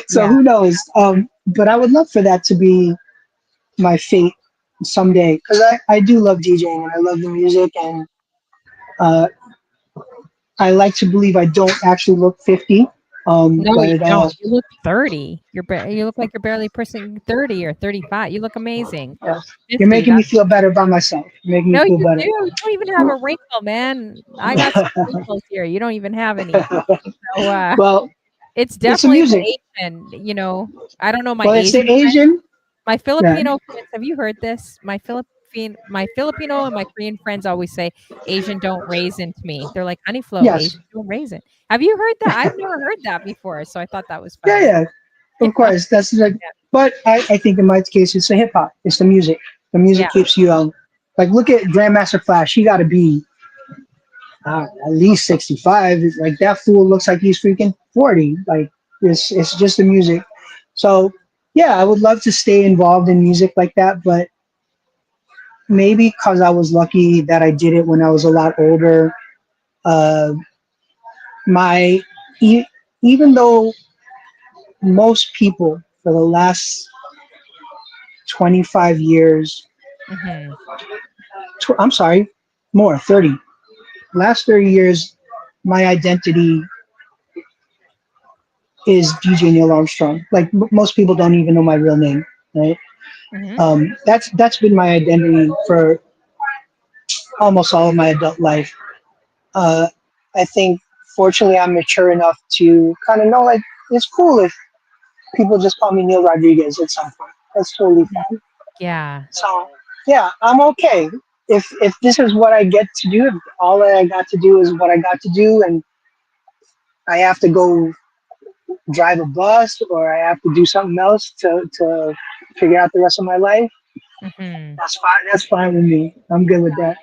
So Yeah. who knows? But I would love for that to be my fate someday because I do love DJing and I love the music, and uh, I like to believe I don't actually look 50. No, you But don't. You look 30. You look like you're barely pushing 30 or 35. You look amazing. yeah, you're 50, making me that's feel better about myself. You're making me no, you feel do. better. You don't even have a wrinkle, man. I got some wrinkles here. You don't even have any. So, Well, it's it's the definitely music. the Asian, I don't know my Well, it's the Asian Asian. my Yeah. Filipino friends, have you heard this? My Filipino and my Korean friends always say, "Asian don't raisin to me." They're like, "Honey Flo, Yes. Asian don't raisin." Have you heard that? I've never heard that before, so I thought that was Yeah. funny. Yeah. Yeah, Of course. That's like. But I think in my case, it's the hip hop. It's the music. The yeah, music keeps you like look at Grandmaster Flash. He got to be at least 65. Like that fool looks like he's freaking 40. Like it's just the music. So yeah, I would love to stay involved in music like that, but maybe because I was lucky that I did it when I was a lot older. Uh, my e- Even though most people for the last 25 years, mhm, I'm sorry, more 30. Last 30 years, my identity is DJ Neil Armstrong. Like most people don't even know my real name, right? mhm, That's been my identity for almost all of my adult life. Uh, I think fortunately I'm mature enough to kind of know like it's cool if people just call me Neil Rodriguez at some point. That's totally mhm. fine. Yeah, So yeah, I'm okay. If this is what I get to do, if all that I got to do is what I got to do, and I have to go drive a bus or I have to do something else to figure out the rest of my life, Hmm. that's fine. That's fine with me. I'm good with that.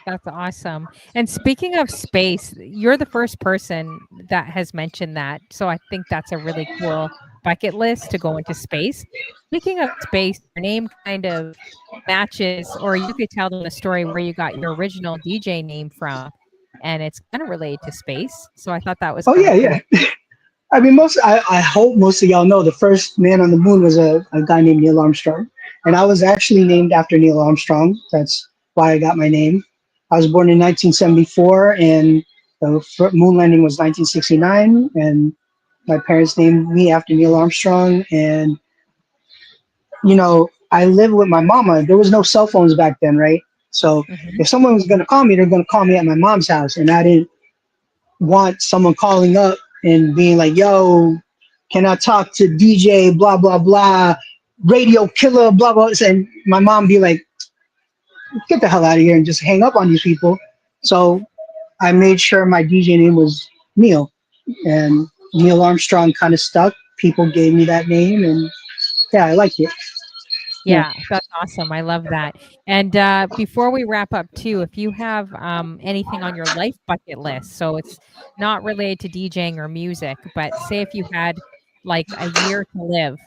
That's awesome. And speaking of space, you're the first person that has mentioned that. So I think that's a really cool bucket list to go into space. Speaking of space, your name kind of matches, or you could tell them the story where you got your original DJ name from, and it's kind of related to space. So I thought that was Oh kind yeah, of yeah. cool. I mean, I hope most of y'all know the first man on the moon was a guy named Neil Armstrong, and I was actually named after Neil Armstrong. That's why I got my name. I was born in 1974, and the moon landing was 1969, and my parents named me after Neil Armstrong. And I lived with my mama. There was no cell phones back then, right? So Hmm. if someone was gonna call me, they're gonna call me at my mom's house, and I didn't want someone calling up and being like, "Yo, can I talk to DJ blah blah blah, radio killer blah blah," and my mom be like, "Get the hell out of here," and just hang up on these people. So I made sure my DJ name was Neil, and Neil Armstrong kind of stuck. People gave me that name, and yeah, I like it. Yeah. Yeah, that's awesome. I love that. And before we wrap up, too, if you have anything on your life bucket list, so it's not related to DJing or music, but say if you had like a year to live,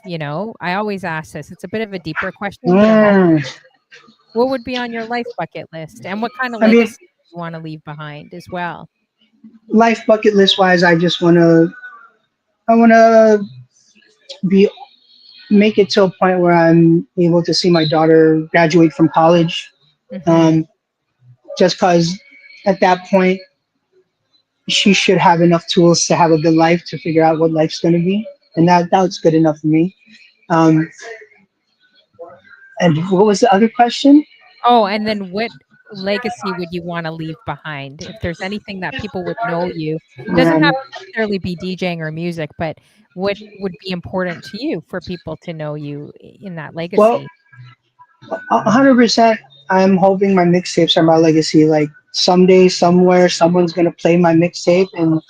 I always ask this. It's a bit of a deeper question, but I'm Mm. what would be on your life bucket list, and what kind of I mean, legacy you want to leave behind as well? life bucket list wise, I wanna be make it to a point where I'm able to see my daughter graduate from college. Hmm. Um, just because at that point she should have enough tools to have a good life to figure out what life's going to be, and that's good enough for me. Um, and what was the other question? Oh, and then what legacy would you wanna leave behind? If there's anything that people would know you, doesn't Um, have to necessarily be DJing or music, but what would be important to you for people to know you in that well, legacy? 100%. I'm hoping my mixtapes are my legacy. Like someday, somewhere, someone's gonna play my mixtape, and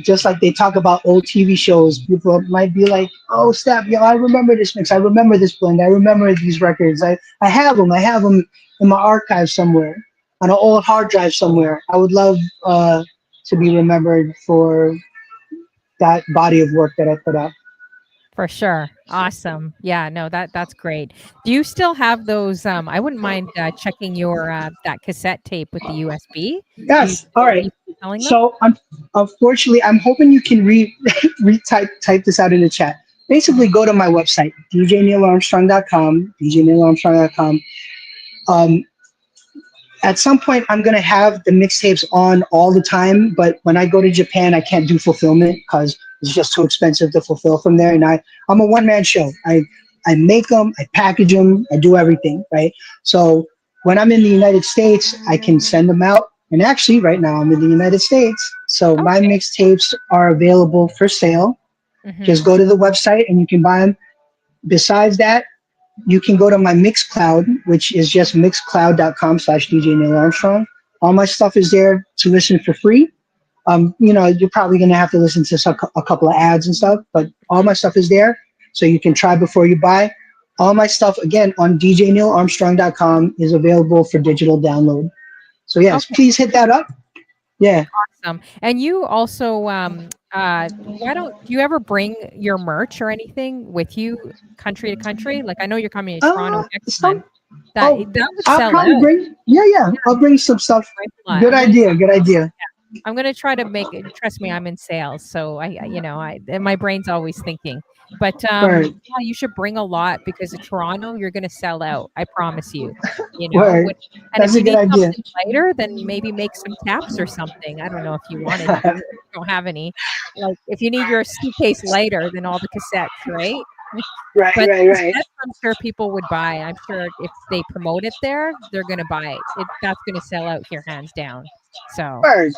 just like they talk about old TV shows, people might be like, "Oh, snap, yo, I remember this mix. I remember this blend. I remember these records. I have them. I have them in my archive somewhere on an old hard drive somewhere." I would love to be remembered for that body of work that I put out. For sure. Awesome. Yeah, no, that's great. Do you still have those, I wouldn't mind, checking your, that cassette tape with the USB. Do you Yes. All are right. you still selling them? So unfortunately, I'm hoping you can type this out in the chat. Basically, Mhm. go to my website, djneilarmstrong.com, djneilarmstrong.com. Um, at some point I'm gonna have the mixtapes on all the time, but when I go to Japan, I can't do fulfillment because it's just too expensive to fulfill from there. And I'm a one man show. I make them, I package them, I do everything right. So when I'm in the United States, I can send them out. And actually, right now I'm in the United States, so my Okay. mixtapes are available for sale. Just Mhm. go to the website and you can buy them. Besides that, you can go to my Mixcloud, which is just mixcloud.com/DJ Neil Armstrong. All my stuff is there to listen for free. You're probably going to have to listen to a couple of ads and stuff, but all my Mhm. stuff is there. So you can try before you buy. All my stuff, again, on djneilarmstrong.com is available for digital download. So, yes, Okay. please hit that up. Yeah. Awesome. And you also, why don't do you ever bring your merch or anything with you country to country? Like, I know you're coming to Toronto next Some, month. That oh, that would I'll sell probably out. yeah, Yeah, I'll bring some stuff. right a lot. Good idea. Good idea. I'm gonna try to make it trust me, I'm in sales, so and my brain's always thinking. But, Word, yeah, you should bring a lot because in Toronto, you're gonna sell out, I promise you, word. when and if That's a you good need idea. something lighter, then maybe make some taps or something. I don't know if you wanted to, if you don't have any. Like, if you need your suitcase lighter than all the cassettes, right? Right, But right, right. cassettes, I'm sure people would buy. I'm sure if they promote it there, they're gonna buy it. That's gonna sell out here hands down. So, Word.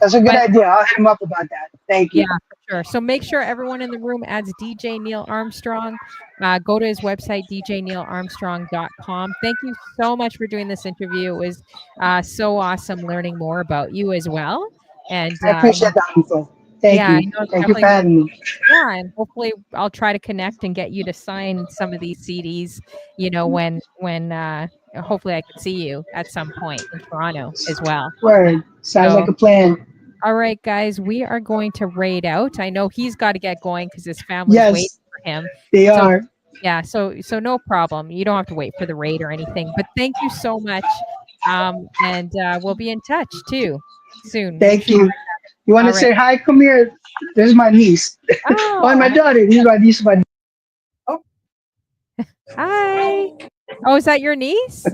That's a good but idea. I'll hit him up about that. Thank yeah, you. for sure. So make sure everyone in the room adds DJ Neil Armstrong. Go to his website, djneilarmstrong.com. Thank you so much for doing this interview. It was so awesome learning more about you as well. And I appreciate that info. Thank Yeah, I you. know it's Thank you for definitely having me. yeah, and hopefully I'll try to connect and get you to sign some of these CDs, when hopefully I could see you at some point in Toronto as well. Word. Sounds like So, a plan. all right, guys, we are going to raid out. I know he's got to get going because his family's waiting Yes, for him. they So, are. yeah, so no problem. You don't have to wait for the raid or anything. But thank you so much, and we'll be in touch too soon. Make Thank sure you you. guys. You want All to right. say hi? Come here. This is my niece. Oh, my Oh, daughter. This is my niece. My hi. Oh, is that your niece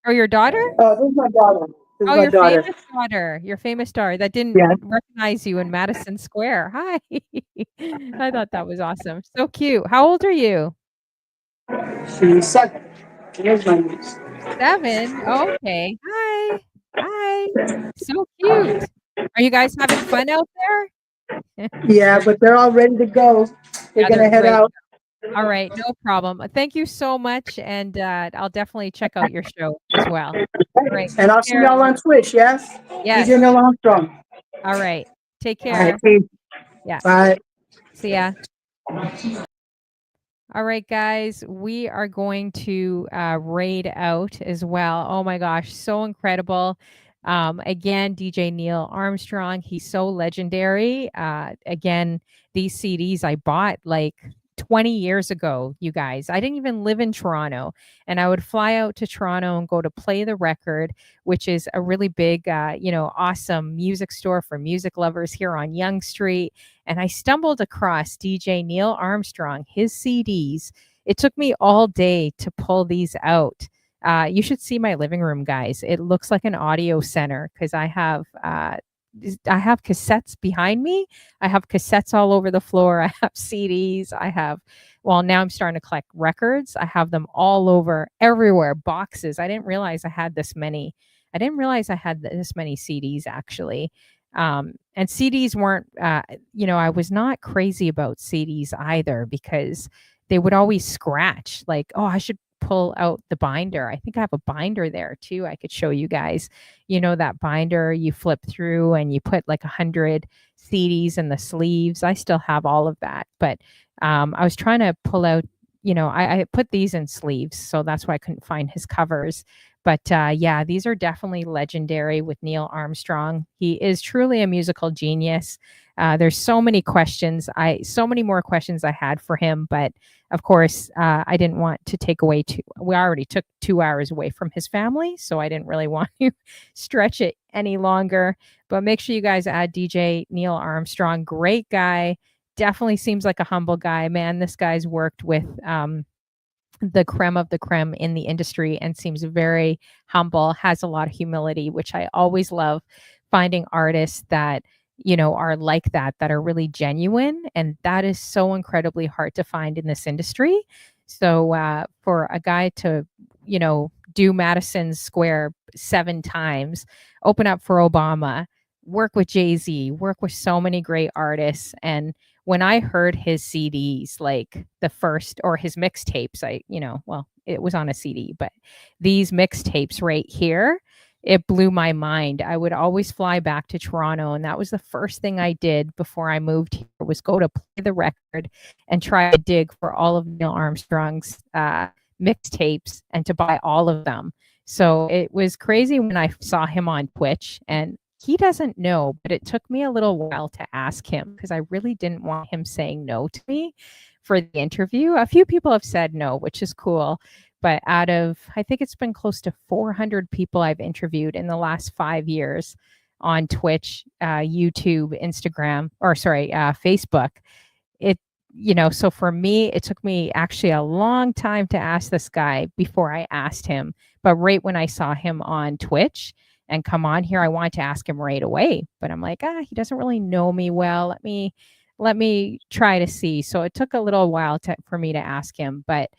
or your daughter? oh, this is my daughter. This is Oh, my your daughter. famous daughter. Your famous daughter that didn't Yeah, recognize you in Madison Square. Hi. I thought that was awesome. So cute. How old are you? she's 7. Here's my niece. 7? Okay. Hi. Hi. So cute. Are you guys having fun out there? Yeah, but they're all ready to go. They're Yeah, they're gonna head great. out. All right, no problem. Thank you so much, and, I'll definitely check out your show as well. All right, And take I'll see care. y'all on Twitch, yes? DJ Yes. Neilarmstrong. All right. Take All right, care. peace. Yeah. Bye. See ya. All right, guys, we are going to raid out as well. Oh my gosh, so incredible. Again, DJ Neil Armstrong, he's so legendary. Again, these CDs I bought like 20 years ago, you guys. I didn't even live in Toronto, and I would fly out to Toronto and go to Play the Record, which is a really big, awesome music store for music lovers here on Yonge Street, and I stumbled across DJ Neil Armstrong, his CDs. It took me all day to pull these out. You should see my living room, guys. It looks like an audio center because I have cassettes behind me. I have cassettes all over the floor. I have CDs. Well, now I'm starting to collect records. I have them all over, everywhere, boxes. I didn't realize I had this many. I didn't realize I had this many CDs actually. And CDs weren't, I was not crazy about CDs either because they would always scratch. Like, oh, I should pull out the binder. I think I have a binder there too. I could show you guys. You know that binder you flip through and you put like 100 CDs in the sleeves. I still have all of that, but I was trying to pull out. I put these in sleeves, so that's why I couldn't find his covers. But yeah, these are definitely legendary with Neil Armstrong. He is truly a musical genius. There's so many more questions I had for him, but of course, I didn't want to take away we already took 2 hours away from his family, so I didn't really want to stretch it any longer. But make sure you guys add DJ Neil Armstrong. Great guy. Definitely seems like a humble guy. Man, this guy's worked with the creme of the creme in the industry and seems very humble, has a lot of humility, which I always love finding artists that, are like that are really genuine. And that is so incredibly hard to find in this industry. So for a guy to, do Madison Square 7 times, open up for Obama, work with Jay-Z, work with so many great artists, and when I heard his CDs, like the first or his mixtapes, well, it was on a CD, but these mixtapes right here, it blew my mind. I would always fly back to Toronto, and that was the first thing I did before I moved here was go to Play the Record and try to dig for all of Neil Armstrong's mixtapes and to buy all of them. So it was crazy when I saw him on Twitch, and he doesn't know, but it took me a little while to ask him because I really didn't want him saying no to me for the interview. A few people have said no, which is cool. But out of, I think it's been close to 400 people I've interviewed in the last 5 years on Twitch, YouTube, Instagram, or sorry, Facebook. It, so for me, it took me actually a long time to ask this guy before I asked him. But right when I saw him on Twitch, and come on here, I wanted to ask him right away, but I'm like, he doesn't really know me well. Let me try to see. So it took a little while for me to ask him, but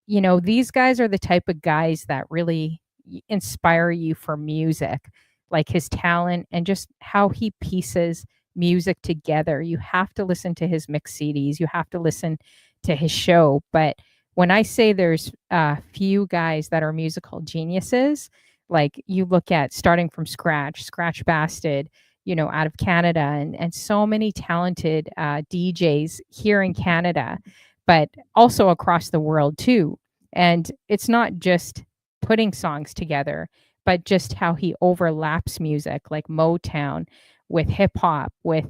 these guys are the type of guys that really inspire you for music, like his talent and just how he pieces music together. You have to listen to his mix CDs. You have to listen to his show. But when I say there's a few guys that are musical geniuses, like you look at starting from scratch Bastard, out of Canada, and so many talented DJs here in Canada, but also across the world too. And it's not just putting songs together, but just how he overlaps music like Motown with hip hop, with,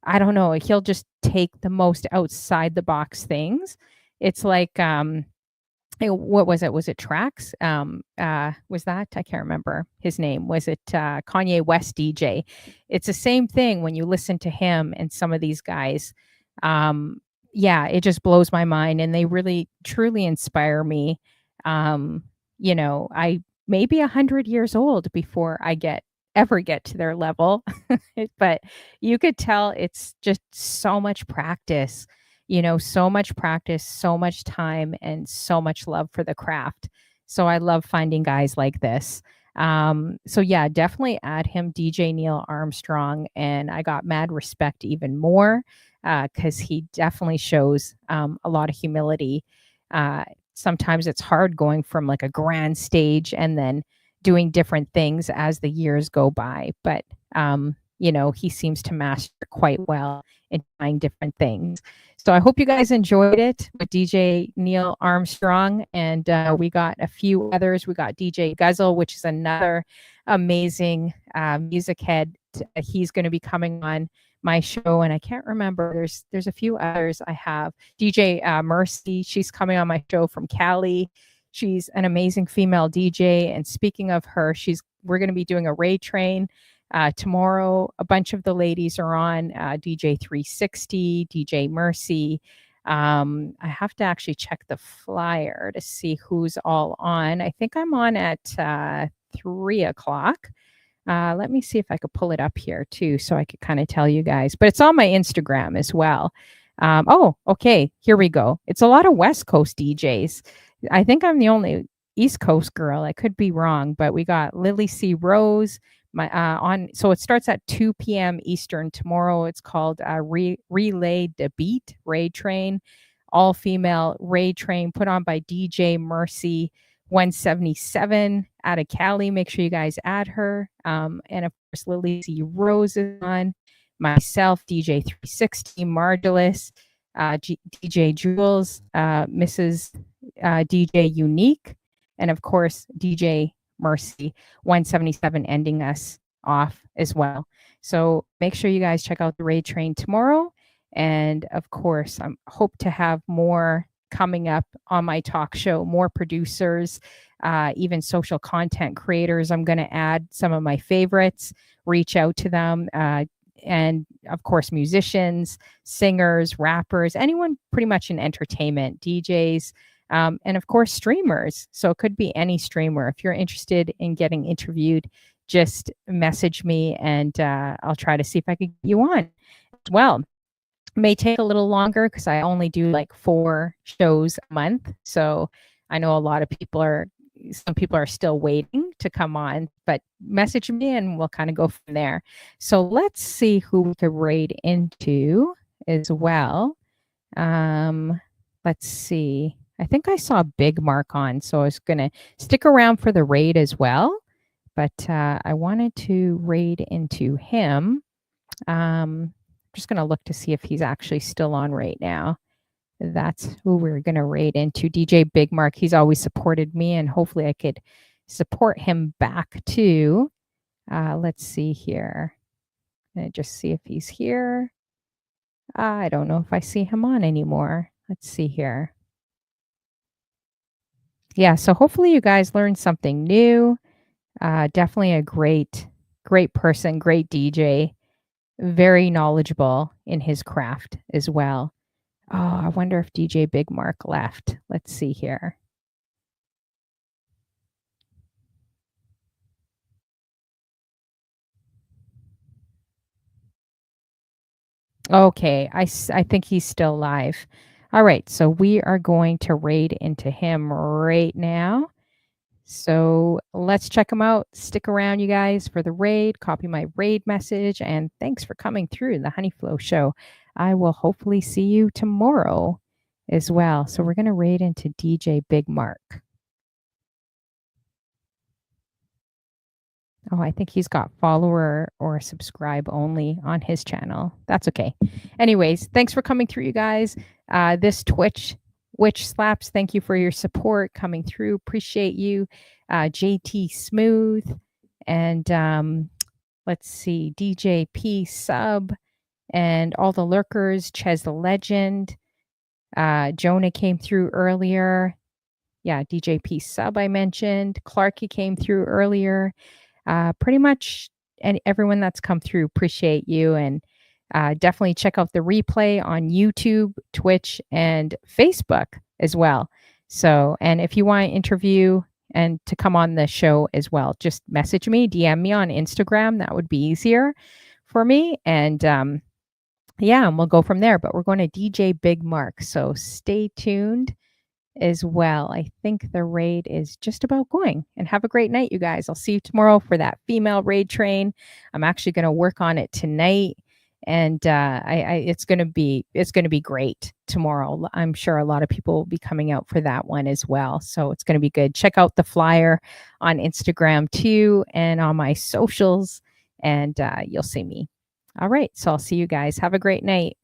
I don't know, he'll just take the most outside the box things. It's like, what was it? Was it Tracks? Was that? I can't remember his name. Was it Kanye West DJ? It's the same thing when you listen to him and some of these guys. Um, yeah, it just blows my mind, and they really truly inspire me. Um, I may be 100 years old before I ever get to their level, but you could tell it's just so much practice, so much practice, so much time, and so much love for the craft. So I love finding guys like this. So yeah, definitely add him, DJ Neil Armstrong, and I got mad respect even more because he definitely shows a lot of humility. Sometimes it's hard going from like a grand stage and then doing different things as the years go by, but he seems to master quite well in trying different things. So I hope you guys enjoyed it with DJ Neil Armstrong. And we got a few others. We got DJ Guzzle, which is another amazing music head. He's going to be coming on my show, and I can't remember. There's a few others I have. DJ Mercy, she's coming on my show from Cali. She's an amazing female DJ. And speaking of her, we're going to be doing a raid train tomorrow. A bunch of the ladies are on, DJ 360, DJ Mercy. I have to actually check the flyer to see who's all on. I think I'm on at 3 o'clock. Let me see if I could pull it up here too, so I could kind of tell you guys. But it's on my Instagram as well. Oh, okay. Here we go. It's a lot of West Coast DJs. I think I'm the only East Coast girl. I could be wrong, but we got Lily C. Rose. So it starts at 2 p.m. Eastern tomorrow. It's called Relay the Beat Raid Train, all female raid train put on by DJ Mercy 177 out of Cali. Make sure you guys add her. And of course, Lily C. Rose is on. Myself, DJ 360, Margelus, DJ Jules, Mrs. DJ Unique, and of course, DJ Mercy 177 ending us off as well. So make sure you guys check out the raid train tomorrow. And of course, I hope to have more coming up on my talk show, more producers, even social content creators. I'm going to add some of my favorites, reach out to them. And of course, musicians, singers, rappers, anyone pretty much in entertainment, DJs, and of course, streamers. So it could be any streamer. If you're interested in getting interviewed, just message me, and I'll try to see if I can get you on as well. May take a little longer because I only do like 4 shows a month. So I know some people are still waiting to come on, but message me and we'll kind of go from there. So let's see who we could raid into as well. Let's see. I think I saw Big Mark on, so I was going to stick around for the raid as well. But I wanted to raid into him. I'm just going to look to see if he's actually still on right now. That's who we're going to raid into. DJ Big Mark. He's always supported me, and hopefully I could support him back too. Let's see here. And just see if he's here. I don't know if I see him on anymore. Let's see here. Yeah, so hopefully you guys learned something new. Definitely a great person, great DJ, very knowledgeable in his craft as well. Oh, I wonder if DJ Big Mark left. Let's see here. Okay, I think he's still live. All right, so we are going to raid into him right now. So let's check him out. Stick around, you guys, for the raid. Copy my raid message, and thanks for coming through the Honey Flow Show. I will hopefully see you tomorrow as well. So we're going to raid into DJ Big Mark. Oh, I think he's got follower or subscribe only on his channel. That's okay. Anyways, thanks for coming through, you guys. This Twitch Witch Slaps, thank you for your support coming through. Appreciate you. JT Smooth and let's see, DJ P Sub and all the lurkers, Ches the Legend. Jonah came through earlier. Yeah, DJ P Sub I mentioned. Clarky came through earlier. Pretty much and everyone that's come through, appreciate you. And definitely check out the replay on YouTube, Twitch, and Facebook as well. So, and if you want to interview and to come on the show as well, just message me, DM me on Instagram. That would be easier for me. And yeah, and we'll go from there. But we're going to DJ Big Mark. So stay tuned as well. I think the raid is just about going. And have a great night, you guys. I'll see you tomorrow for that female raid train. I'm actually going to work on it tonight, and it's going to be great tomorrow. I'm sure a lot of people will be coming out for that one as well. So it's going to be good. Check out the flyer on Instagram too, and on my socials, and you'll see me. All right. So I'll see you guys. Have a great night.